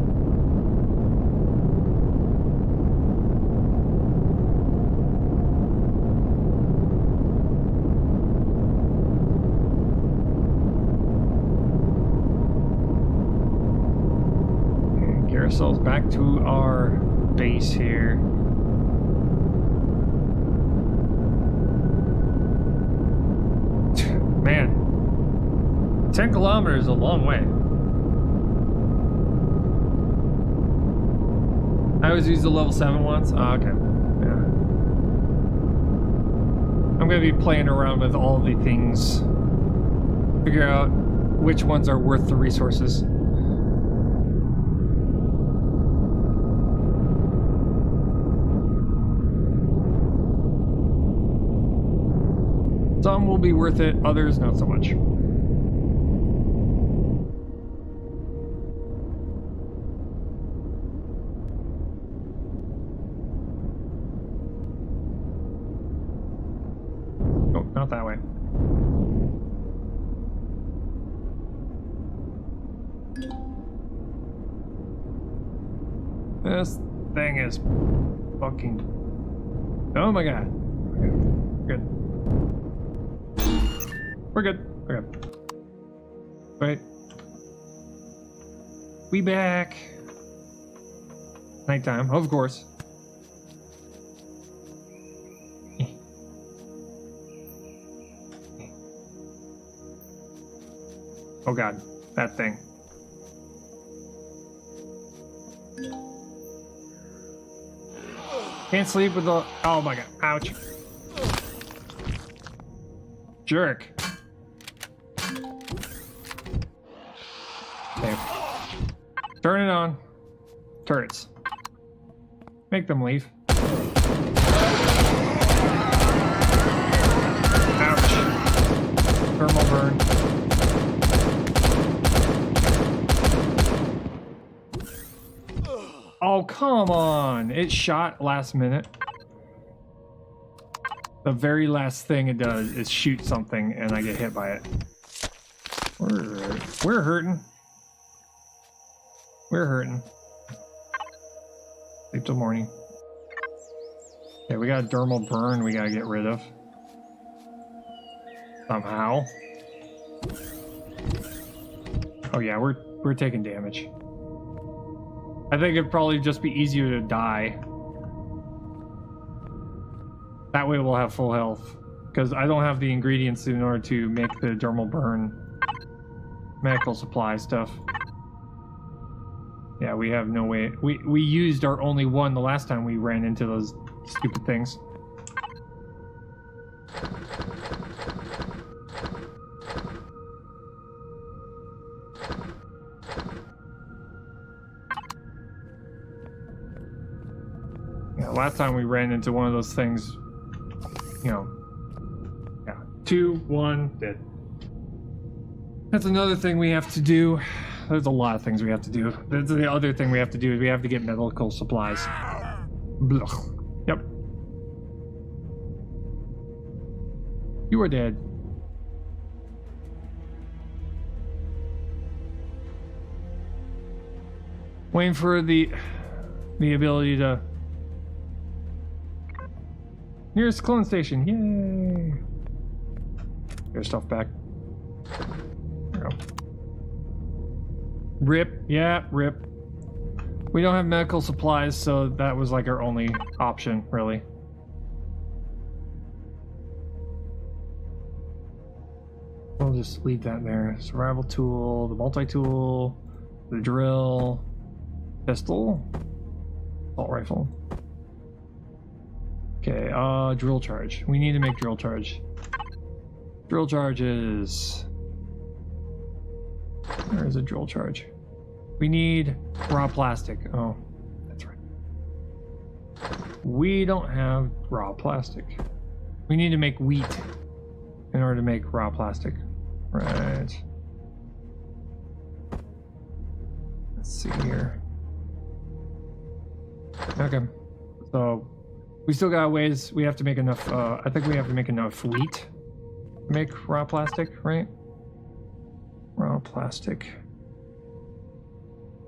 Speaker 2: Get ourselves back to our base here. Man, 10 kilometers is a long way. I always use the level 7 ones. Oh, okay. Yeah. I'm going to be playing around with all the things. Figure out which ones are worth the resources. Some will be worth it, others not so much. Oh, not that way. This thing is fucking... Oh my god. Okay. Good. We're good. Okay. Wait. We back. Nighttime, of course. Oh god, that thing. Can't sleep with the... Oh my god, ouch. Jerk. Okay. Turn it on. Turrets. Make them leave. Ouch. Thermal burn. Oh, come on. It shot last minute. The very last thing it does is shoot something and I get hit by it. We're hurting. We're hurting. Sleep till morning. Okay, we got a dermal burn we gotta get rid of. Somehow. Oh yeah, we're taking damage. I think it'd probably just be easier to die. That way we'll have full health. Because I don't have the ingredients in order to make the dermal burn medical supply stuff. Yeah, we have no way. We used our only one the last time we ran into those stupid things. Yeah, last time we ran into one of those things, you know, yeah, 2, 1, dead. That's another thing we have to do. There's a lot of things we have to do. That's the other thing we have to do is we have to get medical supplies. Blech. Yep. You are dead. Waiting for the ability to... Nearest clone station. Yay. Get your stuff back. There we go. Rip. Yeah, rip. We don't have medical supplies, so that was like our only option, really. We'll just leave that there. Survival tool, the multi-tool, the drill, pistol, assault rifle. Okay, drill charge. We need to make drill charge. Drill charges. Where is a drill charge? We need raw plastic. Oh, that's right. We don't have raw plastic. We need to make wheat in order to make raw plastic. Right. Let's see here. Okay. So we still got ways. We have to make enough. I think we have to make enough wheat to make raw plastic, right? Raw plastic.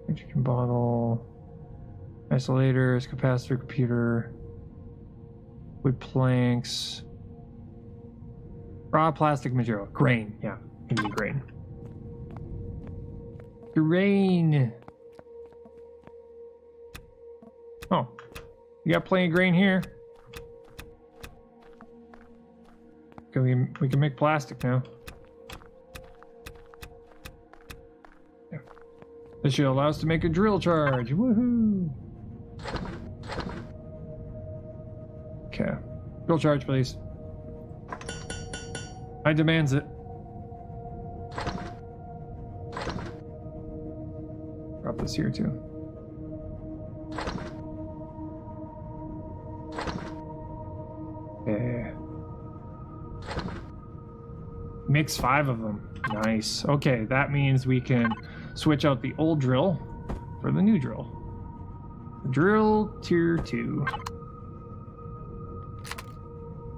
Speaker 2: Hydrogen bottle. Isolators, capacitor, computer. Wood planks. Raw plastic material. Grain. Yeah, we need grain. Grain. Oh, you got plenty of grain here. We can make plastic now. Yeah. This should allow us to make a drill charge. Woohoo! Okay, drill charge, please. I demands it. Drop this here too. Okay. Makes 5 of them. Nice. Okay, that means we can switch out the old drill for the new drill. Drill tier 2.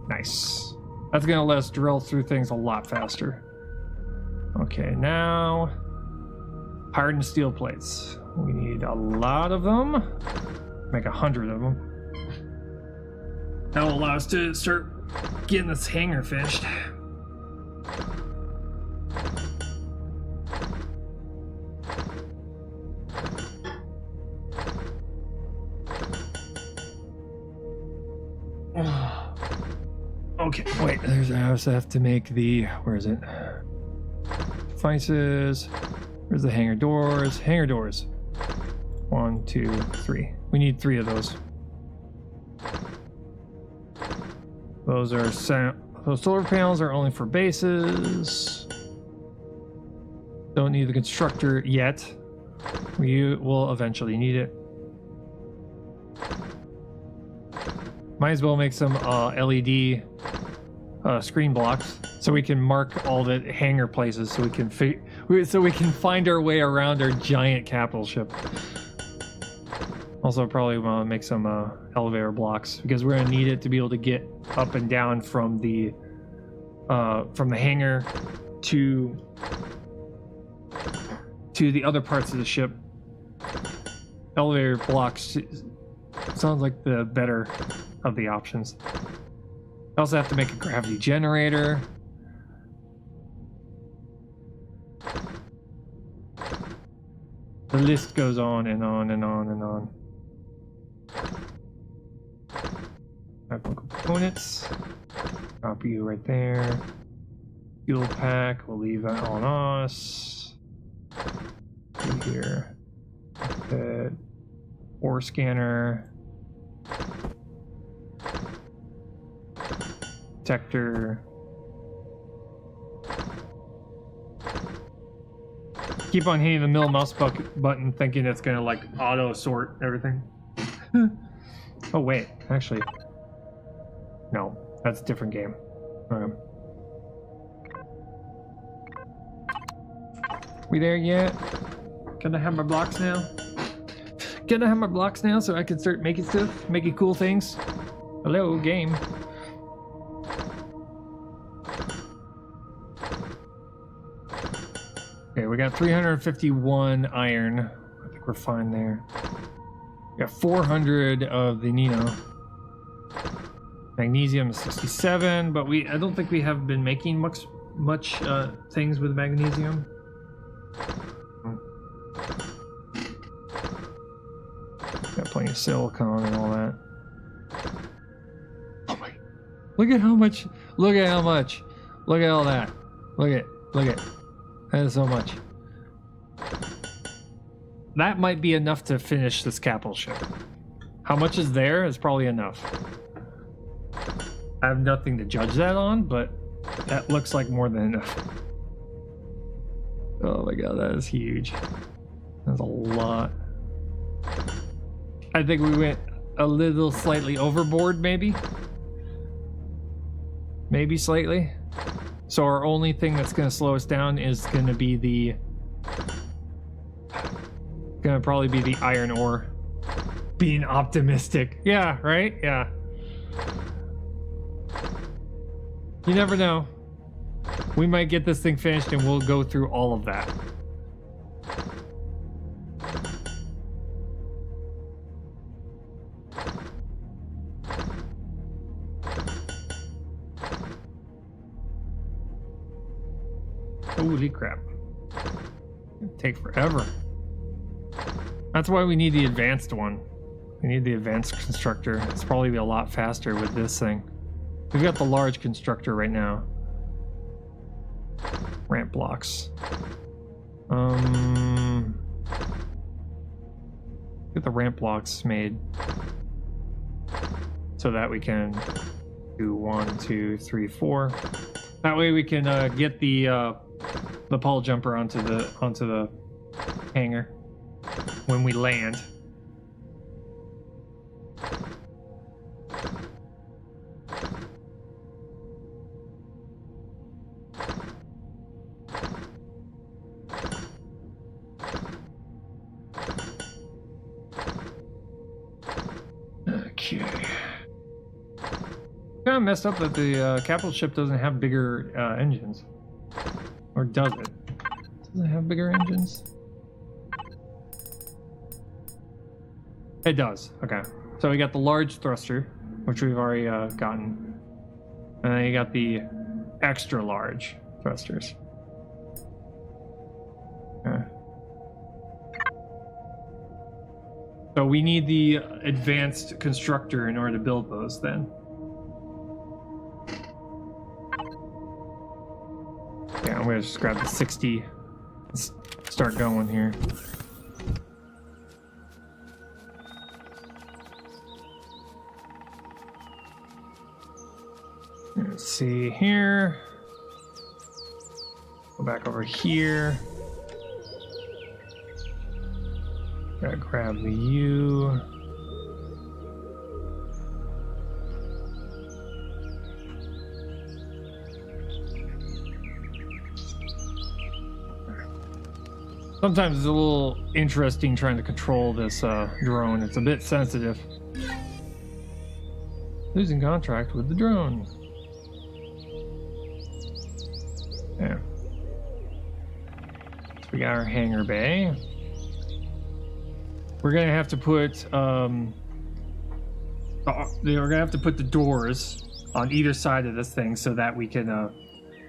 Speaker 2: Nice. That's gonna let us drill through things a lot faster. Okay, now hardened steel plates. We need a lot of them. Make 100 of them. That will allow us to start getting this hangar finished. Okay, wait, I also have to make the, where is it? Devices, where's the hangar doors? Hangar doors. 1, 2, 3. We need 3 of those. Those solar panels are only for bases. Don't need the constructor yet. We will eventually need it. Might as well make some LED screen blocks so we can mark all the hangar places so we can find our way around our giant capital ship. Also probably want to make some elevator blocks because we're going to need it to be able to get up and down from the hangar to the other parts of the ship. elevator blocks sounds like the better of the options. I also have to make a gravity generator. The list goes on and on and on and on. Components. Copy you right there. Fuel pack, we'll leave that on us. Here. Ore scanner. Detector. Keep on hitting the middle mouse button thinking it's gonna like auto sort everything. Oh wait, actually. No, that's a different game. We there yet? Can I have my blocks now? Can I have my blocks now so I can start making stuff? Making cool things? Hello, game. Okay, we got 351 iron. I think we're fine there. We got 400 of the Nino. Magnesium is 67, but I don't think we have been making much things with magnesium. Got plenty of silicon and all that. Oh my! Look at how much! Look at how much! Look at all that! Look at! That is so much. That might be enough to finish this capital ship. How much is there is probably enough. I have nothing to judge that on, but that looks like more than enough. Oh my god, that is huge. That's a lot. I think we went a little slightly overboard, maybe? Maybe slightly? So our only thing that's going to slow us down is going to be the... Gonna probably be the iron ore. Being optimistic. Yeah, right? Yeah. You never know. We might get this thing finished and we'll go through all of that. Holy crap. It'll take forever. That's why we need the advanced one. We need the advanced constructor. It's probably a lot faster with this thing. We've got the large constructor right now. Ramp blocks. Get the ramp blocks made so that we can do 1, 2, 3, 4. That way we can get the pole jumper onto the hangar when we land. Okay. Kind of messed up that the capital ship doesn't have bigger engines. Or does it? Does it have bigger engines? It does. Okay. So we got the large thruster, which we've already gotten. And then you got the extra large thrusters. Okay. So we need the advanced constructor in order to build those then. Yeah, I'm gonna just grab the 60. Let's start going here. Let's see here. Go back over here. Gotta grab the U. Sometimes it's a little interesting trying to control this drone. It's a bit sensitive. Losing contract with the drone. Yeah. So we got our hangar bay. we're gonna have to put we're gonna have to put the doors on either side of this thing so that we can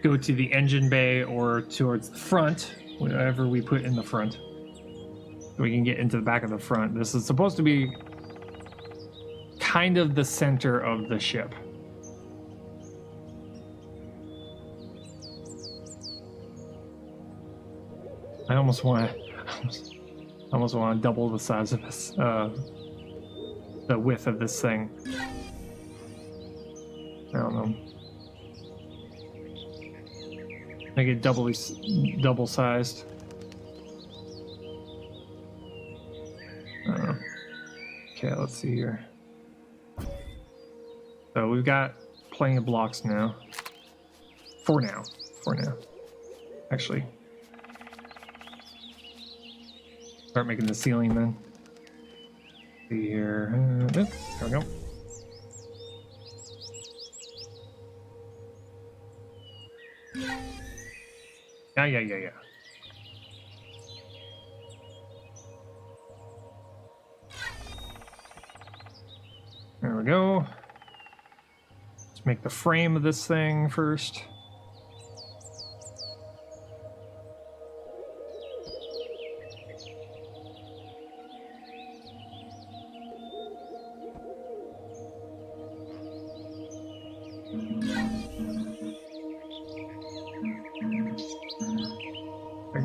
Speaker 2: go to the engine bay or towards the front, whatever we put in the front. So we can get into the back of the front. This is supposed to be kind of the center of the ship. I almost want to double the size of this, the width of this thing. I don't know. Make it double sized. I don't know. Okay, let's see here. So we've got plenty of blocks now. For now. Actually. Start making the ceiling then. See here. There we go. Yeah. There we go. Let's make the frame of this thing first.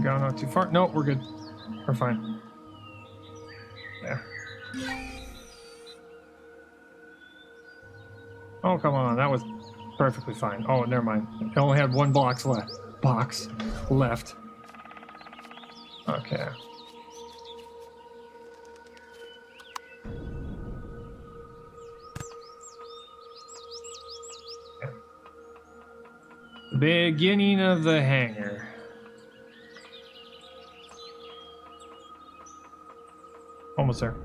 Speaker 2: Go not too far. No, we're good. We're fine. Yeah. Oh, come on. That was perfectly fine. Oh, never mind. I only had one box left. Okay. Beginning of the hangar. Almost there.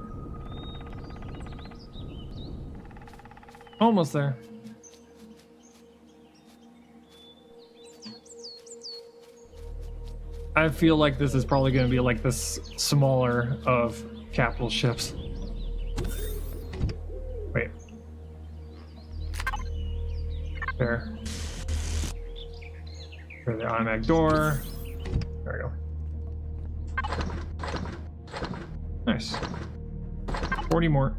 Speaker 2: Almost there. I feel like this is probably going to be like this smaller of capital ships. Wait. There. For the automatic door. There we go. Nice. 40 more.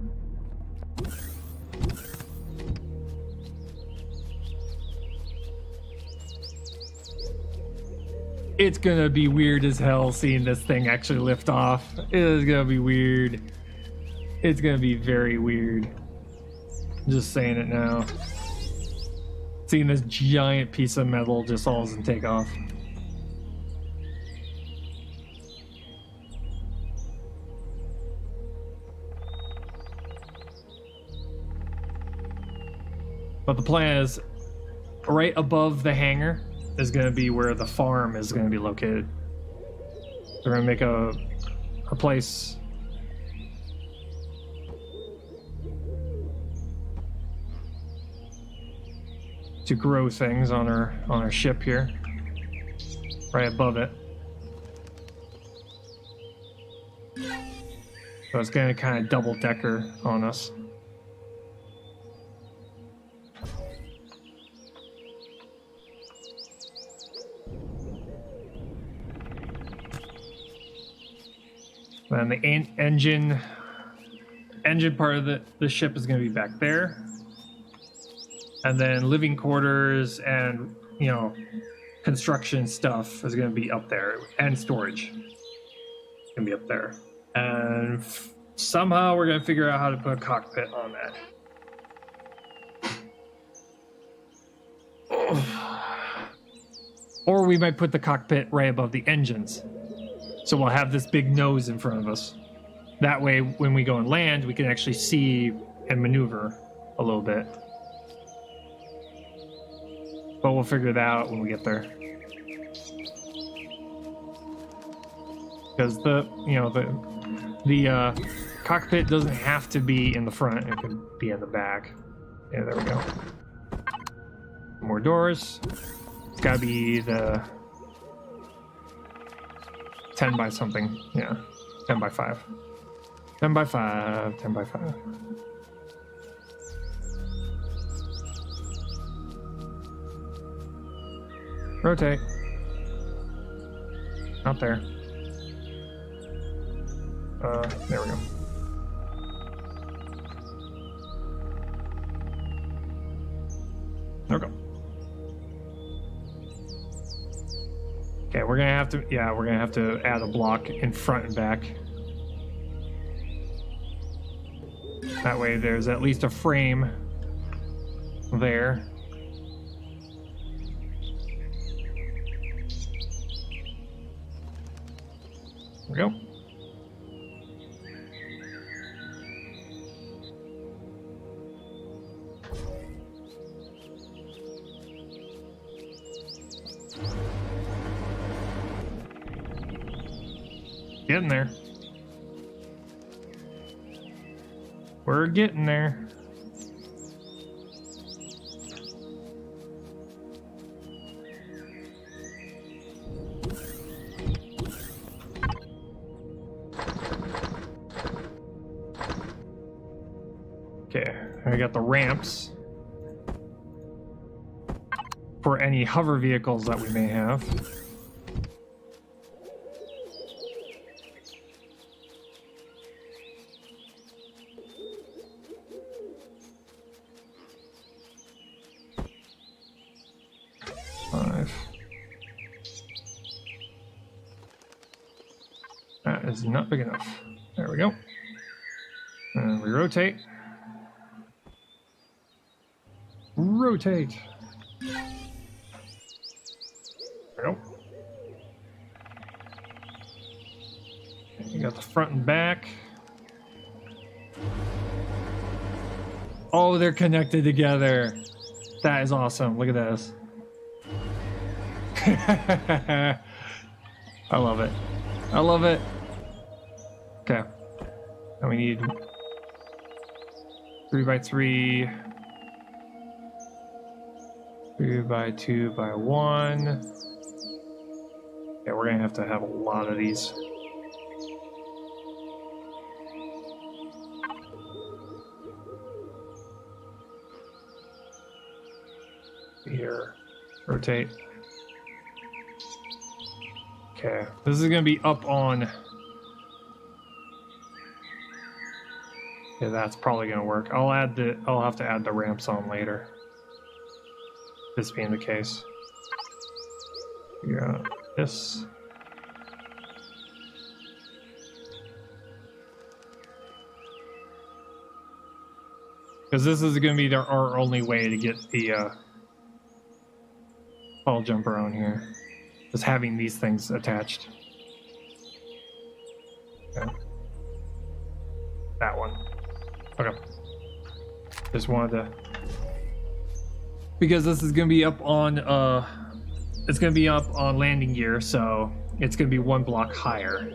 Speaker 2: It's gonna be weird as hell seeing this thing actually lift off. It is gonna be weird. It's gonna be very weird. I'm just saying it now. Seeing this giant piece of metal just all of a sudden take off. But the plan is, right above the hangar is going to be where the farm is going to be located. We're going to make a place to grow things on our ship here, right above it. So it's going to kind of double decker on us. And the engine part of the ship is going to be back there. And then living quarters and, you know, construction stuff is going to be up there. And storage is going to be up there. And somehow we're going to figure out how to put a cockpit on that. Or we might put the cockpit right above the engines. So we'll have this big nose in front of us. That way, when we go and land, we can actually see and maneuver a little bit. But we'll figure that out when we get there. Because the cockpit doesn't have to be in the front; it can be in the back. Yeah, there we go. More doors. It's gotta be the 10 by something. Yeah, 10 by 5. 10x5, 10x5. Rotate. Not there. There we go. There we go. Okay, we're gonna have to, yeah, we're gonna have to add a block in front and back. That way there's at least a frame there. There we go. Getting there. We're getting there. Okay, I got the ramps for any hover vehicles that we may have. That is not big enough. There we go. And we rotate. Rotate. There we go. And you got the front and back. Oh, they're connected together. That is awesome. Look at this. I love it. I love it. Okay. And we need 3x3, 2x2x1. Yeah, we're gonna have to have a lot of these. Here, rotate. Okay, this is gonna be up on. Yeah, that's probably gonna work. I'll have to add the ramps on later. This being the case. Yeah, this. Because this is gonna be our only way to get the tall jumper on here. Is having these things attached. Okay. That one. Okay. Just wanted to, because this is gonna be up on it's gonna be up on landing gear, so it's gonna be one block higher.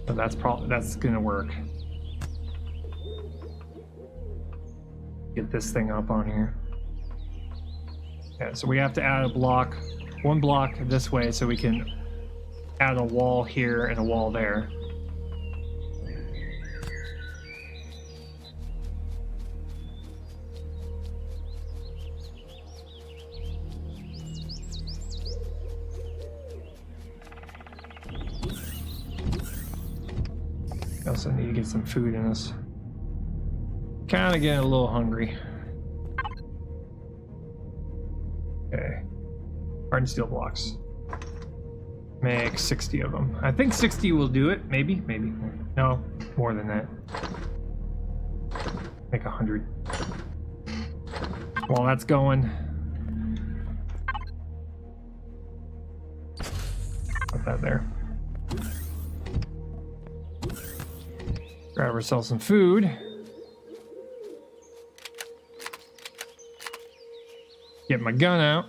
Speaker 2: So that's gonna work. Get this thing up on here. Yeah, so we have to add a block, one block this way, so we can add a wall here and a wall there. I also need to get some food in us. Kind of getting a little hungry. Okay. Hardened steel blocks. Make 60 of them. I think 60 will do it. Maybe. No, more than that. Make 100. While that's going, put that there. Grab ourselves some food. Get my gun out.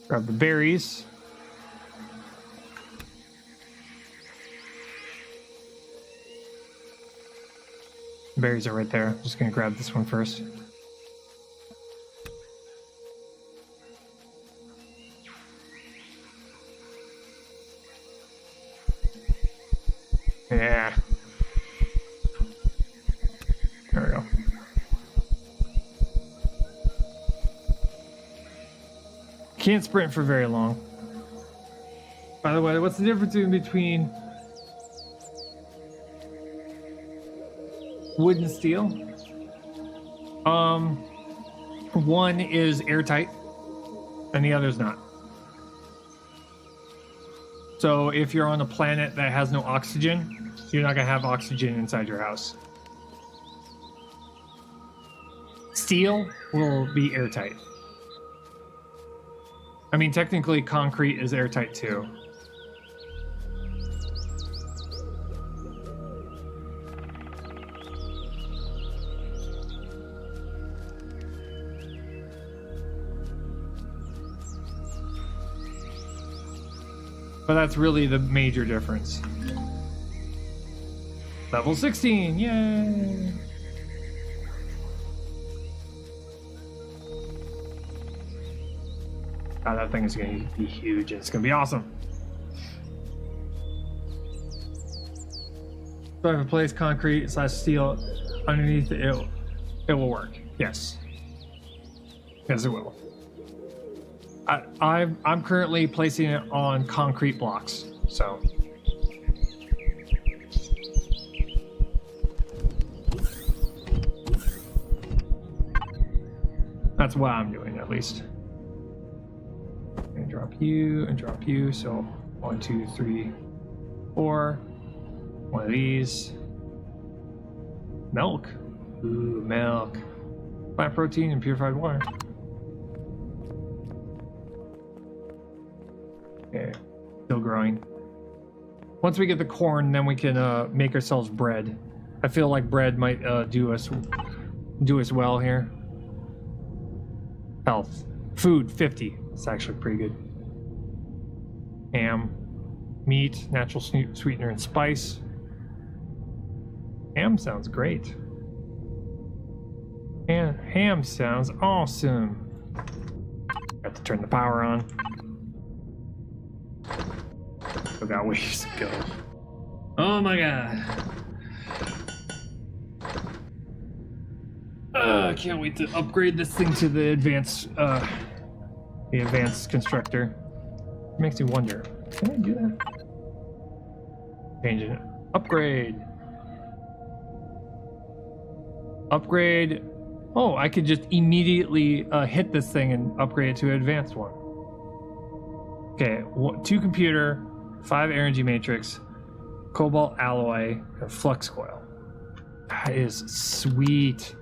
Speaker 2: Grab the berries. Berries are right there. I'm just gonna grab this one first. Can't sprint for very long. By the way, what's the difference in between wood and steel? One is airtight and the other is not. So if you're on a planet that has no oxygen, you're not gonna have oxygen inside your house. Steel will be airtight. I mean, technically concrete is airtight too. But that's really the major difference. Level 16, yay! God, that thing is going to be huge. It's going to be awesome. So if I place concrete / steel underneath it, it will work. Yes. Yes, it will. I'm currently placing it on concrete blocks, so. That's what I'm doing, at least. And drop you, so 1, 2, 3, 4. One of these. Milk. Ooh, milk. Plant protein and purified water. Okay, still growing. Once we get the corn, then we can make ourselves bread. I feel like bread might do us well here. Health. Food, 50. It's actually pretty good. Ham. Meat, natural sweetener and spice. Ham sounds great. And ham sounds awesome. Got to turn the power on. Still got ways to go. Oh my god. I can't wait to upgrade this thing to the advanced constructor. It makes me wonder, can I do that? Changing it. Upgrade. Upgrade. Oh, I could just immediately hit this thing and upgrade it to an advanced one. Okay, 2 computer, 5 energy matrix, cobalt alloy, and flux coil. That is sweet.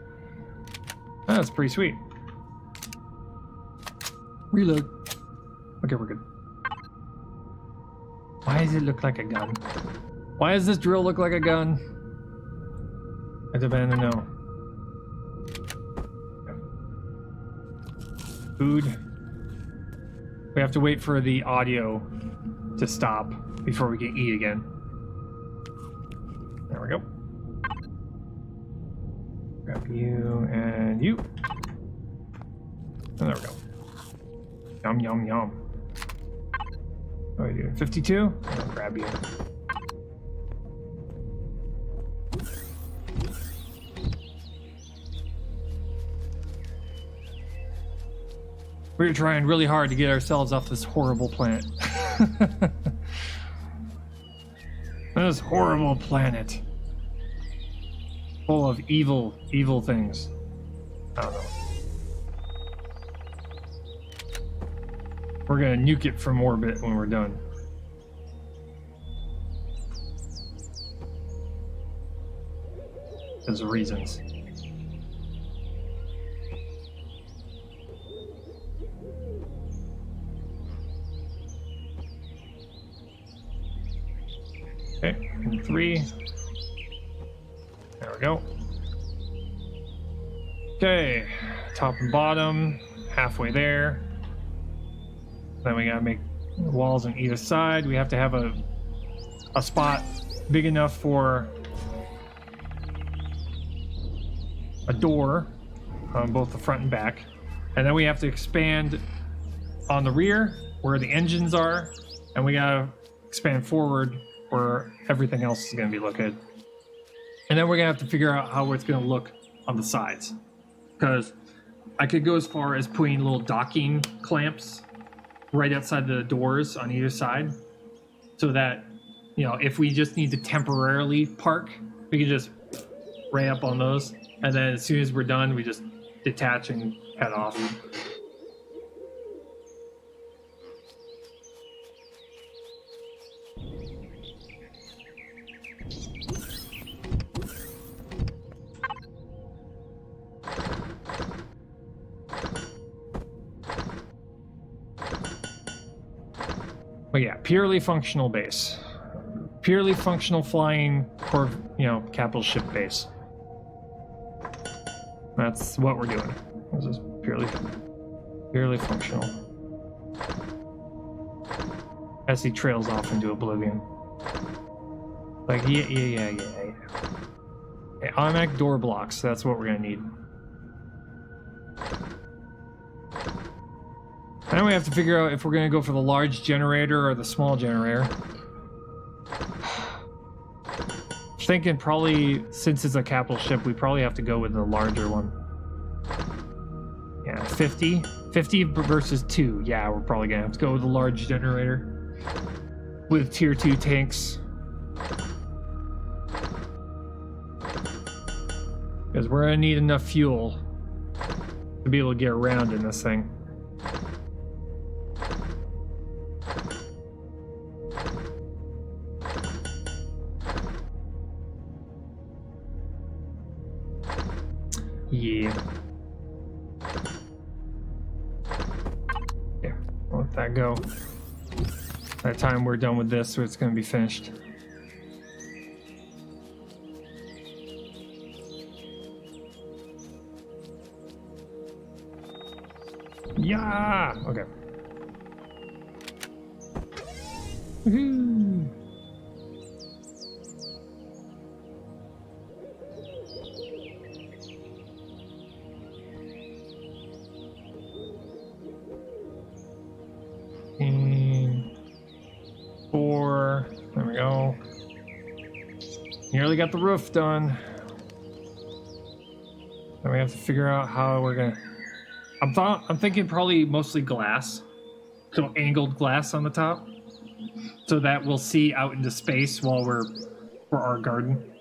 Speaker 2: Oh, that's pretty sweet. Reload. Okay, we're good. Why does it look like a gun? Why does this drill look like a gun? I demand to know. Food. We have to wait for the audio to stop before we can eat again. There we go. Grab you and you. And there we go. Yum, yum, yum. What are you doing? 52? I'll grab you. We're trying really hard to get ourselves off this horrible planet. This horrible planet. Full of evil, evil things. I don't know. We're gonna nuke it from orbit when we're done. There's reasons. Okay, and 3. There we go. Okay, top and bottom, halfway there. Then we gotta make walls on either side. We have to have a spot big enough for a door on both the front and back. And then we have to expand on the rear where the engines are, and we gotta expand forward where everything else is gonna be located. And then we're gonna have to figure out how it's gonna look on the sides. Because I could go as far as putting little docking clamps right outside the doors on either side, so that, you know, if we just need to temporarily park, we can just ray up on those, and then as soon as we're done, we just detach and head off. But yeah, purely functional base. Purely functional flying core, you know, capital ship base. That's what we're doing. This is purely functional. As he trails off into oblivion. Like, yeah. Okay, automatic door blocks, that's what we're gonna need. Now we have to figure out if we're gonna go for the large generator or the small generator. Thinking probably, since it's a capital ship, we probably have to go with the larger one. Yeah, 50 versus 2. Yeah, we're probably gonna have to go with the large generator with tier 2 tanks, because we're gonna need enough fuel to be able to get around in this thing. Yeah. Yeah, I'll let that go. By the time we're done with this, so it's going to be finished. Yeah! Okay. Woohoo! Four. There we go. Nearly got the roof done. Then we have to figure out how we're gonna. I'm thinking probably mostly glass, so angled glass on the top, so that we'll see out into space while we're for our garden.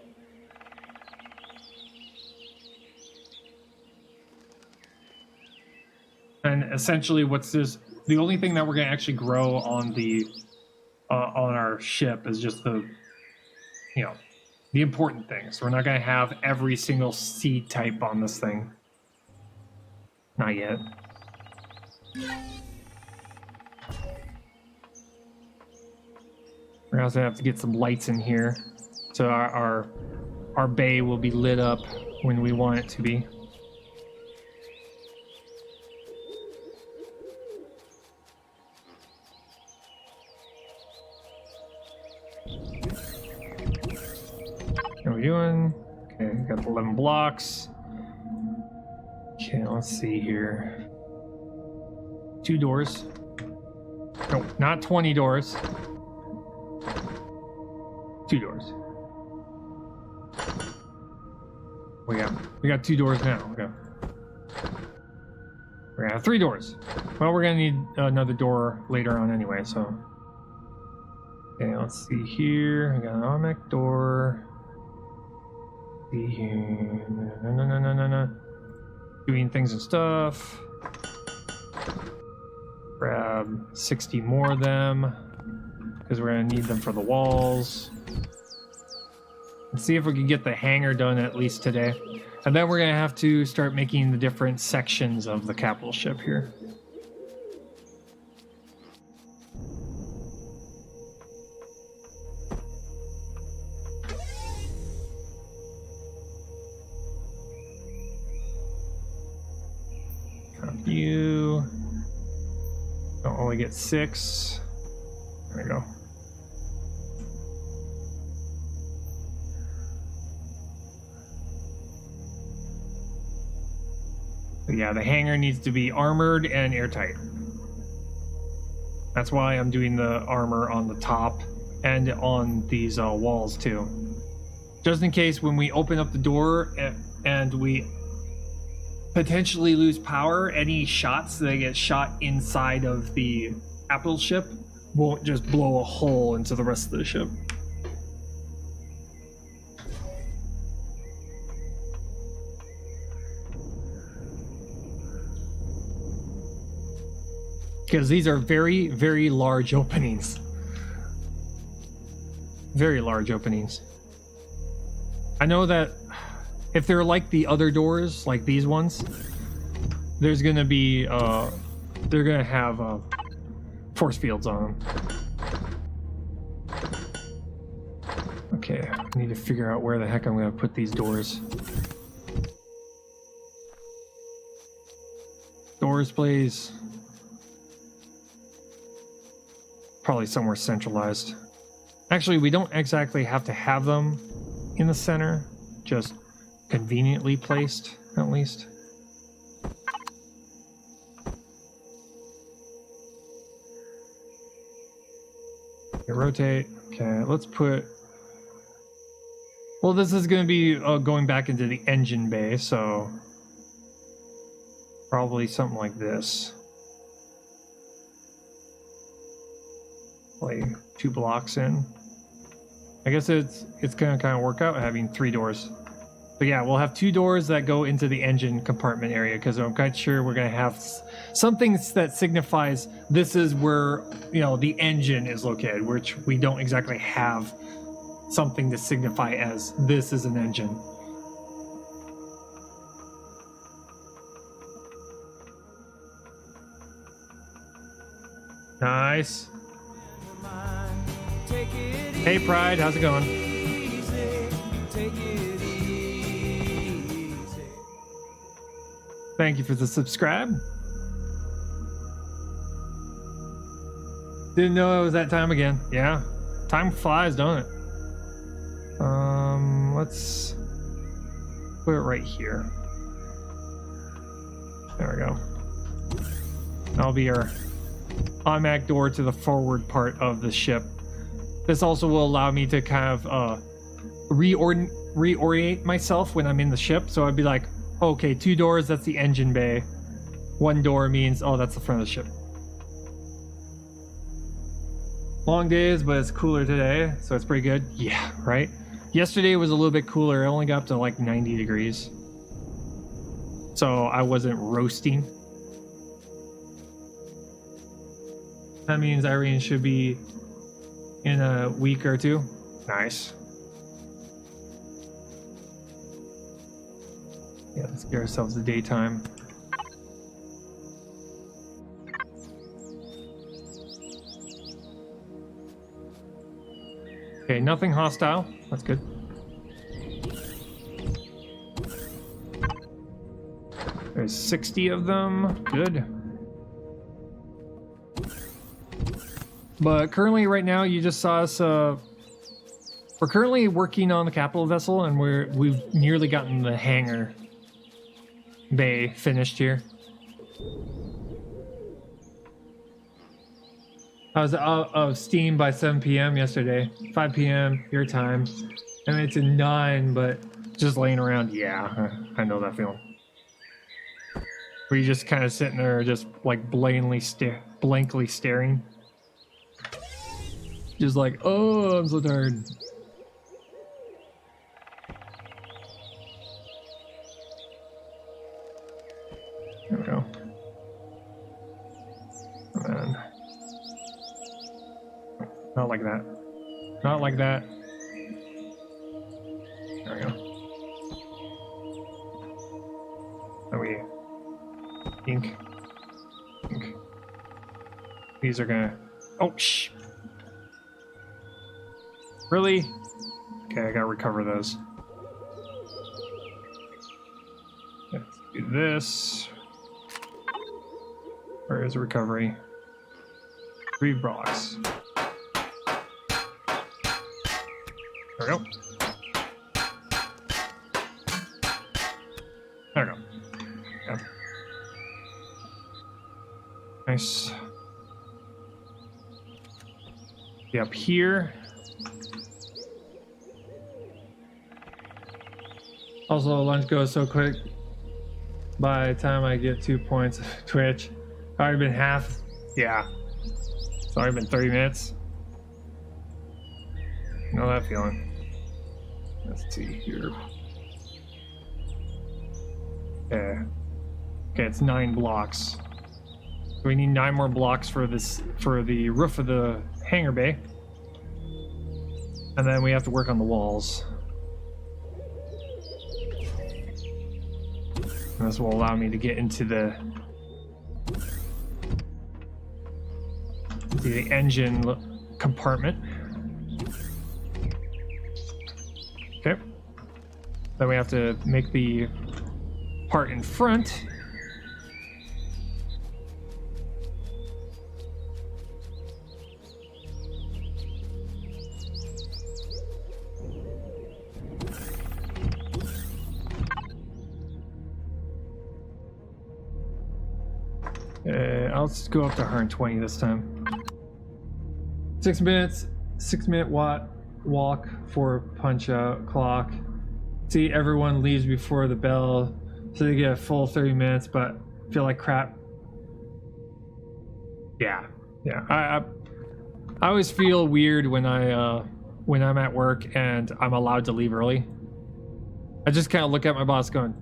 Speaker 2: And essentially, what's this? The only thing that we're gonna actually grow on the on our ship is just the, you know, the important things. We're not gonna have every single seed type on this thing. Not yet. We're also gonna have to get some lights in here, so our bay will be lit up when we want it to be. How are we doing? Okay, got the 11 blocks. Okay, let's see here. 2 doors. No, not 20 doors. 2 doors. We got 2 doors now. Okay. We're gonna have 3 doors. Well, we're gonna need another door later on anyway, so. Okay, let's see here. I got an automatic door. See here. No. Doing things and stuff. Grab 60 more of them, because we're gonna need them for the walls. Let's see if we can get the hangar done at least today. And then we're gonna have to start making the different sections of the capital ship here. You don't only get 6. There we go. But yeah, the hangar needs to be armored and airtight. That's why I'm doing the armor on the top and on these walls too. Just in case when we open up the door and we potentially lose power, any shots that get shot inside of the capital ship won't just blow a hole into the rest of the ship. Because these are very, very large openings. Very large openings. I know that if they're like the other doors, like these ones, there's gonna be, they're gonna have force fields on them. Okay, I need to figure out where the heck I'm gonna put these doors. Doors, please. Probably somewhere centralized. Actually, we don't exactly have to have them in the center, just conveniently placed, at least. Okay, rotate. Okay, let's put... Well, this is going to be going back into the engine bay, so... Probably something like this. Like 2 blocks in. I guess it's gonna kind of work out having 3 doors. But yeah, we'll have 2 doors that go into the engine compartment area, because I'm quite sure we're gonna have something that signifies this is where, you know, the engine is located, which we don't exactly have something to signify as this is an engine. Nice. Hey Pride, how's it going? Thank you for the subscribe. Didn't know it was that time again. Yeah, time flies, don't it? Let's put it right here. There we go. That'll be our automatic door to the forward part of the ship. This also will allow me to kind of reorient myself when I'm in the ship. So I'd be like, okay, 2 doors, that's the engine bay. 1 door means, oh, that's the front of the ship. Long days, but it's cooler today, so it's pretty good. Yeah, right? Yesterday was a little bit cooler. It only got up to like 90 degrees. So I wasn't roasting. That means Irene should be in a week or 2. Nice. Yeah, let's give ourselves the daytime. Okay, nothing hostile. That's good. There's 60 of them. Good. But currently, right now, you just saw us. We're currently working on the capital vessel, and we've nearly gotten the hangar bay finished here. I was out of steam by 7 p.m. yesterday, 5 p.m. your time. I mean, it's a 9, but just laying around. Yeah, I know that feeling. Were you just kind of sitting there, just like blankly staring? Just like, oh, I'm so tired. There we go. Oh, man. Not like that. Not like that. There we go. Then we ink. Ink. These are gonna... Oh, shh! Really? Okay, I gotta recover those. Let's do this. Where is the recovery? 3 blocks. There we go. There we go. Yeah. Nice. Be up here. Also, lunch goes so quick. By the time I get 2 points of Twitch, already been half. Yeah, It's already been 30 minutes. Know that feeling. Let's see here. Okay. Okay, it's 9 blocks. So we need 9 more blocks for this, for the roof of the hangar bay. And then we have to work on the walls. And this will allow me to get into the engine compartment. Okay. Then we have to make the part in front. I'll just go up to 120 this time. 6 minutes, 6-minute walk for punch out clock. See, everyone leaves before the bell, so they get a full 30 minutes, but feel like crap. Yeah. I always feel weird when I'm at work and I'm allowed to leave early. I just kind of look at my boss going,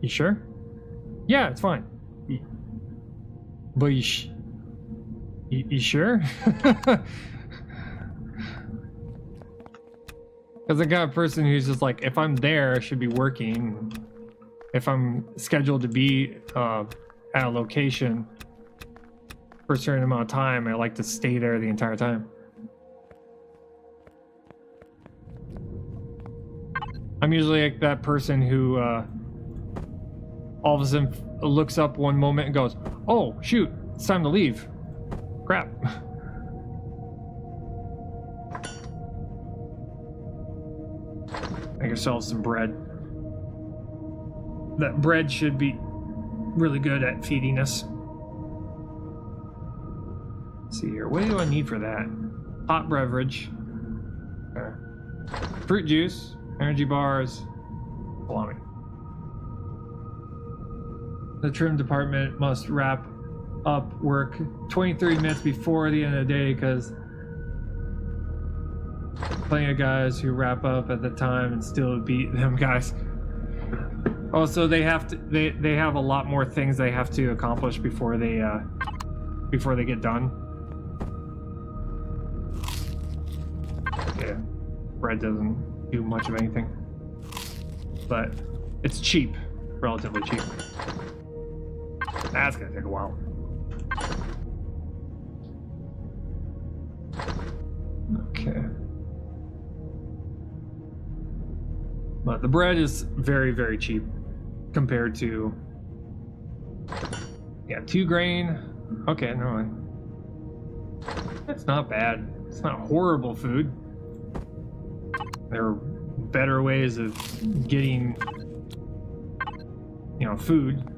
Speaker 2: "You sure?" "Yeah, it's fine." "But you sure?" Because the kind of person who's just like, if I'm there, I should be working. If I'm scheduled to be at a location for a certain amount of time, I like to stay there the entire time. I'm usually like that person who all of a sudden looks up one moment and goes, "Oh, shoot, it's time to leave. Crap." Make yourself some bread. That bread should be really good at feeding us. Let's see here. What do I need for that? Hot beverage. Fruit juice. Energy bars. Salami. The trim department must wrap up work 23 minutes before the end of the day because plenty of guys who wrap up at the time and still beat them guys. Oh, so they have to. They have a lot more things they have to accomplish before they get done. Yeah, bread doesn't do much of anything, but it's cheap, relatively cheap. That's gonna take a while. Okay. But the bread is very, very cheap compared to, yeah, 2 grain. Okay, no, that's not bad. It's not horrible food. There are better ways of getting, you know, food.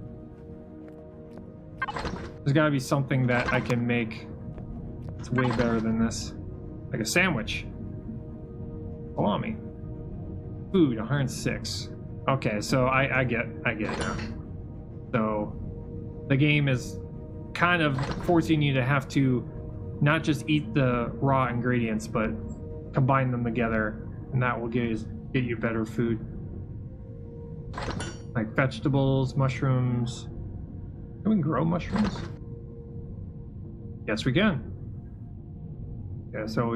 Speaker 2: There's got to be something that I can make that's way better than this, like a sandwich. Salami. Food 106. Okay, so I get it now. So the game is kind of forcing you to have to not just eat the raw ingredients, but combine them together, and that will get you better food. Like vegetables, mushrooms. Can we grow mushrooms? Yes, we can. Yeah, so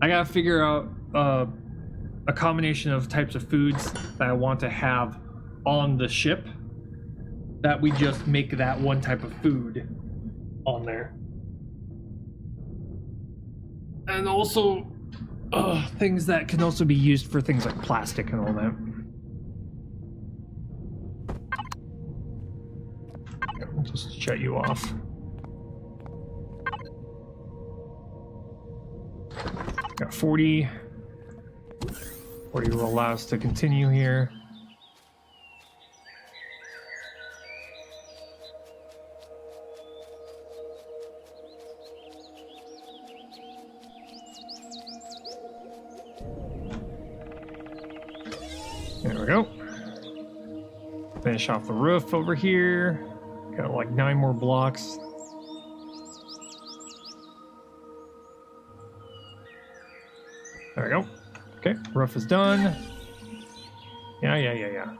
Speaker 2: I gotta figure out a combination of types of foods that I want to have on the ship that we just make that one type of food on there. And also things that can also be used for things like plastic and all that. I'll just shut you off. Got 40. 40 will allow us to continue here. There we go. Finish off the roof over here. Got like 9 more blocks. Okay, roof is done. Yeah.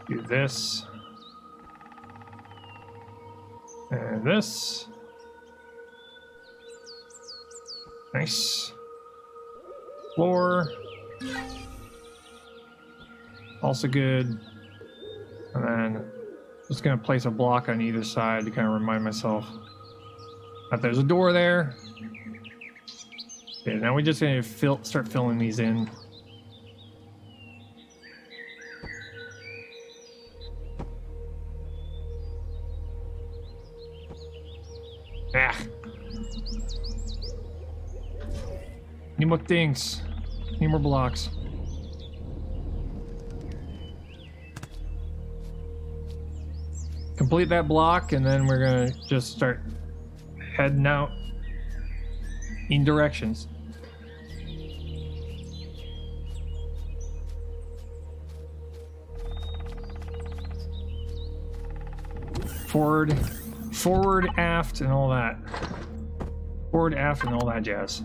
Speaker 2: Do this. And this. Nice. Floor. Also good. And then just gonna place a block on either side to kind of remind myself that there's a door there. Okay, now we're just gonna start filling these in. Ah. Need more things. Need more blocks. Complete that block, and then we're gonna just start heading out in directions. Forward, aft, and all that. Forward, aft, and all that jazz.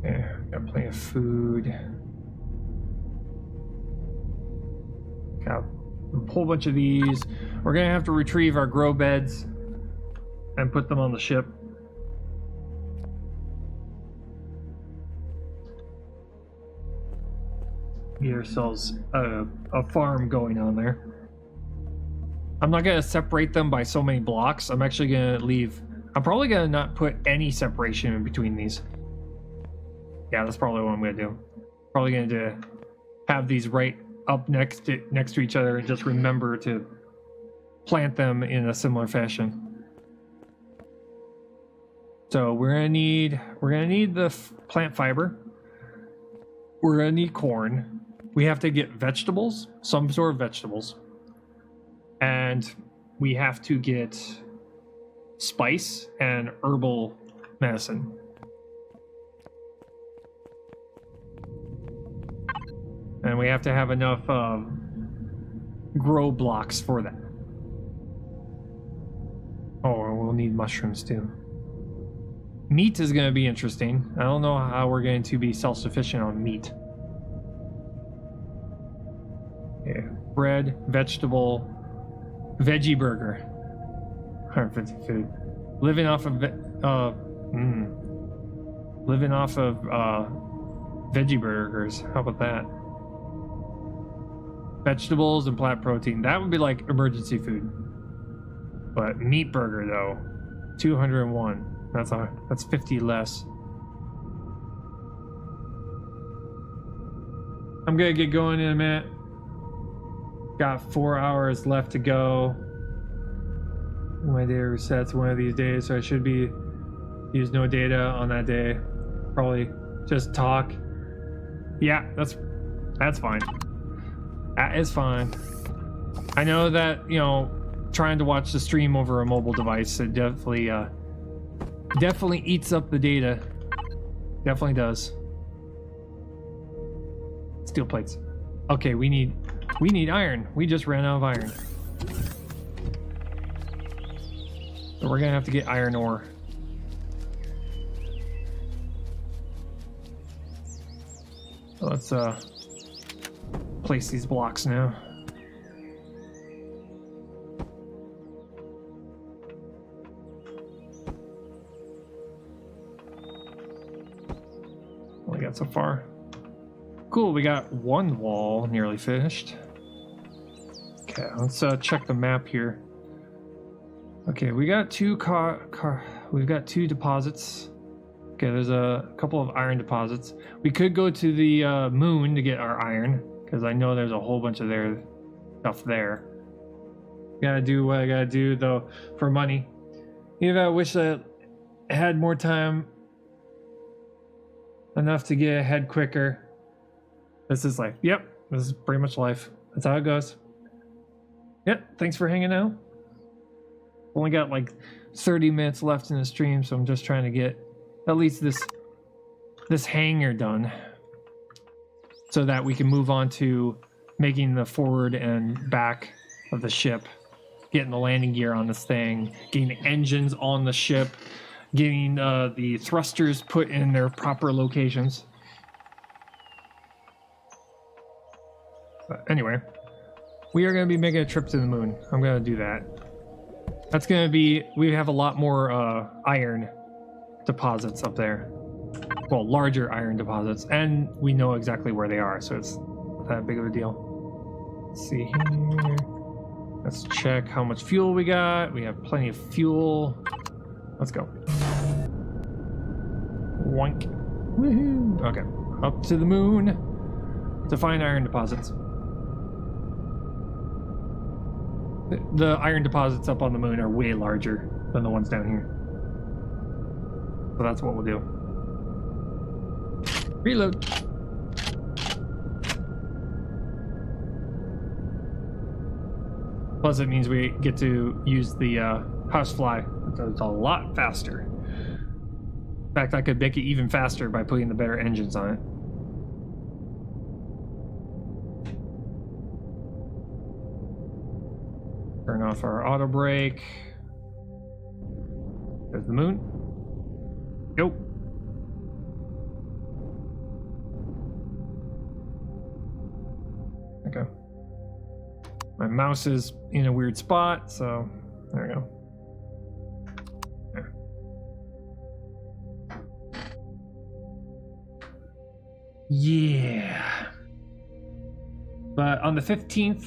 Speaker 2: Yeah, got plenty of food. Got a whole bunch of these. We're gonna have to retrieve our grow beds and put them on the ship. Get ourselves a farm going on there. I'm not gonna separate them by so many blocks. I'm actually gonna leave. I'm probably gonna not put any separation in between these. Yeah, that's probably what I'm gonna do. Probably gonna have these right up next to each other and just remember to plant them in a similar fashion. So we're gonna need the plant fiber. We're gonna need corn. We have to get vegetables, some sort of vegetables, and we have to get spice and herbal medicine. And we have to have enough grow blocks for that. Oh, we'll need mushrooms too. Meat is going to be interesting. I don't know how we're going to be self-sufficient on meat. Yeah. Bread, vegetable, veggie burger. 150 food. Living off of veggie burgers. How about that? Vegetables and plant protein. That would be like emergency food. But meat burger though, 201. That's 50 less. I'm gonna get going in a minute. Got 4 hours left to go. My day resets one of these days, so I should be use no data on that day. Probably just talk. Yeah, that's fine. That is fine. I know that, you know, trying to watch the stream over a mobile device, it definitely eats up the data. Definitely does. Steel plates. Okay, we need iron. We just ran out of iron. So we're gonna have to get iron ore. So let's place these blocks now. What we got so far? Cool, we got one wall nearly finished. Okay, let's check the map here. Okay, we got we've got two deposits. Okay, there's a couple of iron deposits. We could go to the moon to get our iron, because I know there's a whole bunch of stuff there. Gotta do what I gotta do though for money. Even I wish I had more time, enough to get ahead quicker. This is life. Yep, this is pretty much life. That's how it goes. Yep, thanks for hanging out. Only got like 30 minutes left in the stream, so I'm just trying to get at least this hangar done, so that we can move on to making the forward and back of the ship, getting the landing gear on this thing, getting the engines on the ship, getting the thrusters put in their proper locations. But anyway, we are going to be making a trip to the moon. I'm going to do that. That's going to be, we have a lot more iron deposits up there. Well, larger iron deposits, and we know exactly where they are, so it's not that big of a deal. Let's see here. Let's check how much fuel we got. We have plenty of fuel. Let's go. Woink. Woohoo! Okay, up to the moon to find iron deposits. The iron deposits up on the moon are way larger than the ones down here. So that's what we'll do. Reload. Plus it means we get to use the housefly. It's a lot faster. In fact, I could make it even faster by putting the better engines on it. Turn off our auto brake. There's the moon. Go. Okay. My mouse is in a weird spot, so there we go. There. Yeah. But on the 15th,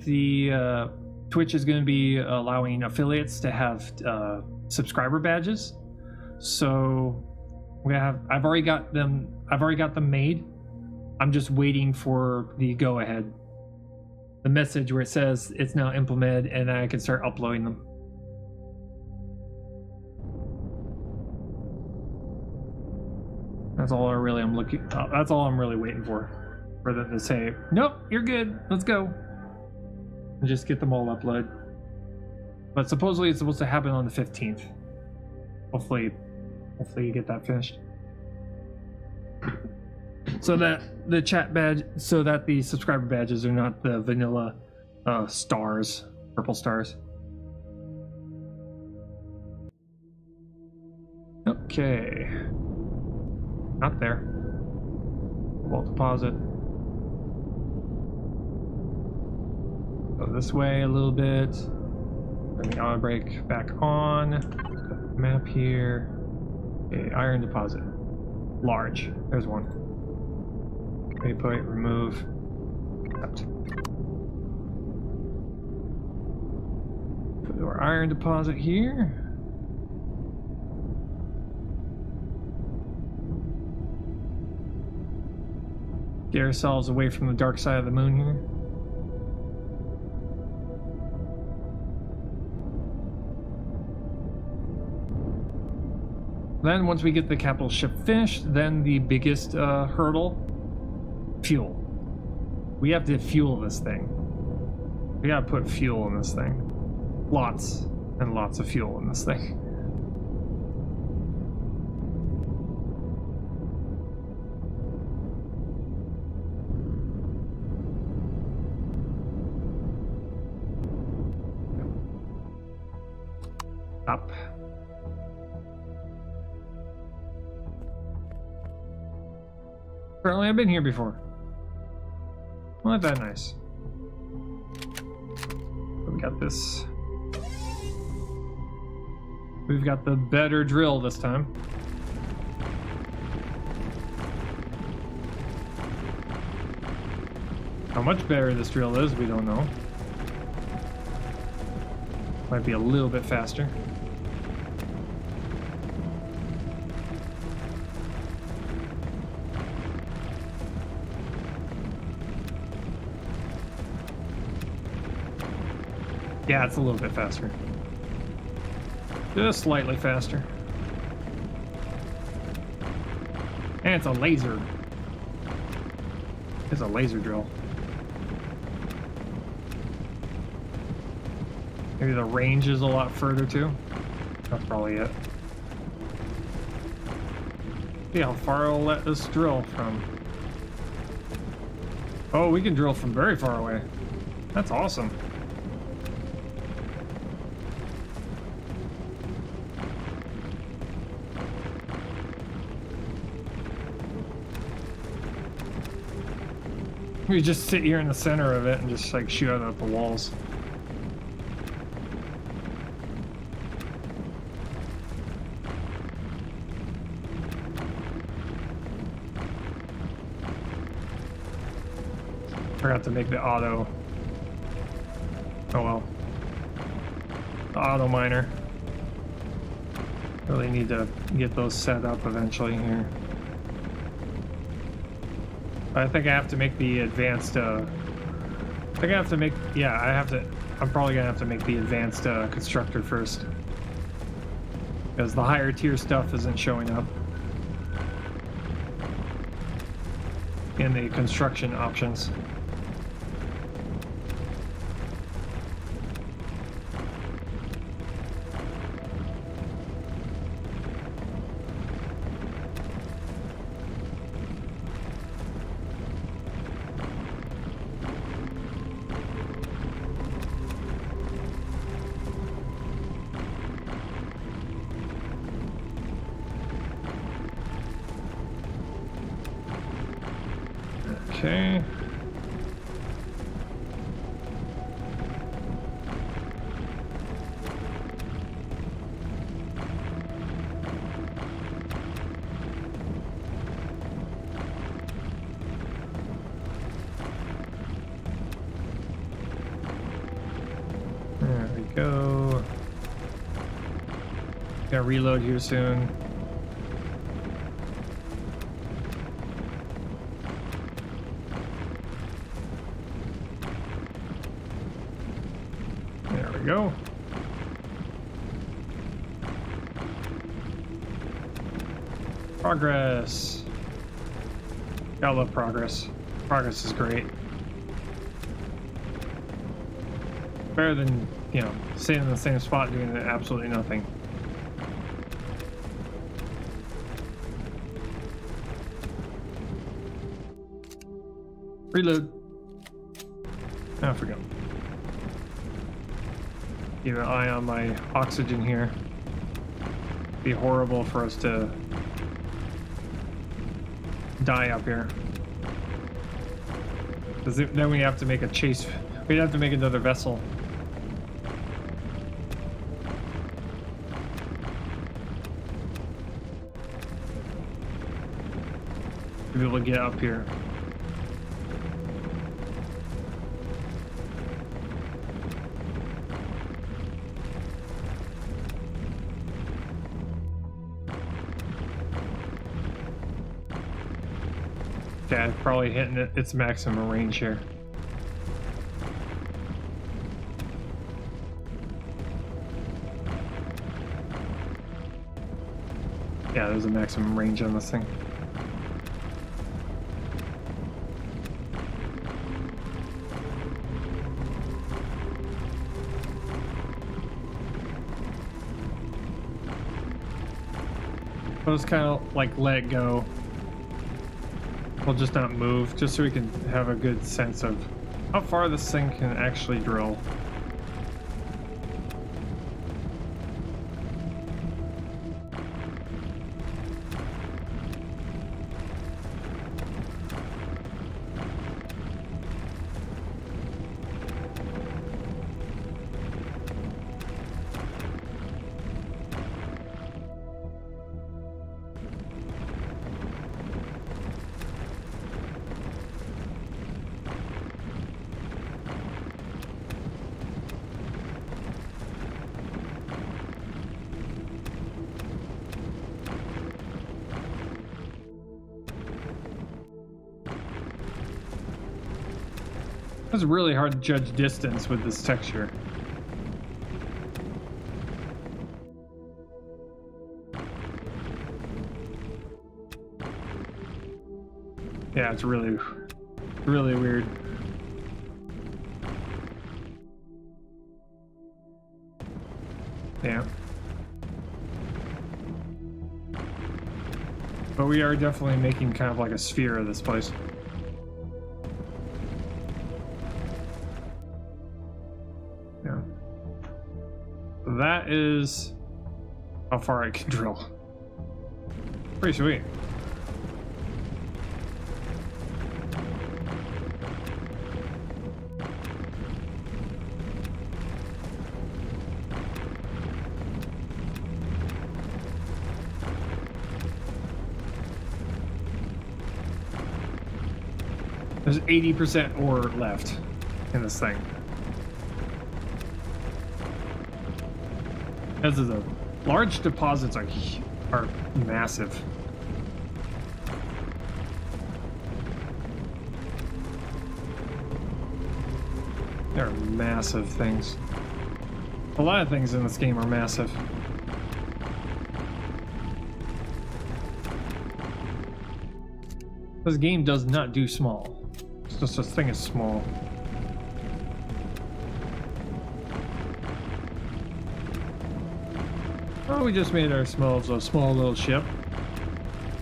Speaker 2: the Twitch is going to be allowing affiliates to have subscriber badges. So I've already got them made. I'm just waiting for the go ahead, the message where it says it's now implemented, and I can start uploading them. That's all I'm really waiting for them to say, nope, you're good, let's go, and just get them all uploaded. But supposedly it's supposed to happen on the 15th. Hopefully you get that finished, so that the chat badge, so that the subscriber badges are not the vanilla stars, purple stars. Okay, not there. Vault deposit. Go this way a little bit. Bring the auto brake back on. Got the map here. Okay, iron deposit. Large. There's one. Waypoint, remove. Cut. Put our iron deposit here. Get ourselves away from the dark side of the moon here. Then once we get the capital ship finished, then the biggest hurdle, fuel. We have to fuel this thing. We gotta put fuel in this thing. Lots and lots of fuel in this thing. Up. Apparently I've been here before. Well, not that nice. We got this. We've got the better drill this time. How much better this drill is, we don't know. Might be a little bit faster. Yeah, it's a little bit faster. Just slightly faster. And it's a laser. It's a laser drill. Maybe the range is a lot further too. That's probably it. See how far I'll let this drill from. Oh, we can drill from very far away. That's awesome. We just sit here in the center of it and just like shoot out the walls. Forgot to make the auto. Oh well. The auto miner. Really need to get those set up eventually here. I think I have to make the advanced, I think I have to make, yeah, I'm probably gonna have to make the advanced constructor first. Because the higher tier stuff isn't showing up in the construction options. Okay. There we go. Gotta reload here soon. Go. Progress. Gotta love progress. Progress is great. Better than, you know, sitting in the same spot doing absolutely nothing. Reload. Oh, I forgot. Keep an eye on my oxygen here. It'd be horrible for us to die up here. Because then we have to make a chase. We'd have to make another vessel. To be able to get up here. Yeah, probably hitting its maximum range here. Yeah, there's a maximum range on this thing. I'll just kind of like let it go. We'll just not move, just so we can have a good sense of how far this thing can actually drill. It's really hard to judge distance with this texture. Yeah, it's really weird. Yeah. But we are definitely making kind of like a sphere of this place. That is how far I can drill. Pretty sweet. There's 80% ore left in this thing. As of the large deposits are massive. They're massive things. A lot of things in this game are massive. This game does not do small. It's just this thing is small. Oh, we just made ourselves a small little ship.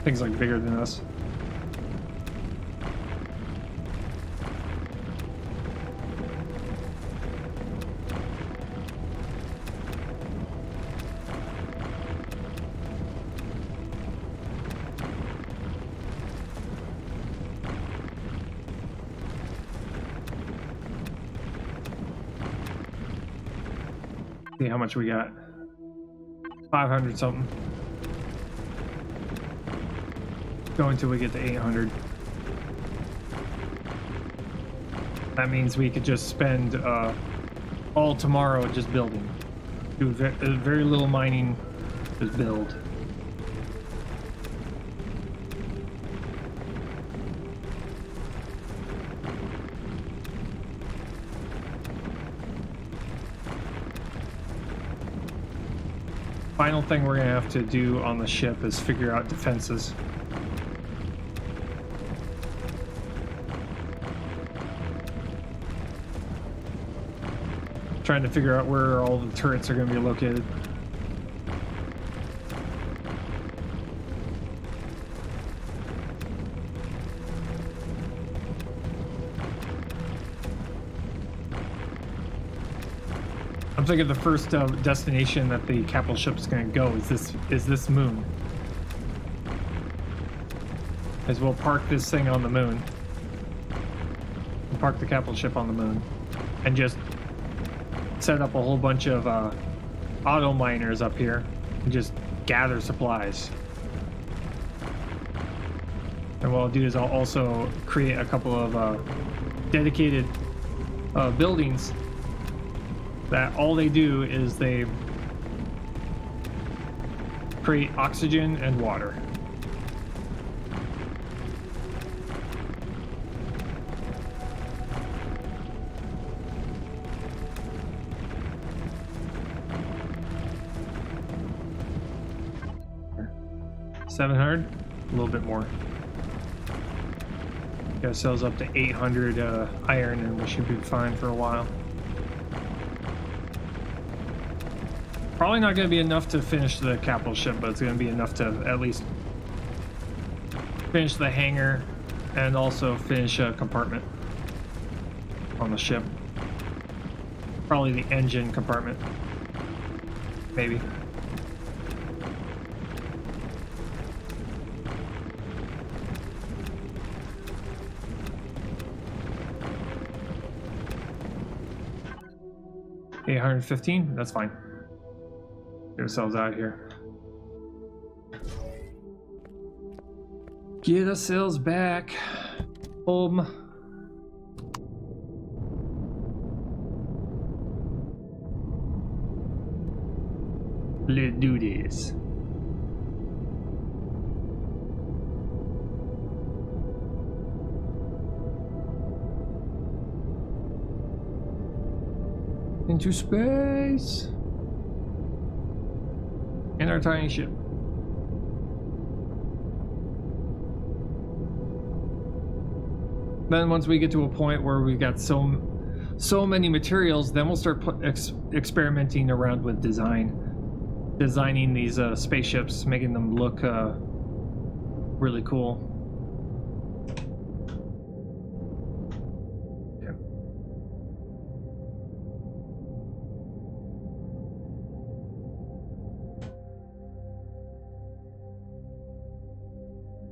Speaker 2: Things like bigger than us. See how much we got. 500 something. Go until we get to 800. That means we could just spend all tomorrow just building. Do very little mining, just build. Final thing we're gonna have to do on the ship is figure out defenses. Trying to figure out where all the turrets are gonna be located. I'm thinking the first destination that the capital ship's going to go is this moon. As we'll park this thing on the moon. We'll park the capital ship on the moon. And just set up a whole bunch of auto miners up here. And just gather supplies. And what I'll do is I'll also create a couple of dedicated buildings that all they do is they create oxygen and water. $700, a little bit more. Get ourselves up to 800 iron, and we should be fine for a while. Probably not going to be enough to finish the capital ship, but it's going to be enough to at least finish the hangar and also finish a compartment on the ship. Probably the engine compartment. Maybe. $815, that's fine. Get ourselves out of here. Get ourselves back home. Let's do this. Into space. In our tiny ship. Then once we get to a point where we've got so many materials, then we'll start experimenting around with designing these spaceships, making them look really cool. Yeah.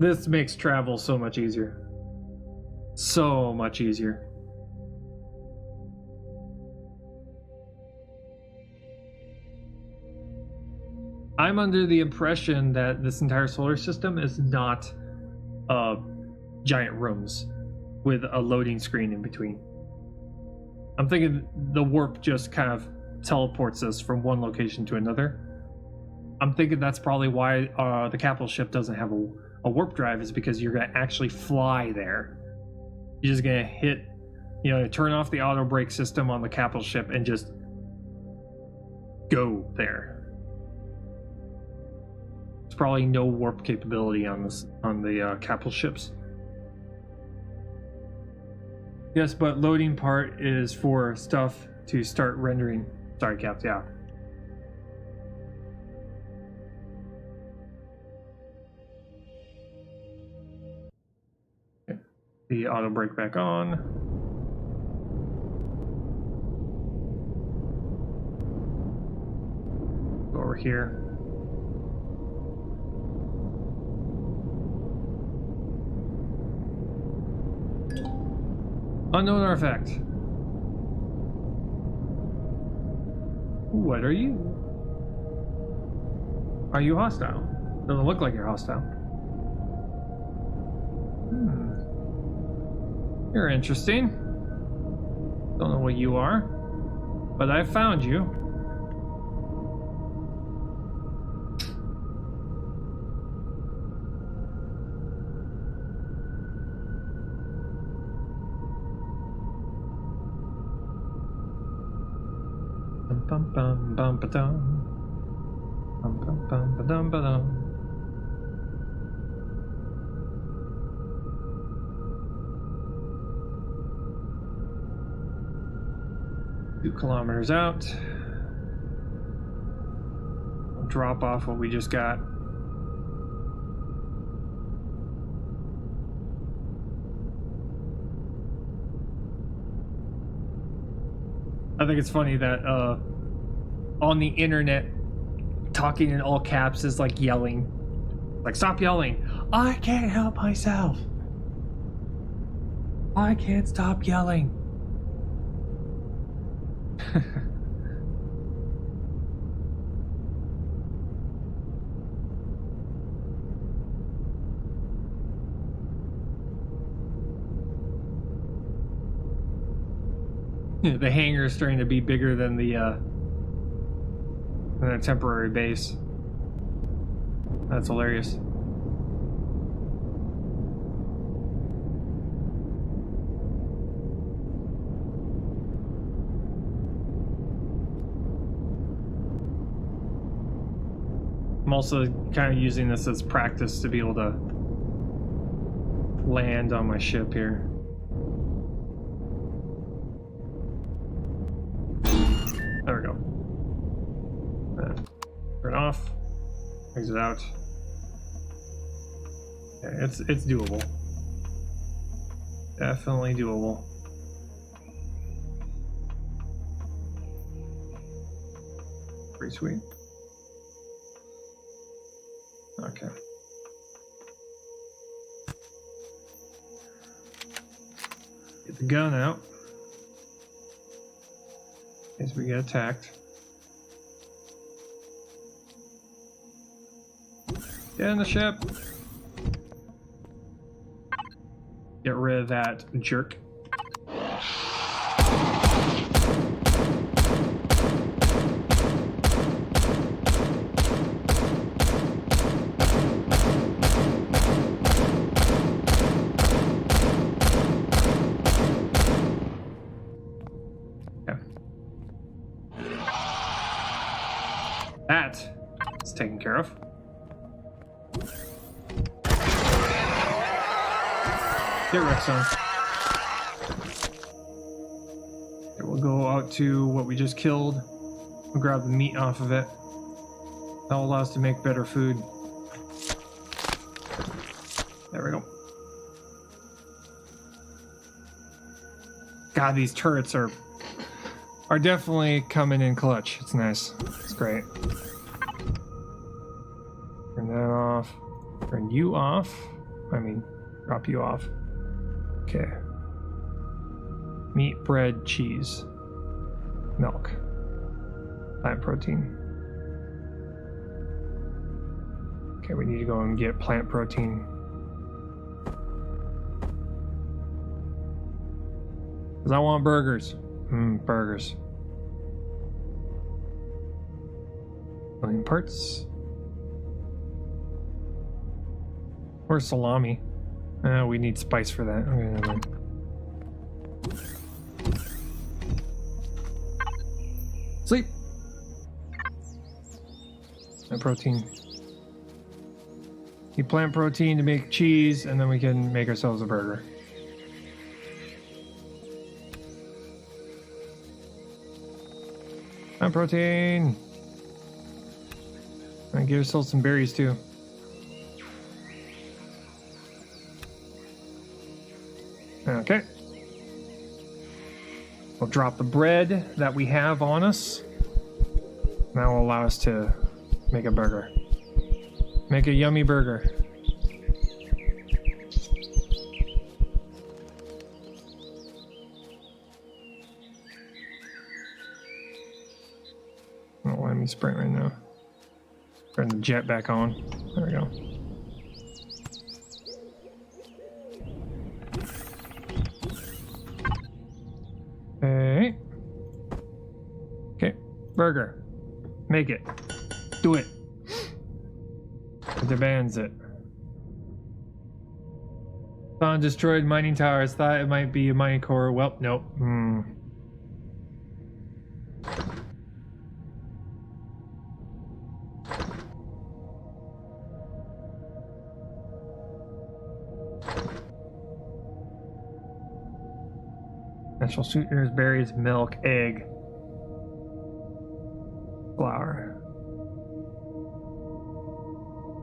Speaker 2: This makes travel so much easier. So much easier. I'm under the impression that this entire solar system is not giant rooms. with a loading screen in between. I'm thinking the warp just kind of teleports us from one location to another. I'm thinking that's probably why the capital ship doesn't have a warp drive, is because you're going to actually fly there. You're just going to hit, turn off the auto brake system on the capital ship and just go there. There's probably no warp capability on the capital ships. Yes, but loading part is for stuff to start rendering. Sorry, Cap, yeah. Okay. The auto brake back on. Go over here. Unknown artifact. What are you? Are you hostile? Doesn't look like you're hostile. You're interesting. Don't know what you are, but I found you. Bum bum bum ba dum. Bum bum bum ba dum ba dum. 2 kilometers out. We'll drop off what we just got. I think it's funny that on the internet, talking in all caps is like yelling. Like, stop yelling. I can't help myself. I can't stop yelling. The hangar is starting to be bigger than the temporary base. That's hilarious. I'm also kind of using this as practice to be able to land on my ship here. There we go. Turn off. Exit out. Okay, it's doable. Definitely doable. Pretty sweet. Okay. Get the gun out. In case we get attacked. Get in the ship. Get rid of that jerk. That is taken care of. Get wrecked on. Okay, we'll go out to what we just killed. We'll grab the meat off of it. That will allow us to make better food. There we go. God, these turrets are definitely coming in clutch. It's nice. It's great. Turn that off. Turn you off. I mean, drop you off. Okay. Meat, bread, cheese, milk, plant protein. Okay, we need to go and get plant protein. Because I want burgers. Burgers. Million parts. Or salami. We need spice for that. Okay, never mind. Sleep. And protein. Need plant protein to make cheese, and then we can make ourselves a burger. Plant protein. And give ourselves some berries too. Okay. We'll drop the bread that we have on us. That will allow us to make a burger. Make a yummy burger. Don't let me sprint right now. Turn the jet back on. There we go. Okay. Okay. Burger. Make it. Do it. It demands it. Someone destroyed mining towers. Thought it might be a mining core. Well, nope. Natural sweeteners, berries, milk, egg, flour,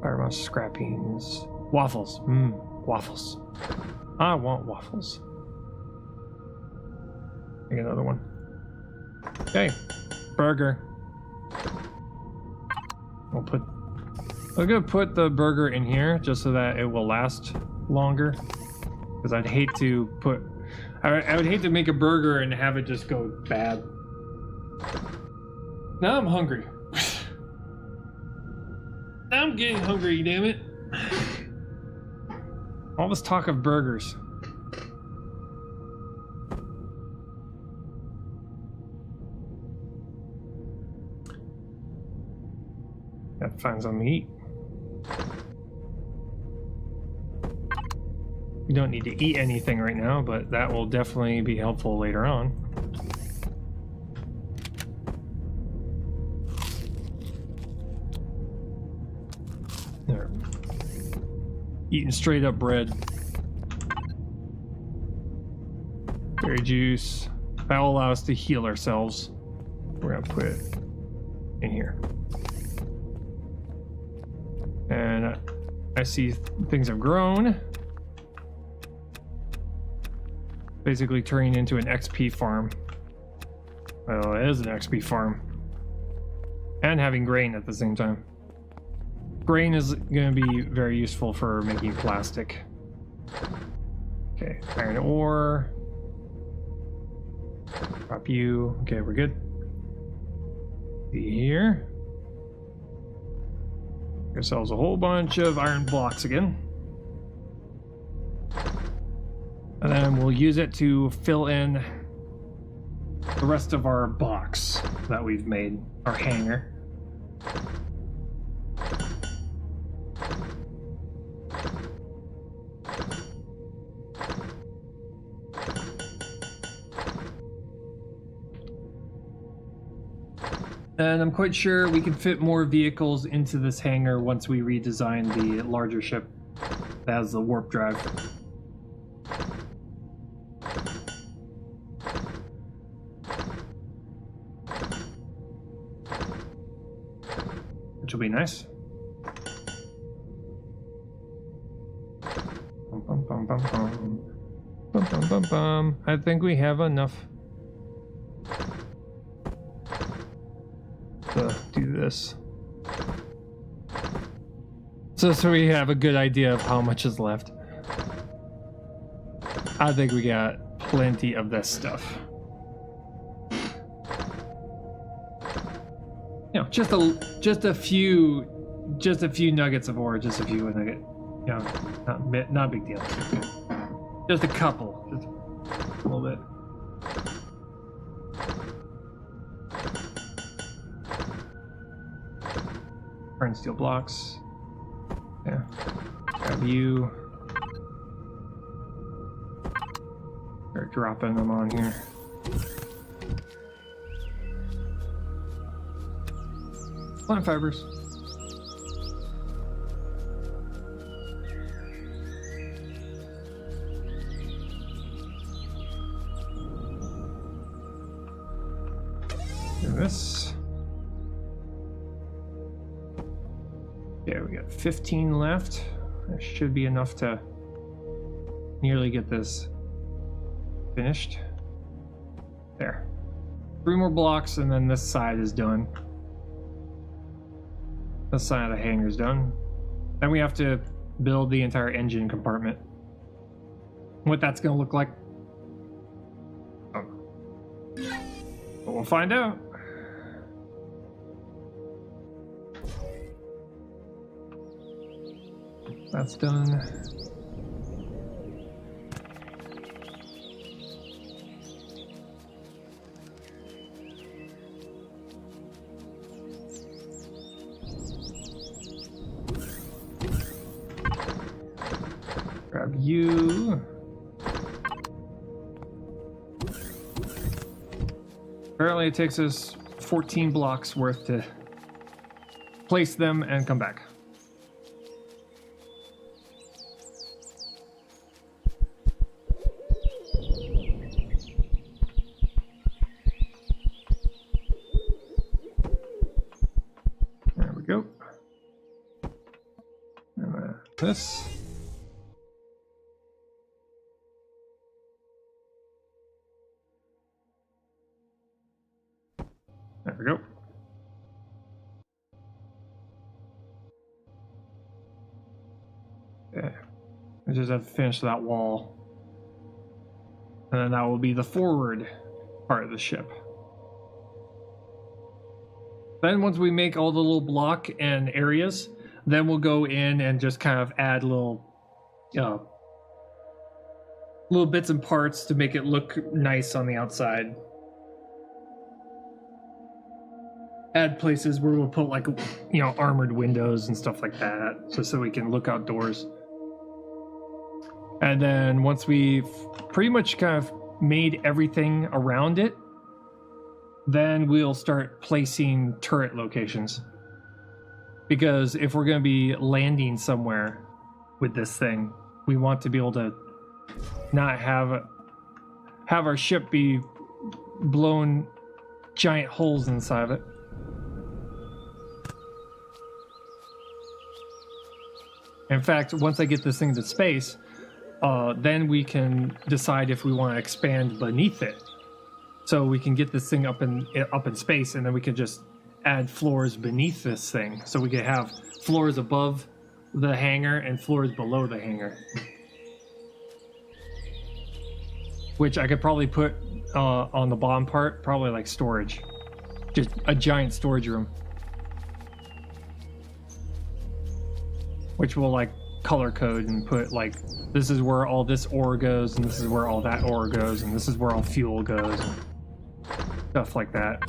Speaker 2: firemouse scrappings, waffles. Waffles. I want waffles. Make another one. Okay, burger. I'm gonna put the burger in here just so that it will last longer. Because I'd hate to put. I would hate to make a burger and have it just go bad. Now I'm hungry. Now I'm getting hungry, damn it. All this talk of burgers. Gotta find something to eat. You don't need to eat anything right now, but that will definitely be helpful later on. There. Eating straight up bread. Berry juice. That will allow us to heal ourselves. We're gonna put it in here. And I see things have grown. Basically turning into an XP farm. Well, it is an XP farm. And having grain at the same time. Grain is going to be very useful for making plastic. Okay, iron ore. Drop you. Okay, we're good. See here. Get ourselves a whole bunch of iron blocks again. And then we'll use it to fill in the rest of our box that we've made, our hanger. And I'm quite sure we can fit more vehicles into this hangar once we redesign the larger ship that has the warp drive. Which will be nice. Bum, bum, bum, bum, bum. Bum, bum, bum, bum. I think we have enough to do this. So we have a good idea of how much is left. I think we got plenty of this stuff. You know, just a few nuggets of ore, just a few nugget. You know, not a big deal. Just a couple, just a little bit. Iron steel blocks. Yeah. Grab you. Start dropping them on here. Plant fibers. And this. Yeah, we got 15 left. That should be enough to nearly get this finished. There. 3 more blocks and then this side is done. This side of the hangar is done. Then we have to build the entire engine compartment. What that's going to look like, but we'll find out. That's done. Grab you. Apparently it takes us 14 blocks worth to place them and come back. There we go. And this. There we go. Okay. We just have to finish that wall. And then that will be the forward part of the ship. Then once we make all the little block and areas, then we'll go in and just kind of add little bits and parts to make it look nice on the outside. Add places where we'll put like, armored windows and stuff like that, so we can look outdoors. And then once we've pretty much kind of made everything around it, then we'll start placing turret locations. Because if we're going to be landing somewhere with this thing, we want to be able to not have our ship be blown giant holes inside of it. In fact, once I get this thing to space, then we can decide if we want to expand beneath it. So we can get this thing up in space, and then we can just add floors beneath this thing. So we could have floors above the hangar and floors below the hangar. Which I could probably put on the bottom part, probably like storage. Just a giant storage room. Which will like color code and put like, this is where all this ore goes, and this is where all that ore goes, and this is where all fuel goes. Stuff like that.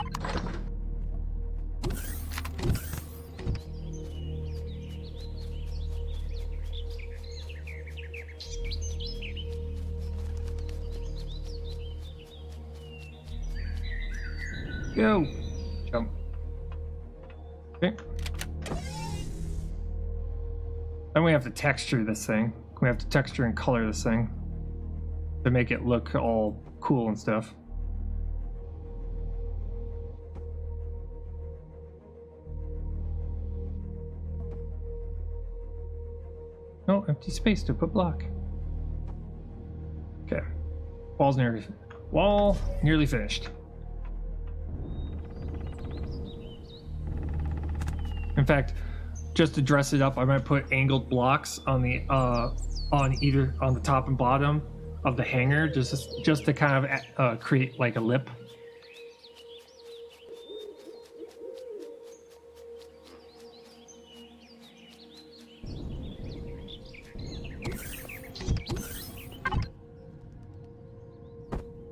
Speaker 2: Go! Jump. Okay. Then we have to texture this thing. We have to texture and color this thing to make it look all cool and stuff. Oh, empty space to put block. Okay. Wall nearly finished. In fact, just to dress it up, I might put angled blocks on the on the top and bottom of the hangar, just to kind of create like a lip.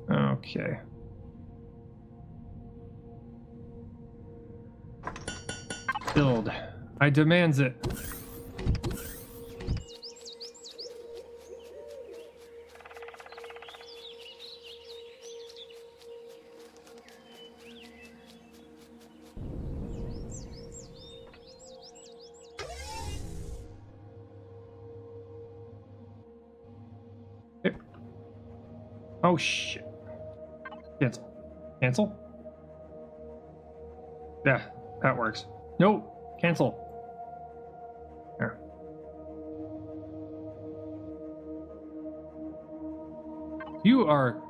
Speaker 2: Okay. Build. I demands it. Oh shit. Cancel. Cancel? Yeah, that works. No, cancel. There. You are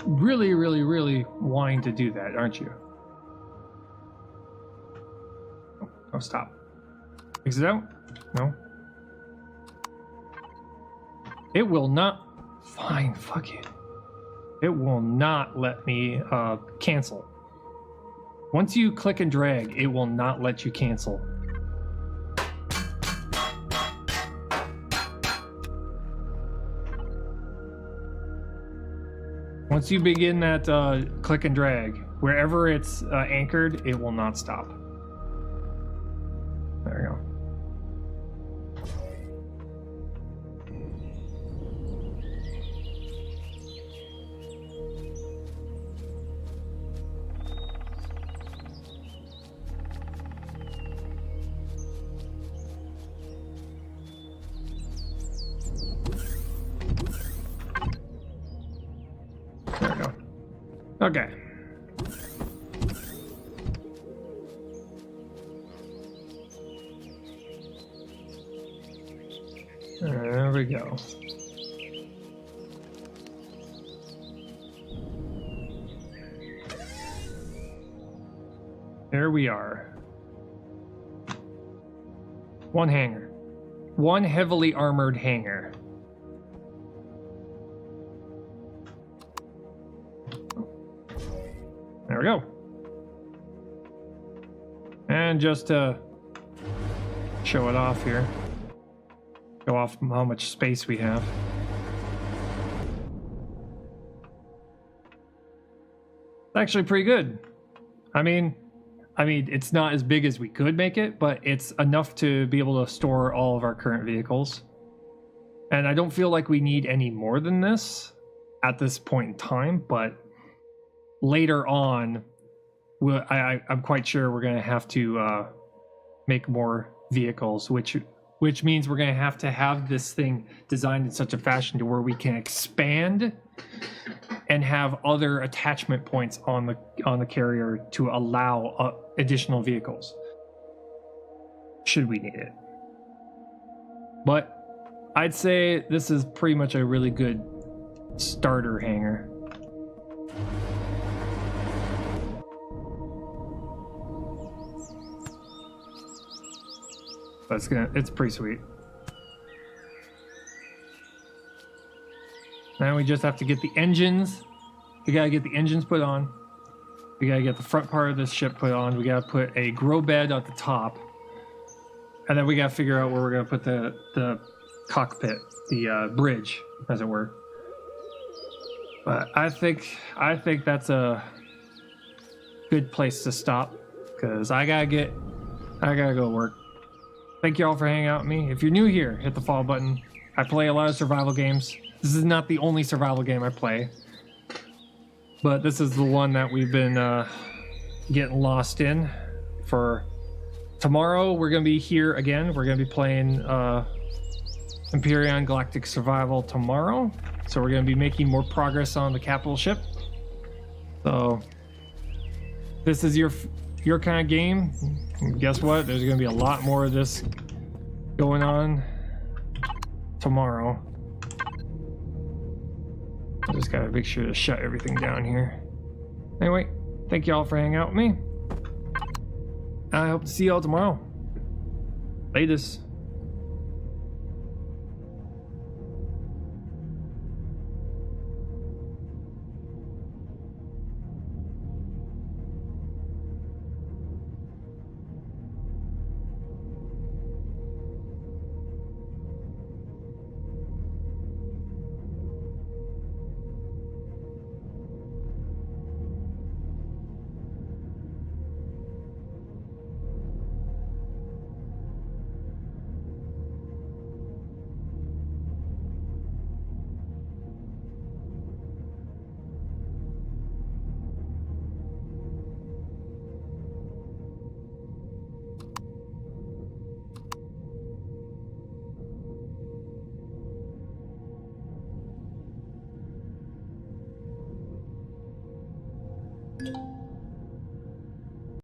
Speaker 2: really, really, really wanting to do that, aren't you? Oh, stop. Exit out? No. It will not. Fine, fuck it. It will not let me cancel. Once you click and drag, it will not let you cancel. Once you begin that click and drag, wherever it's anchored, it will not stop. There we go. Okay. There we go. There we are. One hangar. One heavily armored hangar. There we go. And just to show it off here, show off how much space we have. It's actually pretty good. I mean, it's not as big as we could make it, but it's enough to be able to store all of our current vehicles. And I don't feel like we need any more than this at this point in time, but later on, I'm quite sure we're going to have to make more vehicles, which means we're going to have this thing designed in such a fashion to where we can expand and have other attachment points on the carrier to allow additional vehicles, should we need it. But I'd say this is pretty much a really good starter hangar. But it's pretty sweet. Now we just have to get the engines. We gotta get the engines put on. We gotta get the front part of this ship put on. We gotta put a grow bed at the top. And then we gotta figure out where we're gonna put the cockpit, the bridge, as it were. But I think that's a good place to stop, because I gotta go work. Thank you all for hanging out with me. If you're new here, hit the follow button. I play a lot of survival games. This is not the only survival game I play, but this is the one that we've been getting lost in. For tomorrow, we're going to be here again. We're going to be playing Empyrion Galactic Survival tomorrow. So we're going to be making more progress on the capital ship. So this is your kind of game. And guess what? There's going to be a lot more of this going on tomorrow. I just got to make sure to shut everything down here. Anyway, thank you all for hanging out with me. I hope to see you all tomorrow. Latest.